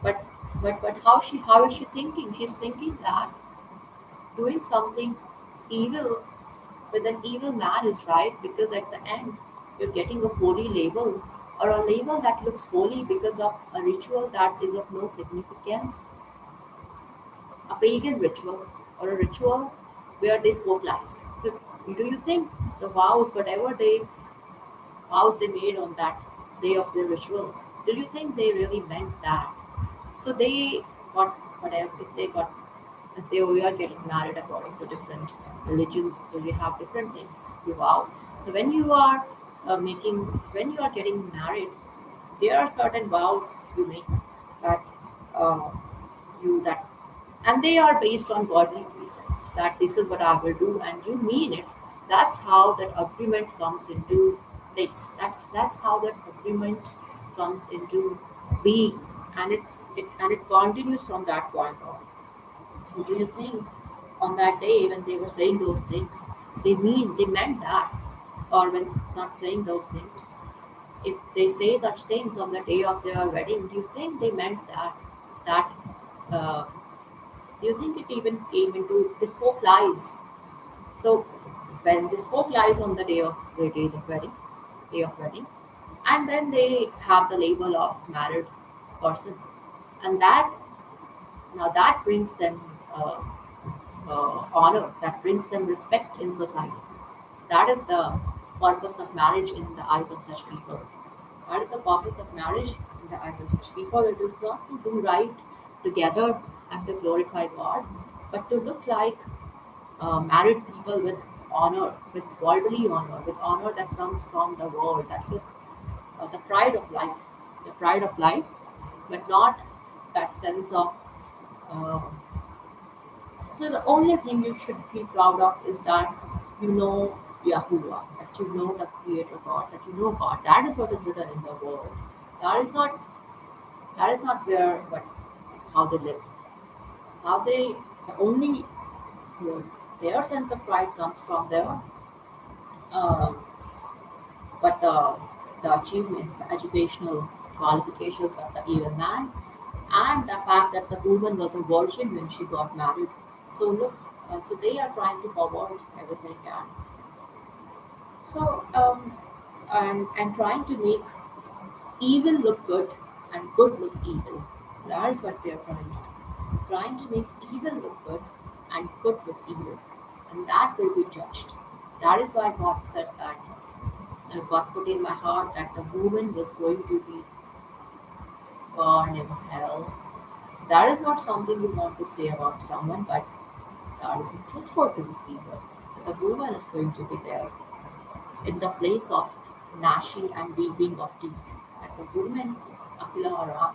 But but how is she thinking? She's thinking that doing something evil with an evil man is right because at the end you're getting a holy label or a label that looks holy because of a ritual that is of no significance, a pagan ritual or a ritual where they spoke lies. So do you think the vows they made on that day of the ritual, do you think they really meant that? So they got whatever if they we are getting married according to different religions, so you have different things you vow. So when you are making when you are getting married, there are certain vows you make that uh, you that and they are based on godly precepts that this is what I will do and you mean it. That's how that agreement comes into place. That's how that agreement comes into being, and it continues from that point on. So do you think on that day when they were saying those things, they meant that, or when not saying those things, if they say such things on the day of their wedding, do you think they meant that? That uh, do you think it even came into they spoke lies? So when they spoke lies on the day of wedding, and then they have the label of married person, and that now that brings them honor, that brings them respect in society. That is the purpose of marriage in the eyes of such people. That is the purpose of marriage in the eyes of such people. It is not to do right together and to glorify God, but to look like married people with honor, with worldly honor, with honor that comes from the world, that look the pride of life, but not that sense of. Uh, so the only thing you should feel proud of is that you know Yahuwah, that you know the Creator God, that you know God. That is what is written in the Word. That is not that is not where but how they live. How they the only their sense of pride comes from their uh, but the achievements, the educational qualifications of the evil man, and the fact that the woman was a virgin when she got married. So look, so they are trying to pervert everything so and trying to make evil look good and good look evil. That is what they are trying to do. Trying to make evil look good and good look evil, and that will be judged. That is why God said that God put in my heart that the woman was going to be burned in hell. That is not something you want to say about someone, but that is the truth for those people. The woman is going to be there in the place of gnashing and weeping of teeth. That the woman, Akilara,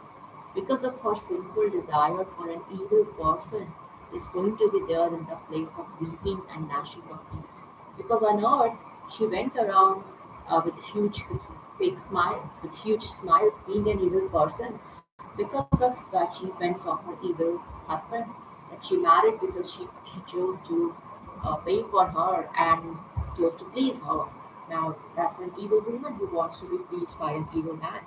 because of her sinful desire for an evil person, is going to be there in the place of weeping and gnashing of teeth. Because on earth, she went around with fake smiles, with huge smiles, being an evil person because of the achievements of her evil husband that she married because he chose to pay for her and chose to please her. Now, that's an evil woman who wants to be pleased by an evil man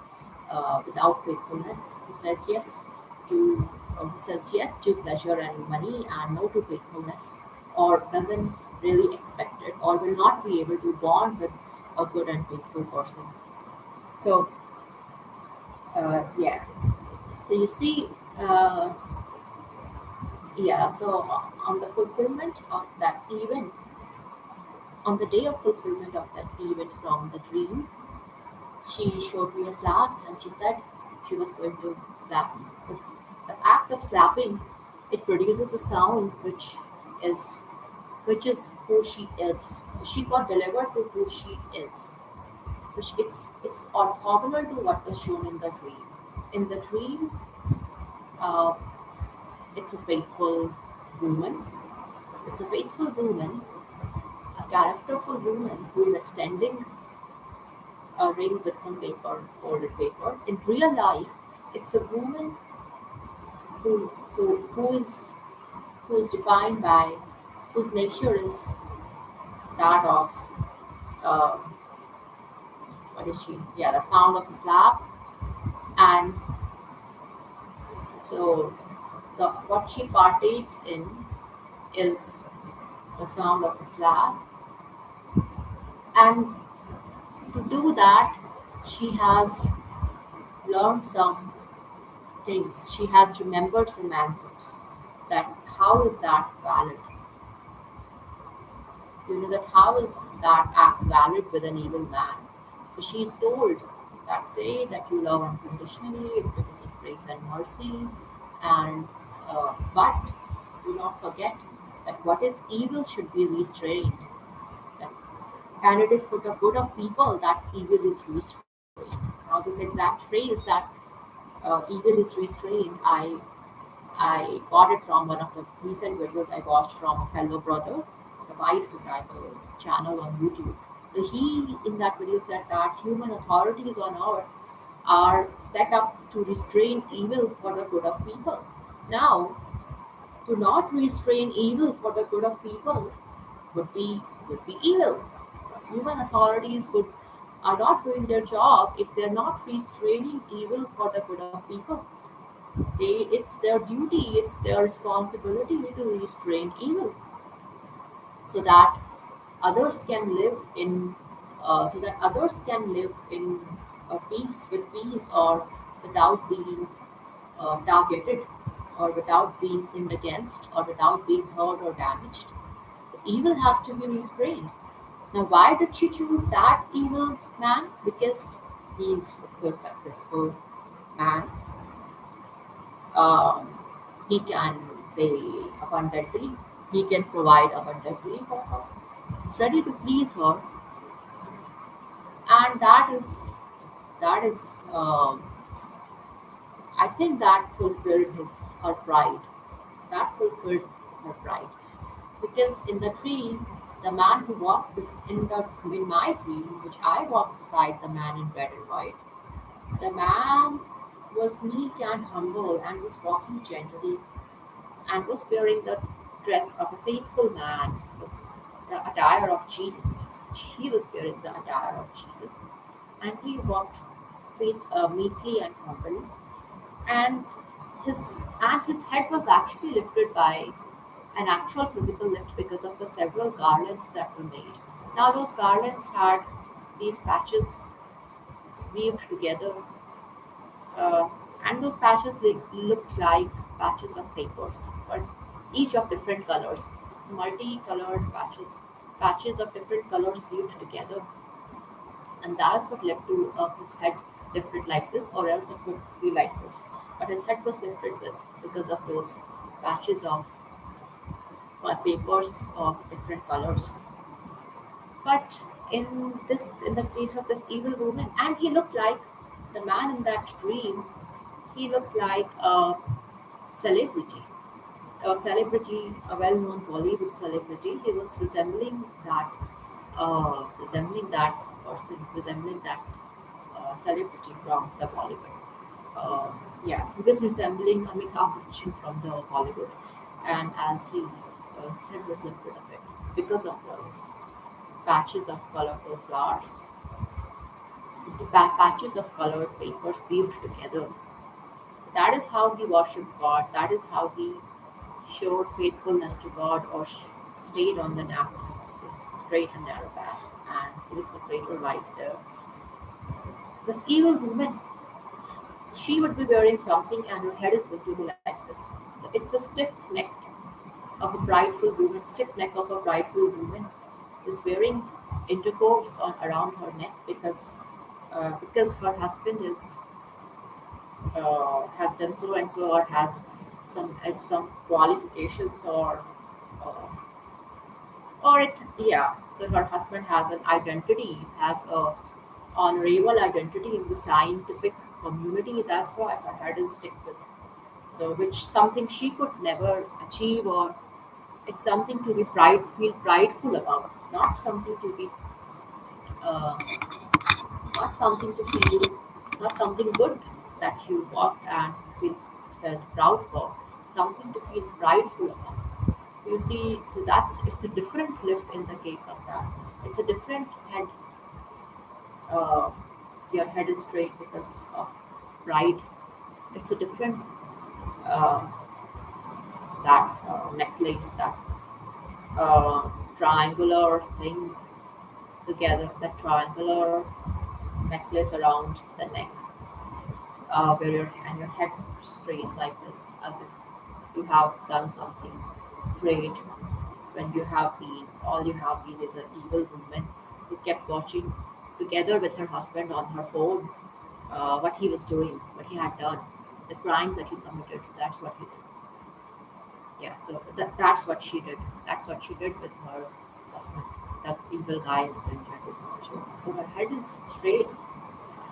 without faithfulness, who says yes to pleasure and money and no to faithfulness, or doesn't really expected or will not be able to bond with a good and faithful person. So, yeah. So you see, yeah. So on the fulfillment of that event, on the day of fulfillment of that event from the dream, she showed me a slap and she said she was going to slap me. But the act of slapping, it produces a sound is is who she is. So she got delivered to who she is. So it's orthogonal to what was shown in the dream. In the dream, uh, it's a faithful woman. It's a faithful woman, a characterful woman who is extending a ring with some paper, folded paper. In real life, it's a woman who is defined by whose nature is that of uh, what is she? Yeah, the sound of a slap, and so the what she partakes in is the sound of a slap, and to do that, she has learned some things. She has remembered some answers. That how is that valid? You know that how is that act valid with an evil man? So she's told that say that you love unconditionally, it's because of grace and mercy, and but do not forget that what is evil should be restrained. That, and it is for the good of people that evil is restrained. Now, this exact phrase that evil is restrained, I got it from one of the recent videos I watched from a fellow brother, the Wise Disciple channel on YouTube. He, in that video, said that human authorities on earth are set up to restrain evil for the good of people. Now, to not restrain evil for the good of people would be evil. Human authorities would are not doing their job if they're not restraining evil for the good of people. It's their duty, it's their responsibility to restrain evil so that others can live in so that others can live in peace with peace or without being targeted or without being sinned against or without being hurt or damaged. So evil has to be restrained. Now, why did she choose that evil man? Because he's a successful man. um, he can pay abundantly, he can provide abundantly for her. He's ready to please her, and that is I think that fulfilled his her pride. That fulfilled her pride because in the dream, the man who walked in my dream, which I walked beside the man in red and white, the man was meek and humble and was walking gently and was wearing the dress of a faithful man, the attire of Jesus. He was wearing the attire of Jesus, and he walked meekly and humbly, and his head was actually lifted by an actual physical lift because of the several garlands that were made. Now those garlands had these patches weaved together, uh, and those patches looked like patches of papers, but each of different colors, multicolored patches of different colors weaved together, and that is what led to his head lifted like this, or else it would be like this. But his head was lifted with because of those patches of papers of different colors. But in the case of this evil woman, and he looked like the man in that dream. He looked like celebrity, a well-known Bollywood celebrity. He was resembling that person, resembling that celebrity from the Bollywood. Uh, yeah, so he was resembling Amitabh Bachchan from the Bollywood, and as his head was lifted a bit because of those patches of colorful flowers, the patches of colored papers weaved together. That is how he worshipped God. That is how he showed faithfulness to God, or stayed on the narrow, straight and narrow path, and it is the greater light there. This evil woman, she would be wearing something, and her head is going to be like this. So it's a stiff neck of a prideful woman, stiff neck of a prideful woman is wearing intercourse on around her neck because her husband is has done so and so, or has some qualifications, uh, or it yeah. So her husband has an identity, has a honorable identity in the scientific community. That's why her head is stick with. So which something she could never achieve, or it's something to be feel prideful about, not something to be uh, not something to feel, not something good that you walked and feel felt proud for, something to feel prideful about. You see, so that's it's a different lift in the case of that. It's a different head. Uh, your head is straight because of pride. It's a different uh, that necklace, that triangular thing together, that triangular necklace around the neck, where your head strays like this, as if you have done something great. When you have been, all you have been is an evil woman who kept watching together with her husband on her phone what he was doing, what he had done, the crime that he committed. That's what he did. Yeah, so that's what she did. That's what she did with her husband, that evil guy with the tattoo. So her head is straight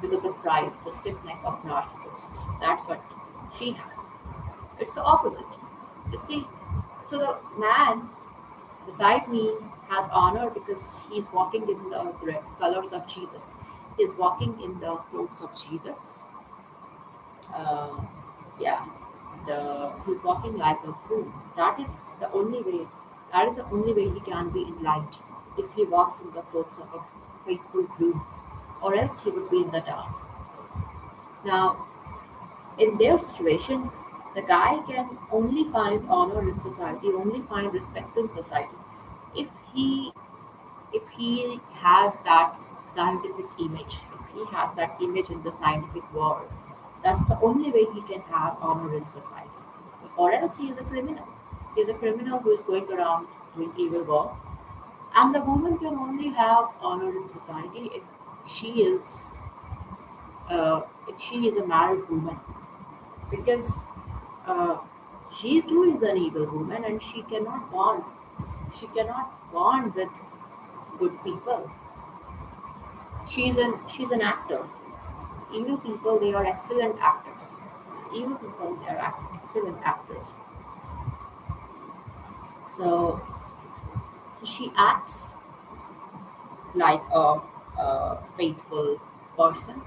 because of pride, the stiff neck of narcissists. That's what she has. It's the opposite. You see, so the man beside me has honor because he's walking in the colors of Jesus. He's walking in the clothes of Jesus. Uh, yeah, he's walking like a groom. That is the only way. That is the only way he can be in light if he walks in the clothes of a faithful groom, or else he would be in the dark. Now, in their situation, the guy can only find honor in society, only find respect in society if he has that scientific image, if he has that image in the scientific world. That's the only way he can have honor in society. Or else he is a criminal. He is a criminal who is going around doing evil work. And the woman can only have honor in society she is if she is a married woman, because uh, she too is an evil woman, and she cannot bond with good people. She's an actor. Evil people, they are excellent actors. These evil people, they are excellent actors. So so she acts like a faithful person,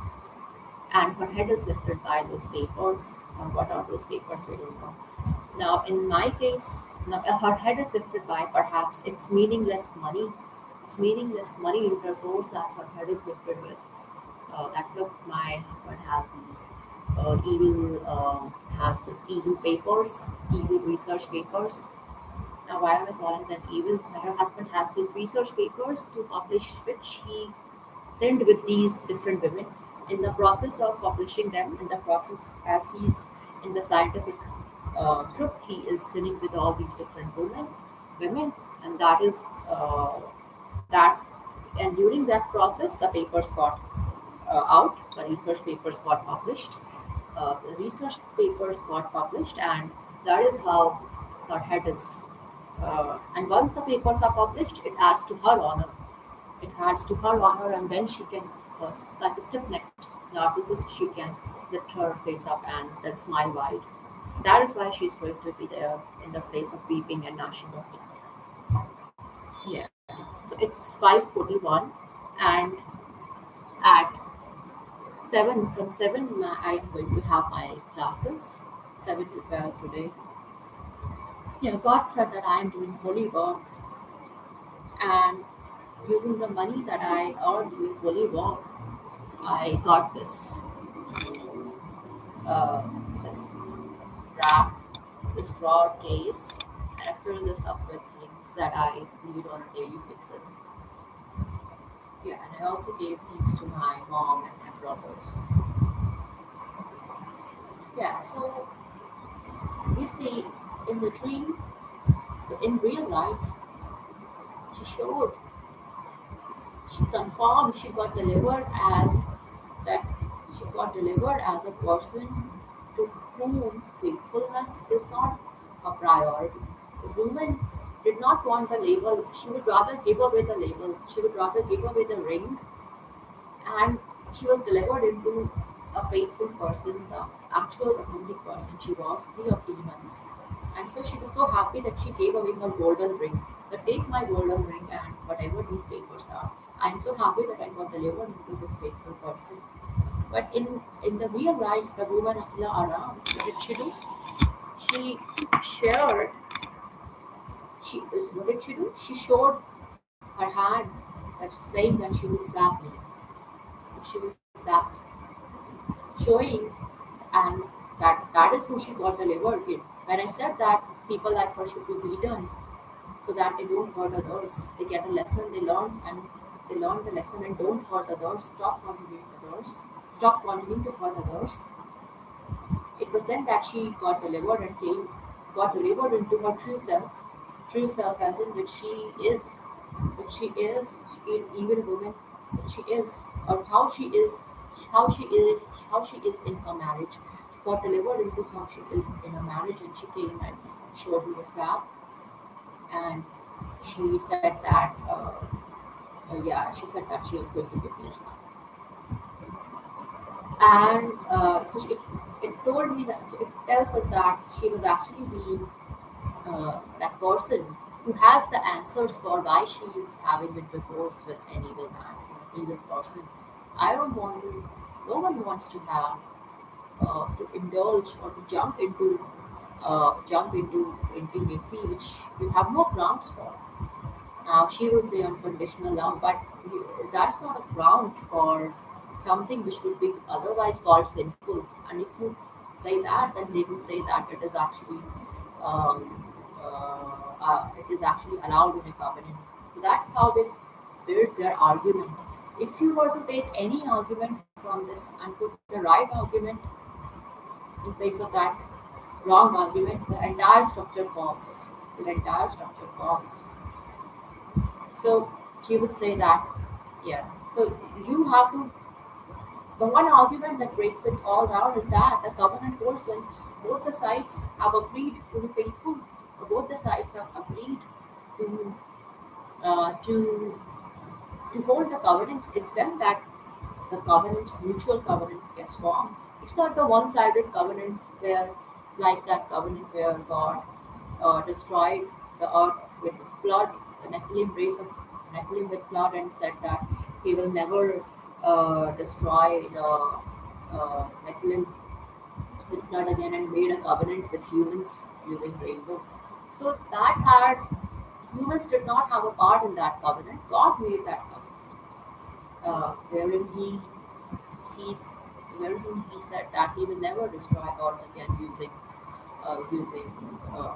and her head is lifted by those papers. And what are those papers? We don't know. Now, in my case, now, her head is lifted by perhaps it's meaningless money. It's meaningless money in her course that her head is lifted with. That look, my husband has these evil, has this evil papers, evil research papers. Now, why am I calling them evil? That her husband has these research papers to publish, which he sent with these different women. In the process of publishing them, in the process as he's in the scientific group, he is sitting with all these different women, and that is that. And during that process, the papers got out. The research papers got published. The research papers got published, and that is how her head is. And once the papers are published, it adds to her honor. It adds to her honor, and then she can, like a stiff-necked narcissist, she can lift her face up and then smile wide. That is why she's going to be there in the place of weeping and gnashing of teeth. Yeah. So it's 5:41, and at 7, from 7, I'm going to have my classes, 7 to 12 today. Yeah, God said that I am doing holy work, and using the money that I earned doing holy work, I got uh, this wrap, this drawer case, and I fill this up with things. things that I need on a daily basis. Yeah, and I also gave things to my mom and my brothers. Yeah, so you see, in the dream, so in real life, she showed, she confirmed she got delivered as that she got delivered as a person to whom faithfulness is not a priority. The woman did not want the label, she would rather give away the label, she would rather give away the ring, and she was delivered into a faithful person, the actual authentic person she was, free of demons. And so she was so happy that she gave away her golden ring. That take my golden ring and whatever these papers are. I'm so happy that I got delivered into this faithful person. But in the real life, the woman Akila Aram, what did she do? She shared. What did she do? She showed her hand, that saying that she will slap me. That she will slap me, showing, and that is who she got delivered in. When I said that people like her should be beaten so that they don't hurt others, they get a lesson, they learn the lesson and don't hurt others, stop continuing to hurt others. It was then that she got delivered and got delivered into her true self as in which she is evil woman, which she is, or how she is, how she is in her marriage. She got delivered into how she is in a marriage, and she came and showed me a slap, and she said that, yeah, she said that she was going to give me a slap, and it told me that, so it tells us that she was actually being that person who has the answers for why she is having a divorce with an evil man, an evil person. I don't want to. No one wants to have to indulge or to jump into intimacy which you have no grounds for. Now, she will say unconditional love, but that's not a ground for something which would be otherwise called sinful. And if you say that, then they will say that um, it is actually allowed in a covenant. So that's how they build their argument. If you were to take any argument from this and put the right argument in place of that wrong argument, the entire structure falls. The entire structure falls. So she would say that, yeah. So you have to. The one argument that breaks it all down is that the covenant holds when both the sides have agreed to be faithful, or both the sides have agreed to uh, to to hold the covenant. It's then that the covenant, mutual covenant, gets formed. It's not the one-sided covenant where, like that covenant where God destroyed the earth with flood, the Nephilim race of Nephilim with flood, and said that He will never destroy the Nephilim with flood again, and made a covenant with humans using rainbow. So that had humans did not have a part in that covenant. God made that covenant, wherein he's wherein he said that He will never destroy earth again uh, using uh,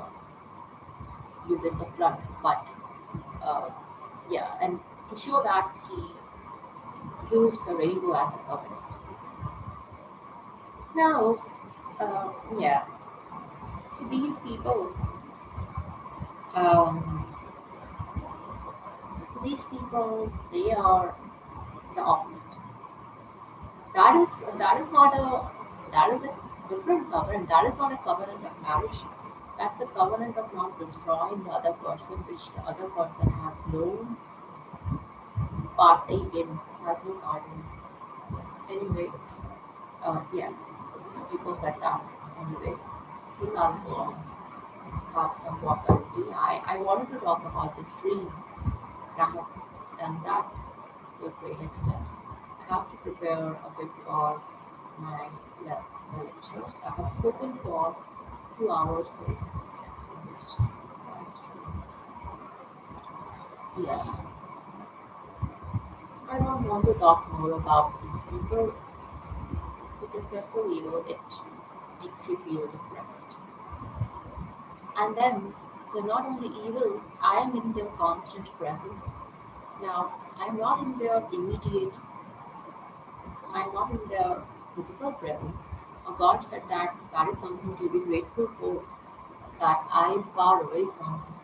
using the flood. But uh, yeah, and to show that He used the rainbow as a covenant. Now, yeah, so these people, um, they are the opposite. That is not a that is a different covenant. That is not a covenant of marriage. That's a covenant of not destroying the other person, which the other person has no partake in, has no part in. Anyways, yeah. So these people said that. Anyway, we can't go on. Have some water. I wanted to talk about this dream. I have done that to a great extent. I have to prepare a bit for my lectures. I have spoken for 2 hours 36 minutes in this. That's true. Yeah, I don't want to talk more about these people because they're so evil. It makes you feel depressed. And then They're not only evil, I am in their constant presence. Now, I am not in their immediate, I am not in their physical presence. God said that that is something to be grateful for, that I am far away from this,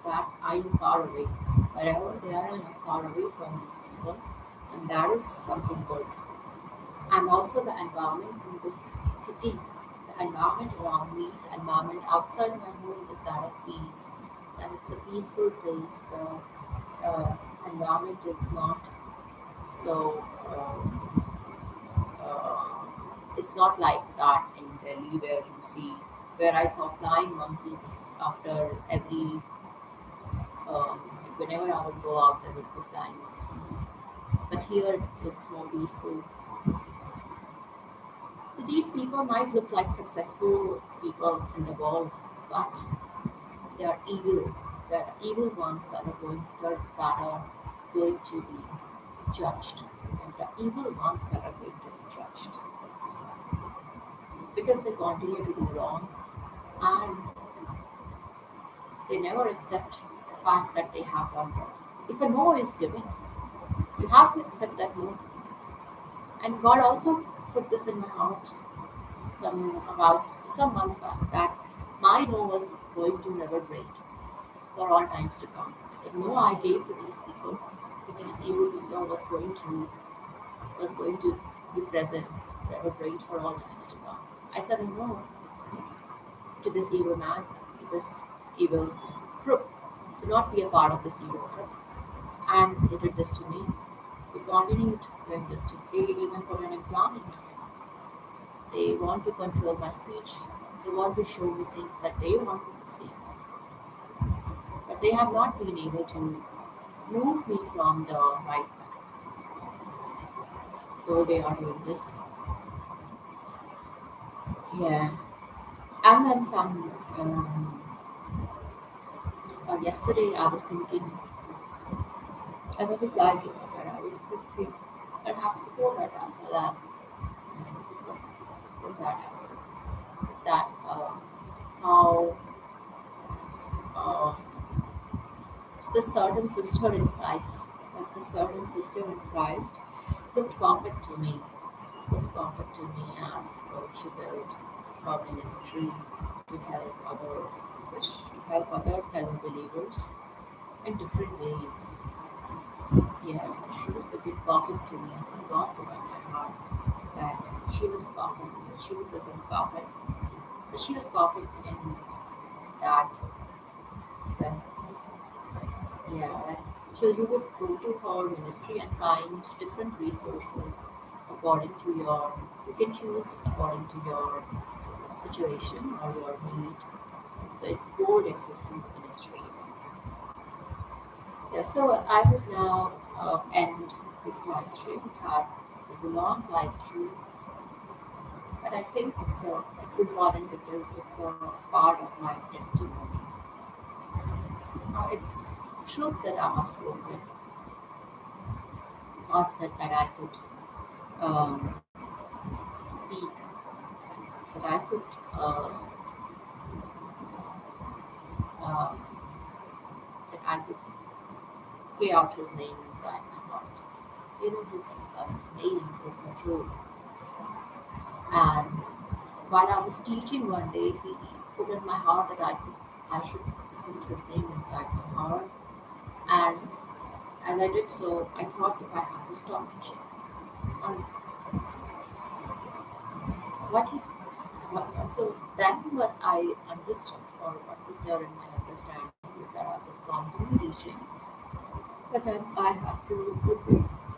that I am far away. Wherever they are, I am far away from these people, and that is something good. And also the environment in this city, the environment around me, the environment outside my home is that of peace. That it's a peaceful place. The environment is not so. Uh, it's not like that in Delhi where you see where I saw flying monkeys after every whenever I would go out there would be flying monkeys. But here it looks more peaceful. So these people might look like successful people in the world, but they are evil. They are evil ones that are going to be judged. And the evil ones that are going to be judged because they continue to do wrong and they never accept the fact that they have done wrong. If a no is given, you have to accept that no. And God also put this in my heart some months back that my no was going to never break for all times to come. The no I gave to these people, to these evil people, was going to be present, never break for all times to come. I said no to this evil man, to this evil crook, to not be a part of this evil crook. And they did this to me. They continued doing this to me. They even put an implant in my head. They want to control my speech. They want to show me things that they want me to see. But they have not been able to move me from the right path, though they are doing this. Yeah. And then some, yesterday I was thinking, as I was lying in my bed, I was thinking, perhaps before that as well as before that as well, that how uh, the certain sister in Christ, that the certain sister in Christ looked perfect to me, looked perfect to me as she built her ministry to help others, to help other fellow believers in different ways. Yeah, she was looking perfect to me. I think God put on my heart that she was perfect, that she was looking perfect, that she was perfect in that sense. Yeah, like, so you would go to her ministry and find different resources according to your, you can choose according to your situation or your need. So it's Gold Existence Ministries. Yeah, so I would now end this live stream. It's a long live stream, but I think it's important because it's a part of my testimony. It's truth that I have spoken. God said that I could um, speak, that I could uh, uh, that I could say out His name inside my heart. You know, His name is the truth. And while I was teaching one day, He put in my heart that I should put His name inside my heart. And as I did so, I thought if I have to stop teaching. And what he so then what I understood or what was there in my understanding is that I would continue teaching, but then I have to put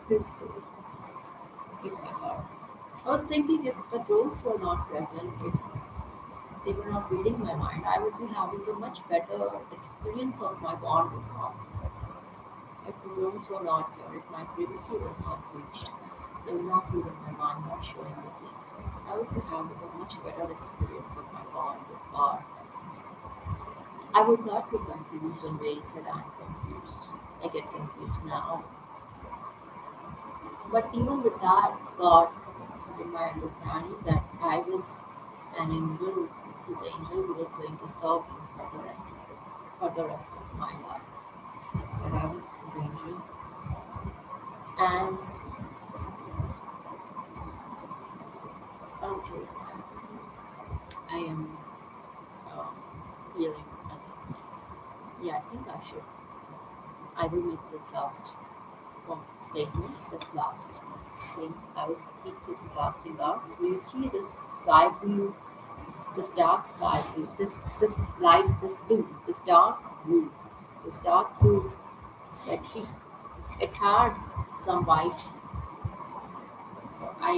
this in my heart. I was thinking if the drones were not present, if they were not reading my mind, I would be having a much better experience of my bond with God. If the drones were not here, if my privacy was not reached, they would not read in my mind, not showing me things. I would be having a much better experience of my bond with God. I would not be confused in ways that I'm confused. I get confused now. But even with that, God, in my understanding that I was an angel, his angel who was going to serve him for the rest of us. for the rest of my life. But I was his angel, and okay, I am um, feeling. Yeah, I think I should. I will make this last statement, this last thing. I will speak to this last thing out. So you see this sky blue, this dark sky blue, this light, this blue, blue, this dark blue that she it had some white. So I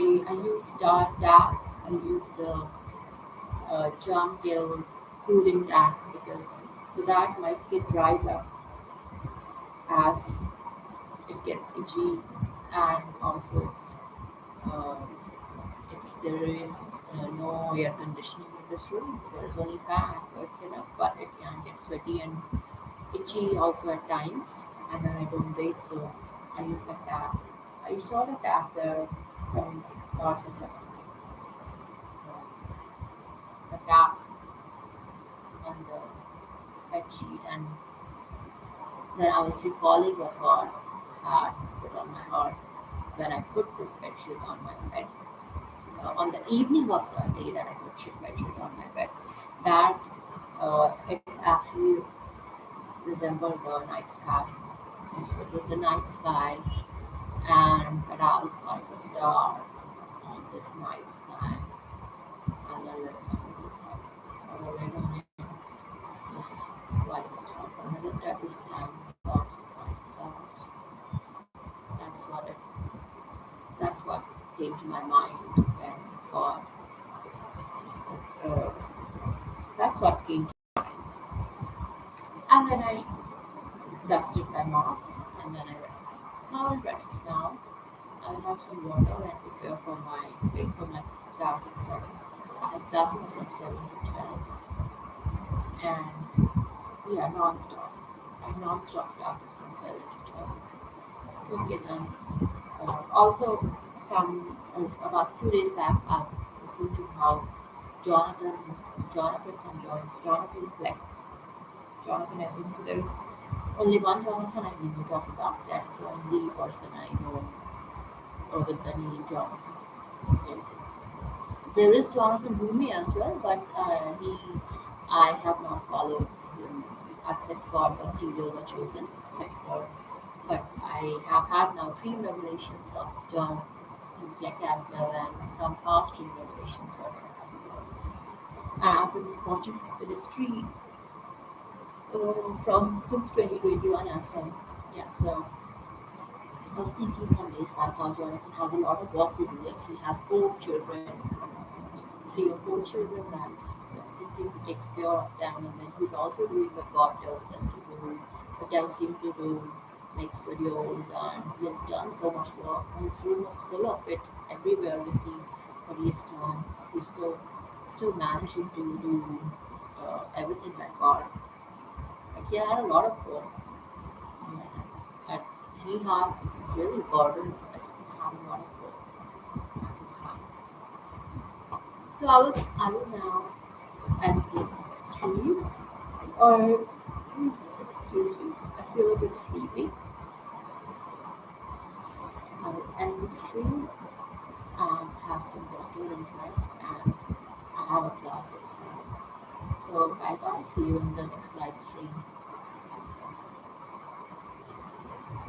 used dark. I used the jam gel cooling tank because so that my skin dries up as it gets itchy, and also um, there is no air conditioning in this room. There is only fan, so it's enough, but it can get sweaty and itchy also at times. And then I don't bathe, so I use the tap. I saw the tap there, some parts of the tap on the bed sheet, and then I was recalling what God had put on my heart when I put this bed sheet on my bed. On the evening of the day that I put bed sheet on my bed, that it actually resembled the night sky. And so it was the night sky, and that I was like a star on this night sky. And I looked on this, and I looked on it, was like a star. And I looked at this sky, lots of white stars. That's what it. That's what came to my mind when God. Uh, that's what came to mind. And then I dusted them off, and then I rested. Now I'll rest now. I'll have some water and prepare for my wait for my class at 7. I have classes from 7 to 12, and yeah, non-stop. I have non-stop classes from 7 to 12. Okay, then also about 2 days back, I was thinking how Jonathan, Jonathan Fleck, Jonathan as in there's only one Jonathan I need to talk about. That's the only person I know with the name Jonathan. Okay. There is Jonathan Rumi as well, but I have not followed him except for the serial The Chosen, except for, but I have had now dream revelations of Jonathan Fleck as well, and some past dream revelations for him as well. And I've been watching his ministry from since 2021 as well. Yeah, so I was thinking some days back how Jonathan has a lot of work to do. Like he has 4 children, 3 or 4 children, and I was thinking he takes care of them, and then he's also doing what God tells them to do, what tells him to do, makes videos, and he has done so much work. And his room is full of it. Everywhere we see what he has done. He's still managing to do everything that God. Like he had a lot of work. Yeah, that he had it's really burdened like having a lot of work at his hand. So I will now end this stream. Or excuse me, I feel a bit sleepy. I will end the stream and have some water and rest, and I have a class at 7. So bye bye, see you in the next live stream.